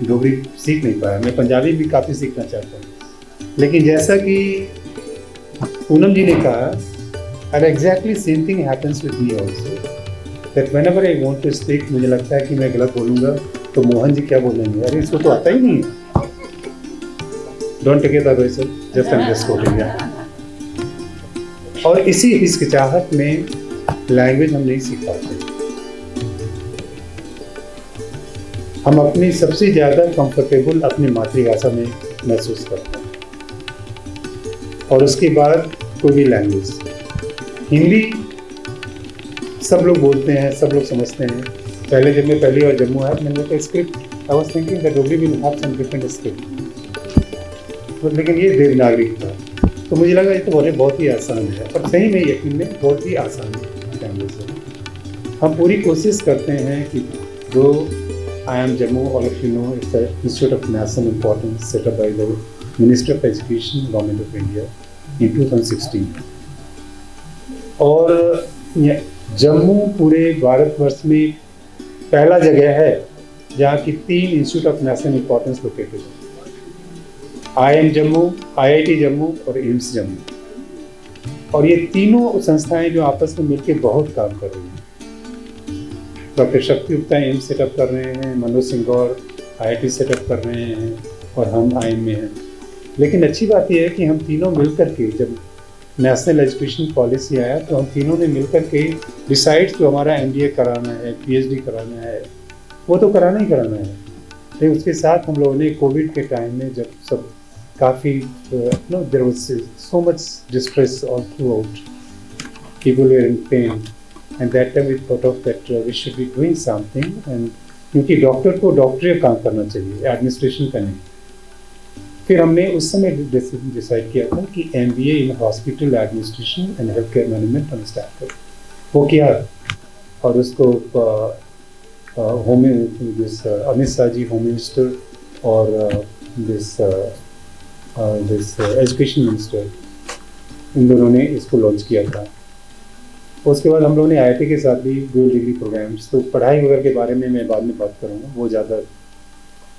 डोगरी सीख नहीं पाया. मैं पंजाबी भी काफ़ी सीखना चाहता हूँ. लेकिन जैसा कि पूनम जी ने कहा, and exactly same thing happens with me also. That whenever I want to speak, मुझे लगता है कि मैं गलत बोलूँगा तो मोहन जी क्या बोलेंगे, अरे इसको तो आता ही नहीं है. Don't take it that way, sir. Just I'm just quoting that. और इसी हिचकिचाहट में लैंग्वेज हम नहीं सीख पाते. हम अपनी सबसे ज़्यादा कंफर्टेबल अपनी मातृभाषा में महसूस करते हैं और उसके बाद कोई भी लैंग्वेज. हिंदी सब लोग बोलते हैं, सब लोग समझते हैं. पहले जब मैं पहली बार जम्मू आया मैंने कहा script, I was thinking that Dogri will have some different script, लेकिन ये देवनागरी था तो मुझे लगा ये तो बहुत ही आसान है. और सही में यकीन में बहुत ही आसान लैंग्वेज है. हम पूरी कोशिश करते हैं कि जो I am Jammu, all of you know, it's the institute of national importance set up by the minister of education government of India in 2016. और जम्मू पूरे भारतवर्ष में पहला जगह है जहाँ की 3 institute of national importance located है. IIM जम्मू, IIT जम्मू और एम्स जम्मू. और ये तीनों संस्थाएं जो आपस में मिलकर बहुत काम कर रही हैं. डॉक्टर शक्ति गुप्ता एम्स सेटअप कर रहे हैं, मनोज सिंह गौर IIT सेटअप कर रहे हैं और हम IIM में हैं. लेकिन अच्छी बात यह है कि हम तीनों मिलकर के, जब नेशनल एजुकेशन पॉलिसी आया तो हम तीनों ने मिलकर के डिसाइड जो हमारा MBA कराना है, PhD कराना है, वो तो कराना ही कराना है. लेकिन उसके साथ हम लोगों ने कोविड के टाइम में जब सब काफ़ी there was so much distress all throughout, people were in pain, and that time we thought of that we should be doing something. And क्योंकि डॉक्टर को डॉक्टरी काम करना चाहिए, एडमिनिस्ट्रेशन का नहीं. फिर हमने उस समय डिसाइड किया था कि MBA in hospital administration and health care management हम स्टार्ट करें. वो किया और उसको home this Amit Shah ji home minister और दिस एजुकेशन मिनिस्टर, इन दोनों ने इसको लॉन्च किया था. उसके बाद हम लोगों ने IIT के साथ भी डुअल डिग्री प्रोग्राम्स, तो पढ़ाई वगैरह के बारे में मैं बाद में बात करूँगा, वो ज़्यादा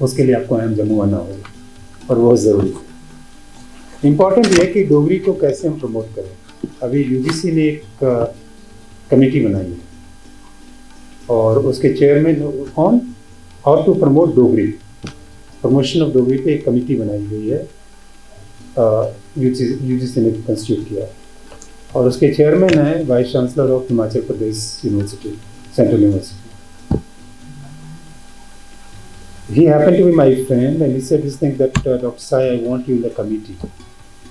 उसके लिए आपको IIM जम्मू आना होगा और बहुत ज़रूरी है. इम्पॉर्टेंट ये है कि डोगरी को कैसे हम प्रमोट करें. अभी UGC ने एक कमेटी बनाई है और उसके chairman on how to promote Dogri, promotion of Dogri पे एक कमेटी बनाई गई है. UGC ने कंस्टिट्यूट किया और उसके चेयरमैन है vice chancellor of Himachal Pradesh university, central university. He happened to be my friend and he said this thing that Dr. Sai, I want you in the committee.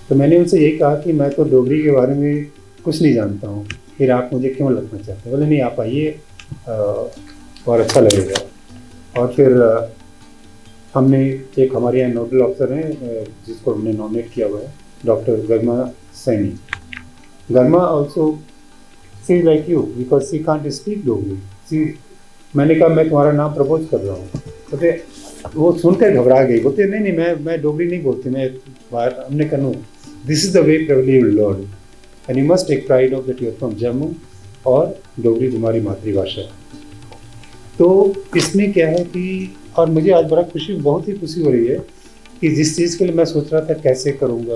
तो मैंने उनसे यही कहा कि मैं तो डोगरी के बारे में कुछ नहीं जानता हूँ, फिर आप मुझे क्यों रखना चाहते हैं. बोले नहीं, आप आइए और अच्छा लगेगा. और फिर हमने एक हमारे यहाँ नोडल ऑफिसर हैं जिसको हमने नॉमिनेट किया हुआ है, doctor Garma Saini. Garma also she like you because she can't speak Dogri. She मैंने कहा मैं तुम्हारा नाम प्रपोज कर रहा हूँ. बोलते वो सुनकर घबरा गई, बोलते नहीं मैं डोगरी नहीं बोलती, मैं बाहर. हमने कहा no, this is the way probably you will learn and you must take pride of that you are from Jammu और डोगरी तुम्हारी मातृभाषा. तो इसमें क्या है कि, और मुझे आज बड़ा बहुत ही खुशी हो रही है कि जिस चीज़ के लिए मैं सोच रहा था कैसे करूँगा,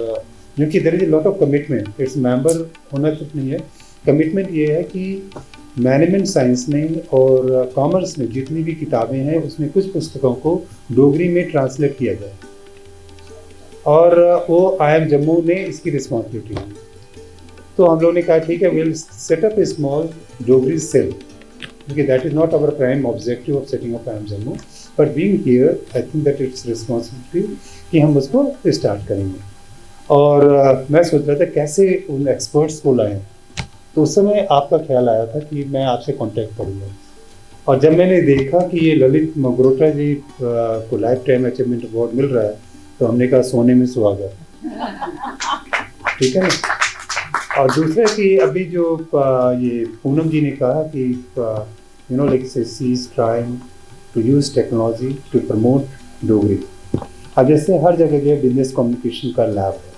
क्योंकि there is lot of commitment. It's member होना तो नहीं है, कमिटमेंट ये है कि मैनेजमेंट साइंस में और कॉमर्स में जितनी भी किताबें हैं उसमें कुछ पुस्तकों को डोगरी में ट्रांसलेट किया जाए और वो IIM जम्मू ने इसकी रिस्पॉन्सिबिलिटी है. तो हम लोगों ने कहा ठीक है, will set up a small Dogri cell, क्योंकि that is not our prime objective of setting up IIM Jammu, but being here I think that it's responsibility कि हम उसको स्टार्ट करेंगे. और मैं सोच रहा था कैसे उन एक्सपर्ट्स को लाएं. तो उस समय आपका ख्याल आया था कि मैं आपसे कांटेक्ट करूँगा. और जब मैंने देखा कि ये ललित मगरोटा जी को लाइफ टाइम अचीवमेंट अवार्ड मिल रहा है तो हमने कहा सोने में सुहागा. ठीक है ना. और दूसरा कि अभी जो ये पूनम जी ने कहा कि like she is trying to use technology to promote Dogri. अब जैसे हर जगह जो बिजनेस कम्युनिकेशन का लैब है,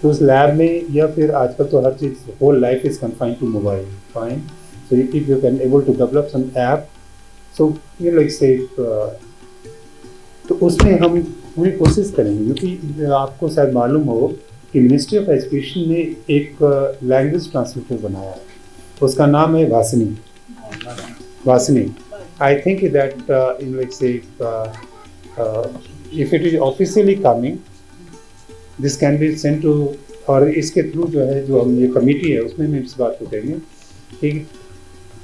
तो उस लैब में या फिर आजकल तो हर चीज़ whole life is confined to mobile, fine. So if you can able to develop some app, so you like say, तो उसमें हम पूरी कोशिश करेंगे, क्योंकि आपको शायद मालूम हो कि मिनिस्ट्री ऑफ एजुकेशन ने एक लैंग्वेज ट्रांसलेटर बनाया है, उसका नाम है Vasni. Vasni, I think that in like say if it is officially coming, this can be send to, और इसके थ्रू जो है, जो हम ये कमेटी है उसमें हम इस बात को कहेंगे कि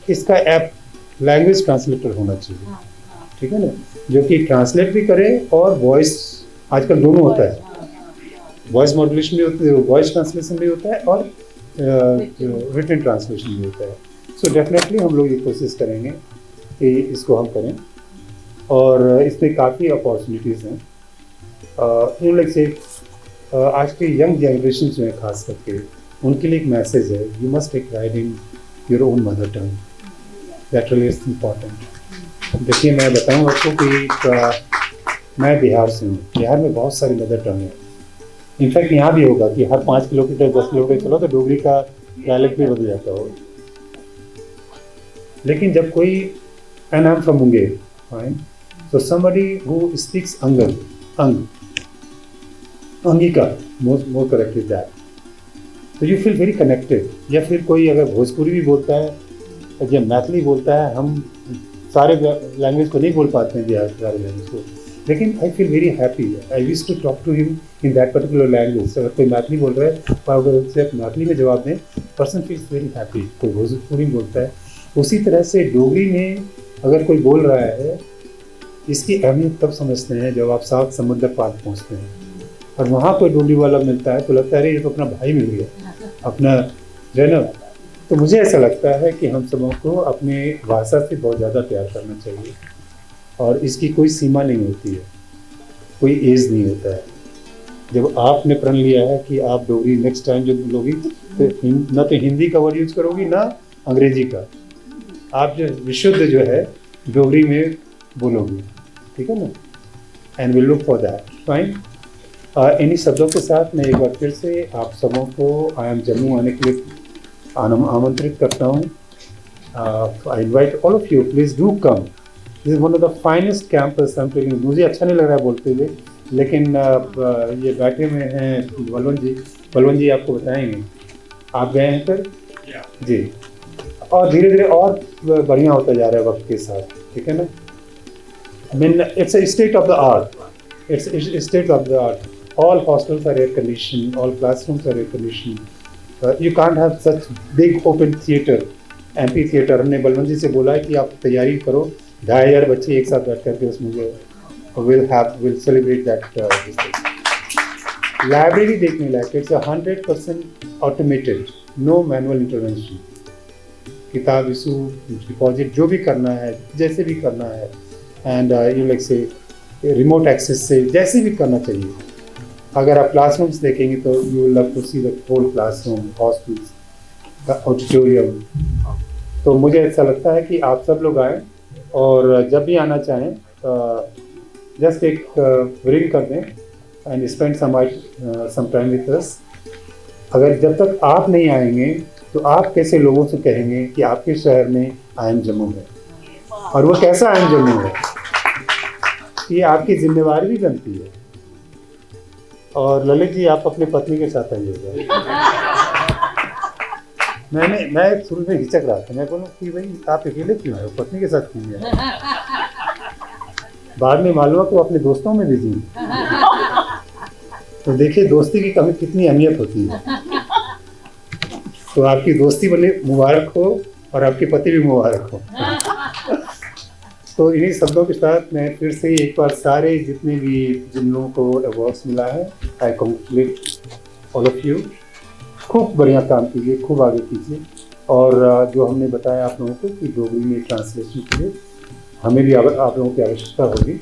इसका ऐप लैंग्वेज ट्रांसलेटर होना चाहिए, ठीक है ना, जो कि ट्रांसलेट भी करे और वॉइस, आजकल दोनों होता है, वॉइस मॉड्यूलेशन भी होता है, वॉइस ट्रांसलेशन भी होता है और रिटन ट्रांसलेशन भी होता है। सो डेफिनेटली हम लोग ये कोशिश करेंगे कि इसको हम करें, और इसमें काफ़ी अपॉर्चुनिटीज़ हैं। लाइक से आज के यंग जनरेशन जो है खास करके, उनके लिए एक मैसेज है, you must take pride in your own mother tongue, that really is important. देखिए मैं बताऊँ आपको कि मैं बिहार से हूँ, बिहार में बहुत सारी मदर टंग है। इनफैक्ट यहाँ भी होगा कि हर 5 किलोमीटर 10 किलोमीटर चलो तो डोगरी का डायलेक्ट भी बदल जाता हो, लेकिन जब कोई, and I am from Munger, fine, so somebody who speaks Angika, more correct is that, तो यू फील वेरी कनेक्टेड। या फिर कोई अगर भोजपुरी भी बोलता है या मैथिली बोलता है, हम सारे लैंग्वेज को नहीं बोल पाते हैं बिहार के सारे लैंग्वेज को, लेकिन I feel very happy, I wish to talk to him in that particular language. अगर कोई मैथिली बोल रहा है और अगर उससे मैथिली में जवाब दें, पर्सन फील्स वेरी हैप्पी। कोई भोजपुरी बोलता है, उसी तरह से डोगरी में अगर कोई बोल रहा है, इसकी अहमियत तब समझते हैं जब आप 7 समंदर पार पहुँचते हैं और वहाँ कोई डोगरी वाला मिलता है तो लगता है अरे ये तो अपना भाई मिल गया, अपना जो है ना। तो मुझे ऐसा लगता है कि हम सबों को अपने भाषा से बहुत ज़्यादा प्यार करना चाहिए, और इसकी कोई सीमा नहीं होती है, कोई एज नहीं होता है। जब आपने प्रण लिया है कि आप डोगरी नेक्स्ट टाइम जब बोलोगी तो न तो हिंदी का वर्ड यूज करोगी ना अंग्रेजी का, आप जो विशुद्ध जो है डोगरी में बोलोगी, ठीक है ना, and will look for that, fine. इन्हीं शब्दों के साथ मैं एक बार फिर से आप सबों को आई एम जम्मू आने के लिए आमंत्रित करता हूँ। I invite all of you, please do come, this is one of the finest campus. I am telling, मुझे अच्छा नहीं लग रहा है बोलते हुए, लेकिन ये बैठे हुए हैं बलवंत जी आपको बताएंगे, आप गए हैं फिर जी, और धीरे धीरे और बढ़िया होता जा रहा है वक्त के साथ, ठीक है ना। I mean, it's a state of the art. It's a state of the art. All hostels are air conditioned. All classrooms are air conditioned. You can't have such big open theater, amphitheater. हमने बलवंत जी से बोला है कि आप तैयारी करो, 2500 बच्चे एक साथ बैठ करके उसमें जो will celebrate that. Library देखने लायक, it's 100% automated, no manual intervention. किताब इशू, डिपॉजिट जो भी करना है, जैसे भी करना है, एंड यू लाइक से रिमोट एक्सेस से जैसे भी करना चाहिए। अगर आप क्लासरूम्स देखेंगे तो you will love to see the whole classroom, hostels, auditorium. तो मुझे ऐसा लगता है कि आप सब लोग आएँ, और जब भी आना चाहें जस्ट एक रिंग कर दें and spend some time with us. अगर जब तक आप नहीं आएंगे तो आप कैसे लोगों से कहेंगे कि आपके शहर में आई एम जम्मू है, और वो कैसा आई एम जम्मू है, ये आपकी जिम्मेवारी भी बनती है। और ललित जी आप अपनी पत्नी के साथ आइएगा। मैं शुरू में हिचक रहा था, मैं बोलूँ कि भाई आप अकेले क्यों आए हो, पत्नी के साथ क्यों आए। बाद में मालूम है कि वो अपने दोस्तों में बिजी। तो देखिए दोस्ती की कमी कितनी अहमियत होती है। तो आपकी दोस्ती बने मुबारक हो, और आपके पति भी मुबारक हो। तो इन्हीं शब्दों के साथ मैं फिर से एक बार सारे जितने भी जिन लोगों को अवार्ड्स मिला है, I congratulate all of you. खूब बढ़िया काम कीजिए, खूब आगे कीजिए, और जो हमने बताया आप लोगों को कि डोगरी में ट्रांसलेशन के लिए हमें भी आप लोगों की आवश्यकता होगी,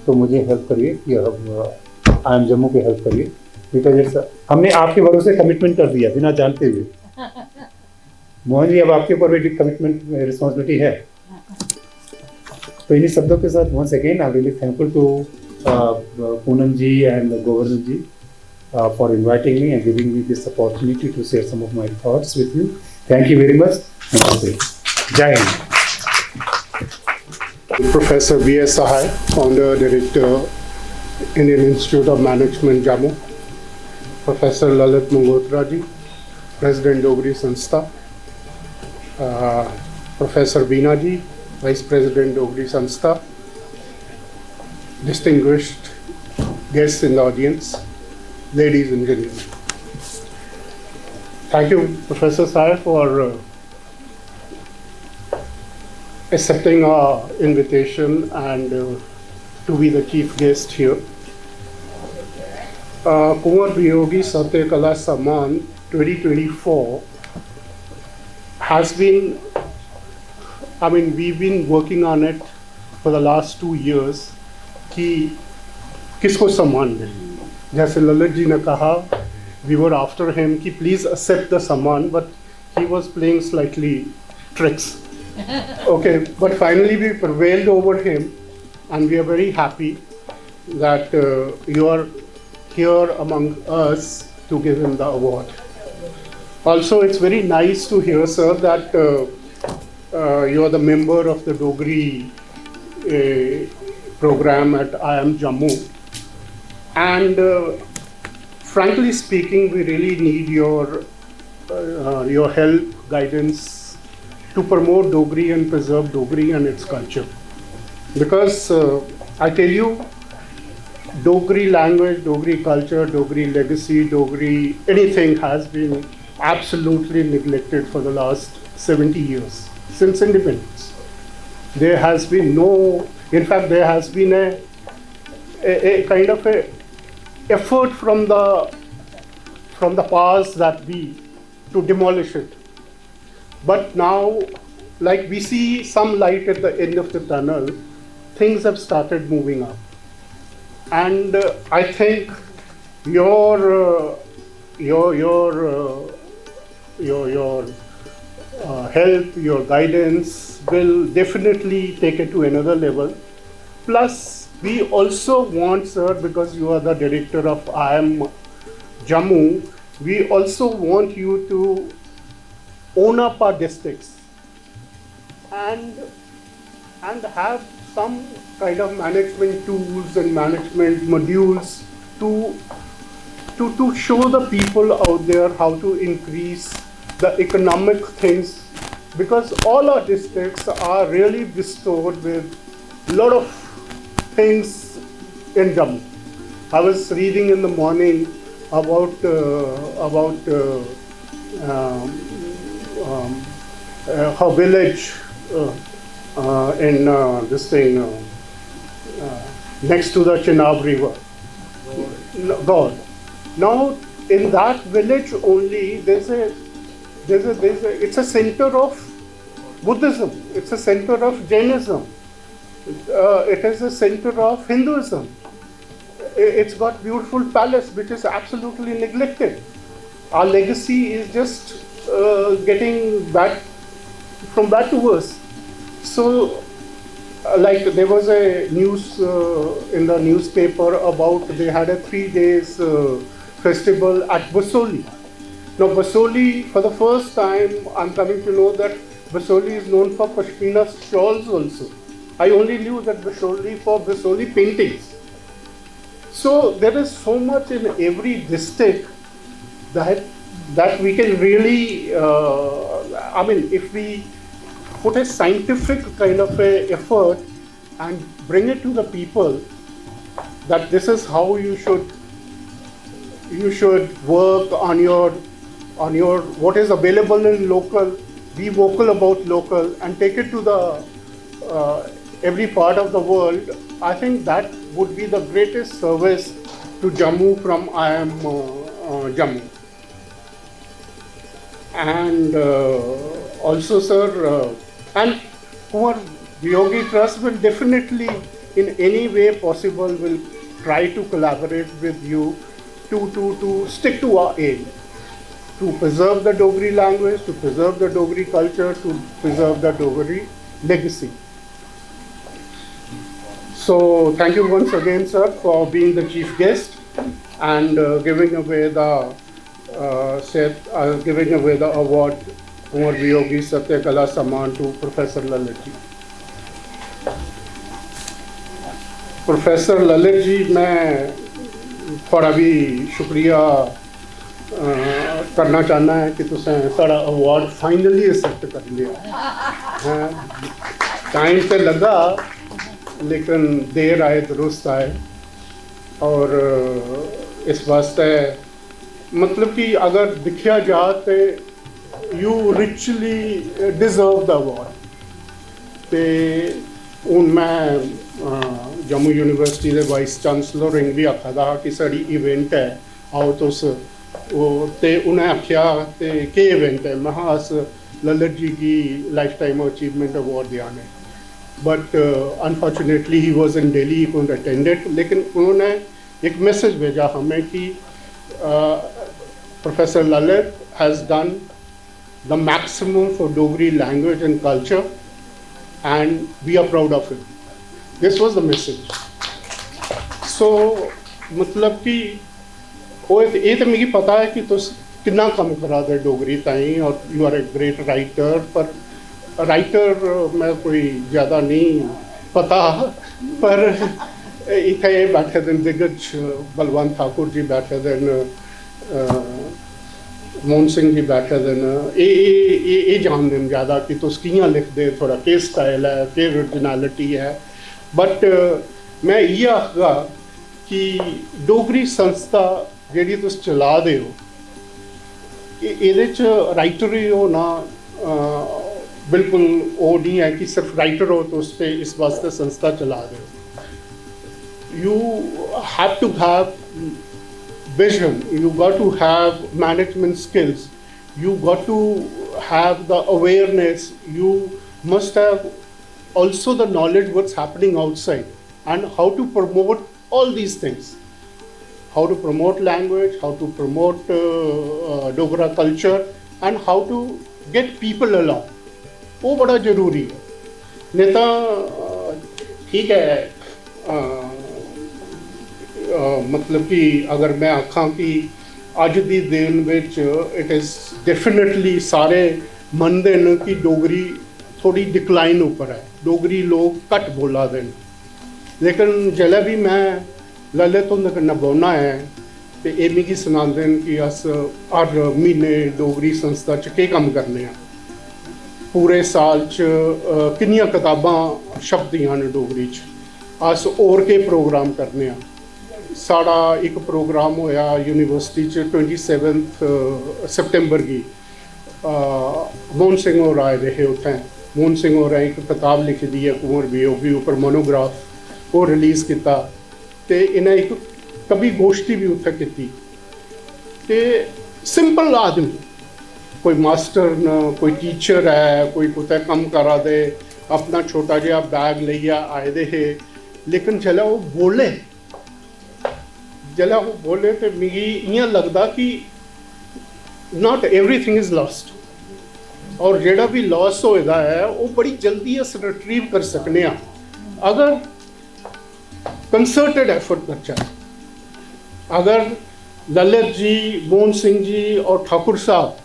तो मुझे हेल्प करिए कि आई एम जम्मू की हेल्प करिए, बिकॉज हमने आपके भरोसे कमिटमेंट कर दिया बिना जानते हुए। मोहन जी अब आपके ऊपर भी कमिटमेंट रिस्पॉन्सिबिलिटी है। तो इन्हीं शब्दों के साथ once again I am really thankful to Poonam ji and Govardhan ji for inviting me and giving me this opportunity to share some of my thoughts with you. Thank you very much. Namaste. Jai Hind. Professor B.S. Sahai, Founder, Director, Indian Institute of Management, Jammu. Professor Lalit Mangotra ji, President Dogri Sanstha. Professor Veena ji, Vice President Dogri Sanstha. Distinguished guests in the audience, ladies and gentlemen. Thank you, Professor Sahai, for accepting our invitation and to be the chief guest here. Kunwar Viyogi Satya Kala Samman 2024 has been, we've been working on it for the last 2 years कि किसको सम्मान दें. जैसे ललित जी ने कहा, we were after him कि please accept the सम्मान, but he was playing slightly tricks. Okay, but finally we prevailed over him, and we are very happy that you are here among us to give him the award. Also, it's very nice to hear, sir, that you are the member of the Dogri program at IIM Jammu, and frankly speaking, we really need your help, guidance to promote Dogri and preserve Dogri and its culture. Because I tell you, Dogri language, Dogri culture, Dogri legacy, Dogri anything has been absolutely neglected for the last 70 years since independence. There has been no, in fact, there has been a kind of a effort from the past that to demolish it. But now, like we see some light at the end of the tunnel, things have started moving up. And I think your help, your guidance will definitely take it to another level. Plus, we also want, sir, because you are the director of IIM Jammu, we also want you to own up our districts and have some kind of management tools and management modules to show the people out there how to increase the economic things, because all our districts are really bestowed with a lot of things in Jammu. I was reading in the morning about her village in this thing next to the Chenab River. God. Now in that village only it's a center of Buddhism. It's a center of Jainism. It is a center of Hinduism. It's got beautiful palace which is absolutely neglected. Our legacy is just getting back from bad to worse. So, like there was a news in the newspaper about they had a 3 days festival at Basoli. Now Basoli, for the first time, I'm coming to know that Basoli is known for Pashmina shawls also. I only knew that Basoli paintings. So there is so much in every district that we can really, if we put a scientific kind of a effort and bring it to the people, that this is how you should work on your what is available in local, be vocal about local, and take it to the every part of the world. I think that would be the greatest service to Jammu from IIM Jammu. And also, sir, and Kunwar Viyogi Trust will definitely, in any way possible, will try to collaborate with you to stick to our aim, to preserve the Dogri language, to preserve the Dogri culture, to preserve the Dogri legacy. So thank you once again, sir, for being the chief guest and giving away the award Kumar Viyogi Satya Kala Samman to Professor Lalit ji. Professor Lalit ji, मैं थोड़ा भी शुक्रिया करना चाहना है कि तुसें साढ़ा अवार्ड फाइनली एक्सेप्ट कर लिया। टाइम पे लगा लेकिन देर आए दुरुस्त आए, और इस वास्ते मतलब कि अगर दिखा जा तो you richly deserve the award. तो हूँ मैं जम्मू यूनिवर्सिटी के वाइस चांसलर रिंग भी आखा था कि साड़ी इवेंट है, आओ तुस ते उन्हें आख्या ते के इवेंट है, मैं अस ललित जी की लाइफ टाइम अचीवमेंट अवार्ड देने, but unfortunately he was in Delhi, he couldn't attend it. लेकिन उन्होंने एक मैसेज भेजा हमें कि professor Lalit has done the maximum for Dogri language and culture and we are proud of it. This was the message. So मतलब कि ये तो मिगी पता है कि तुस कितना कम करा दे डोगरी ताईं, और you are a great writer, पर राइटर मैं कोई ज़्यादा नहीं पता, पर इतने बैठे दिन दिग्गज बलवंत ठाकुर जी बैठे दिन, मोहन सिंह जी बैठे दिन, ये जान दिन ज़्यादा कि तुस कियां लिख दे, थोड़ा के स्टाइल है, के ओरिजिनैलिटी है। बट मैं ये आखगा कि डोगरी संस्था जेह्ड़ी तुस चला दे हो, एह्दे च राइटर ही होना बिल्कुल वो नहीं है कि सिर्फ राइटर हो तो उस पर इस वास्ते संस्था चला दे हो। You have to have vision, you got to have management skills, you got to have the awareness, you must have also the knowledge what's happening outside and how to promote all these things, how to promote language, how to promote Dogra culture, and how to get people along. वो बड़ा जरूरी है। नहीं तो ठीक है, मतलब कि अगर मैं आखां कि अज दी दिन विच इट इज़ डेफिनेटली सारे मनदे न कि डोगरी थोड़ी डिक्लाइन उपर है, डोगरी लोग घट बोला दे, लेकिन जिसलै भी मैं ललित हुंदे कन्नै बौह्ना है तो ये मिगी सनांदे न कि अस हर म्हीने डोगरी संस्था च केह् कम्म करने आं, पूरे साल च किन्नियां कताबां छपदियां न डोगरी च, अस होर केह् प्रोग्राम करने आं। साड़ा एक प्रोग्राम होया यूनिवर्सिटी च 27 सितंबर की, मोहन सिंह होर आए दे हे उत्थें। मोहन सिंह होरें एक किताब लिखी दी है कुंवर वियोगी उपर मोनोग्राफ, वो रिलीज़ किया, तो इन्हें एक कवि गोष्ठी भी उत्थे की। ते सिंपल आदमी, कोई मास्टर न कोई टीचर है, कोई कुतै कम करा दे, अपना छोटा जिहा बैग लेइयै आए दे हे, लेकिन जिसलै वो बोले तो मिगी इ'यां लगदा कि नॉट एवरीथिंग इज़ लॉस्ट, और जेह्ड़ा भी लॉस होएदा है वो बड़ी जल्दी अस रिट्रीव कर सकने आं अगर कंसर्टेड एफर्ट करचै। अगर ललित जी, मोहन सिंह जी और ठाकुर साहब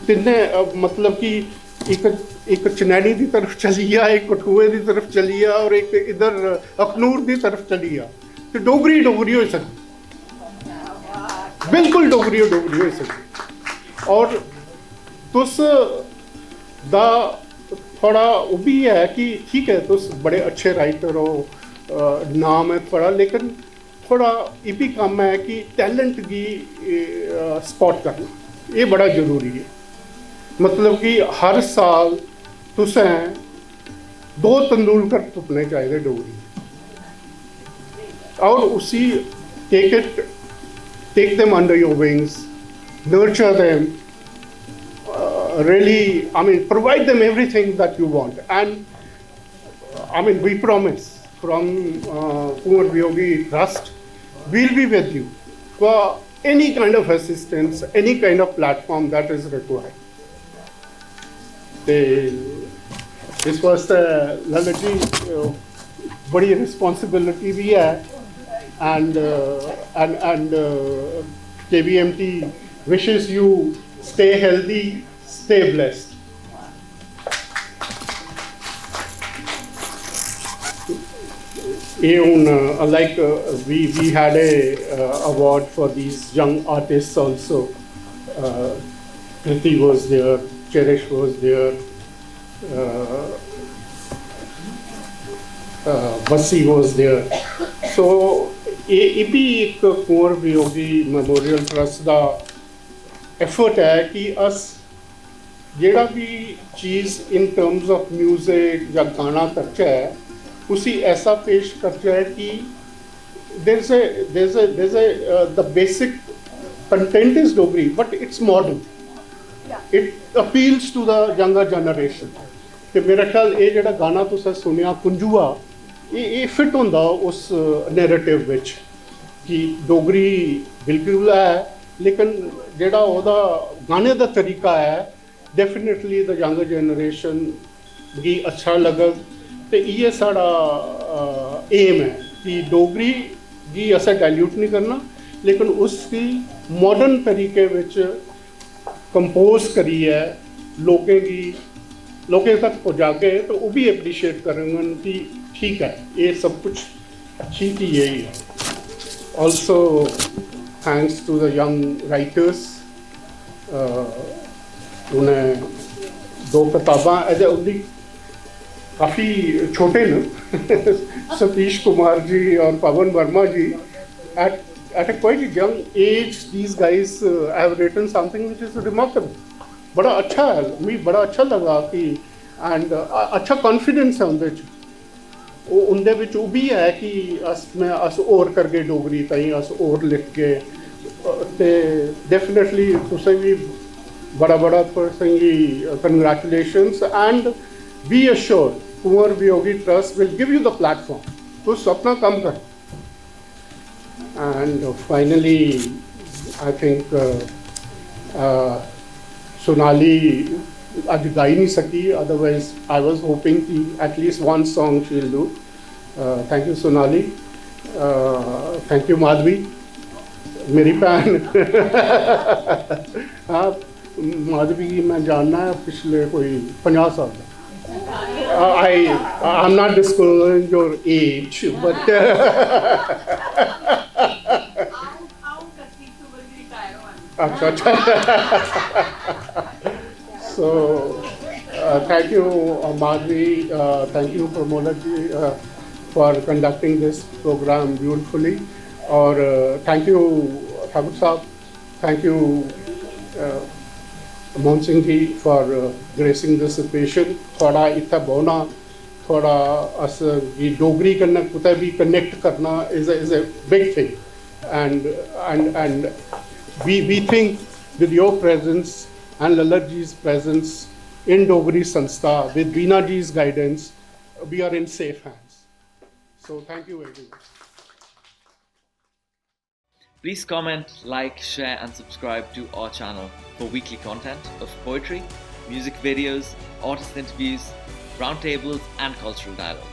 तिन्ने मतलब कि एक चनैनी की तरफ चली गया, एक कठुए की तरफ चली गया और एक इधर अखनूर की तरफ चली गया, तो डोगरी हो सकती, बिल्कुल डोगरी हो सकती। और तुस दा थोड़ा वो भी है कि ठीक है तुस बड़े अच्छे राइटर हो, नाम है थोड़ा, लेकिन थोड़ा ये भी काम है कि टैलेंट की स्पॉट करना, ये बड़ा ज़रूरी है। मतलब कि हर साल तुसें 2 तेंदुलकर तुप्पने चाहिए डोगरी, और उसी take them under your wings, nurture them, really, I mean, provide them everything that you want. And I mean, we promise from Kumar Viyogi Trust, we'll be with you for any kind of assistance, any kind of platform that is required. इस वास्ते ललित जी बड़ी responsibility भी है and KBMT wishes you stay healthy, stay blessed. Like we had a award for these young artists also. Kriti was there, Cherish was there, Vasi was there. So ਇਹ ਵੀ ਇੱਕ Kunwar ਵਿਯੋਗੀ memorial trust ਦਾ effort ਹੈ ਕਿ ਅਸ ਜਿਹੜਾ ਵੀ ਚੀਜ਼ ਇਨ terms of music ਜਾਂ ਗਾਣਾ ਕਰਚਾ ਹੈ ਉसी ऐसा पेश करता है कि there's a the basic content is Dogri, but it's modern. It appeals to the younger generation. ਤੇ ਮੇਰਾ ਖਿਆਲ ਇਹ ਜਿਹੜਾ ਗਾਣਾ ਤੁਸੀਂ ਸੁਣਿਆ ਕੁੰਜੂਆ ਇਹ ਫਿੱਟ ਹੁੰਦਾ ਉਸ ਨੈਰੇਟਿਵ ਵਿੱਚ ਕਿ ਡੋਗਰੀ ਬਿਲਕੁਲ ਹੈ ਲੇਕਿਨ ਜਿਹੜਾ ਉਹਦਾ ਗਾਣੇ ਦਾ ਤਰੀਕਾ ਹੈ ਡੈਫੀਨਿਟਲੀ ਦ ਯੰਗਰ ਜਨਰੇਸ਼ਨ गी अच्छा लगग तो ये साड़ा एम है कि डोगरी गी असा डाइल्यूट नहीं करना लेकिन उसकी मॉडर्न तरीके विच कंपोज करी है लोगों तक पहुँचा के तो वो भी एप्रीशिएट करेंगे कि ठीक है ये सब कुछ अच्छी चीज़ यही है। Also thanks to the young writers उन्हें 2 किताबां एज उनकी काफ़ी छोटे न सतीश कुमार जी और पवन वर्मा जी at a quite young age these guys have written something which is remarkable। बड़ा अच्छा है, मुझे बड़ा अच्छा लगा कि एंड अच्छा कॉन्फिडेंस है उनदे विच वो भी है कि अस और करगे डोगरी ताईं अस और लिख के ते डेफिनेटली तुसें भी बड़ा personally congratulations and be assured Kunwar Viyogi trust will give you the platform तो अपना काम कर। And finally I think Sonali आज गा ही नहीं सकी अदरवाइज आई वॉज होपिंग कि at least 1 song she will do. Thank you Sonali, thank you Madhavi मेरी भैन। हाँ माधवी की मैं जानना है पिछले कोई 50 साल का। I'm not disclosing your age, but अच्छा so thank you Madhvi, thank you Pramoda ji for conducting this program beautifully और thank you Thakur साहब, thank you Mohan Singh ji for gracing this occasion। थोड़ा इतना बोना थोड़ा अस ये डोगरी कन्नै कुतै भी कनेक्ट करना is a big thing and we think with your presence and Lalit ji's presence in Dogri Sanstha with Veena ji's guidance we are in safe hands, so thank you everyone। Please comment, like, share and subscribe to our channel for weekly content of poetry, music videos, artist interviews, roundtables and cultural dialogue.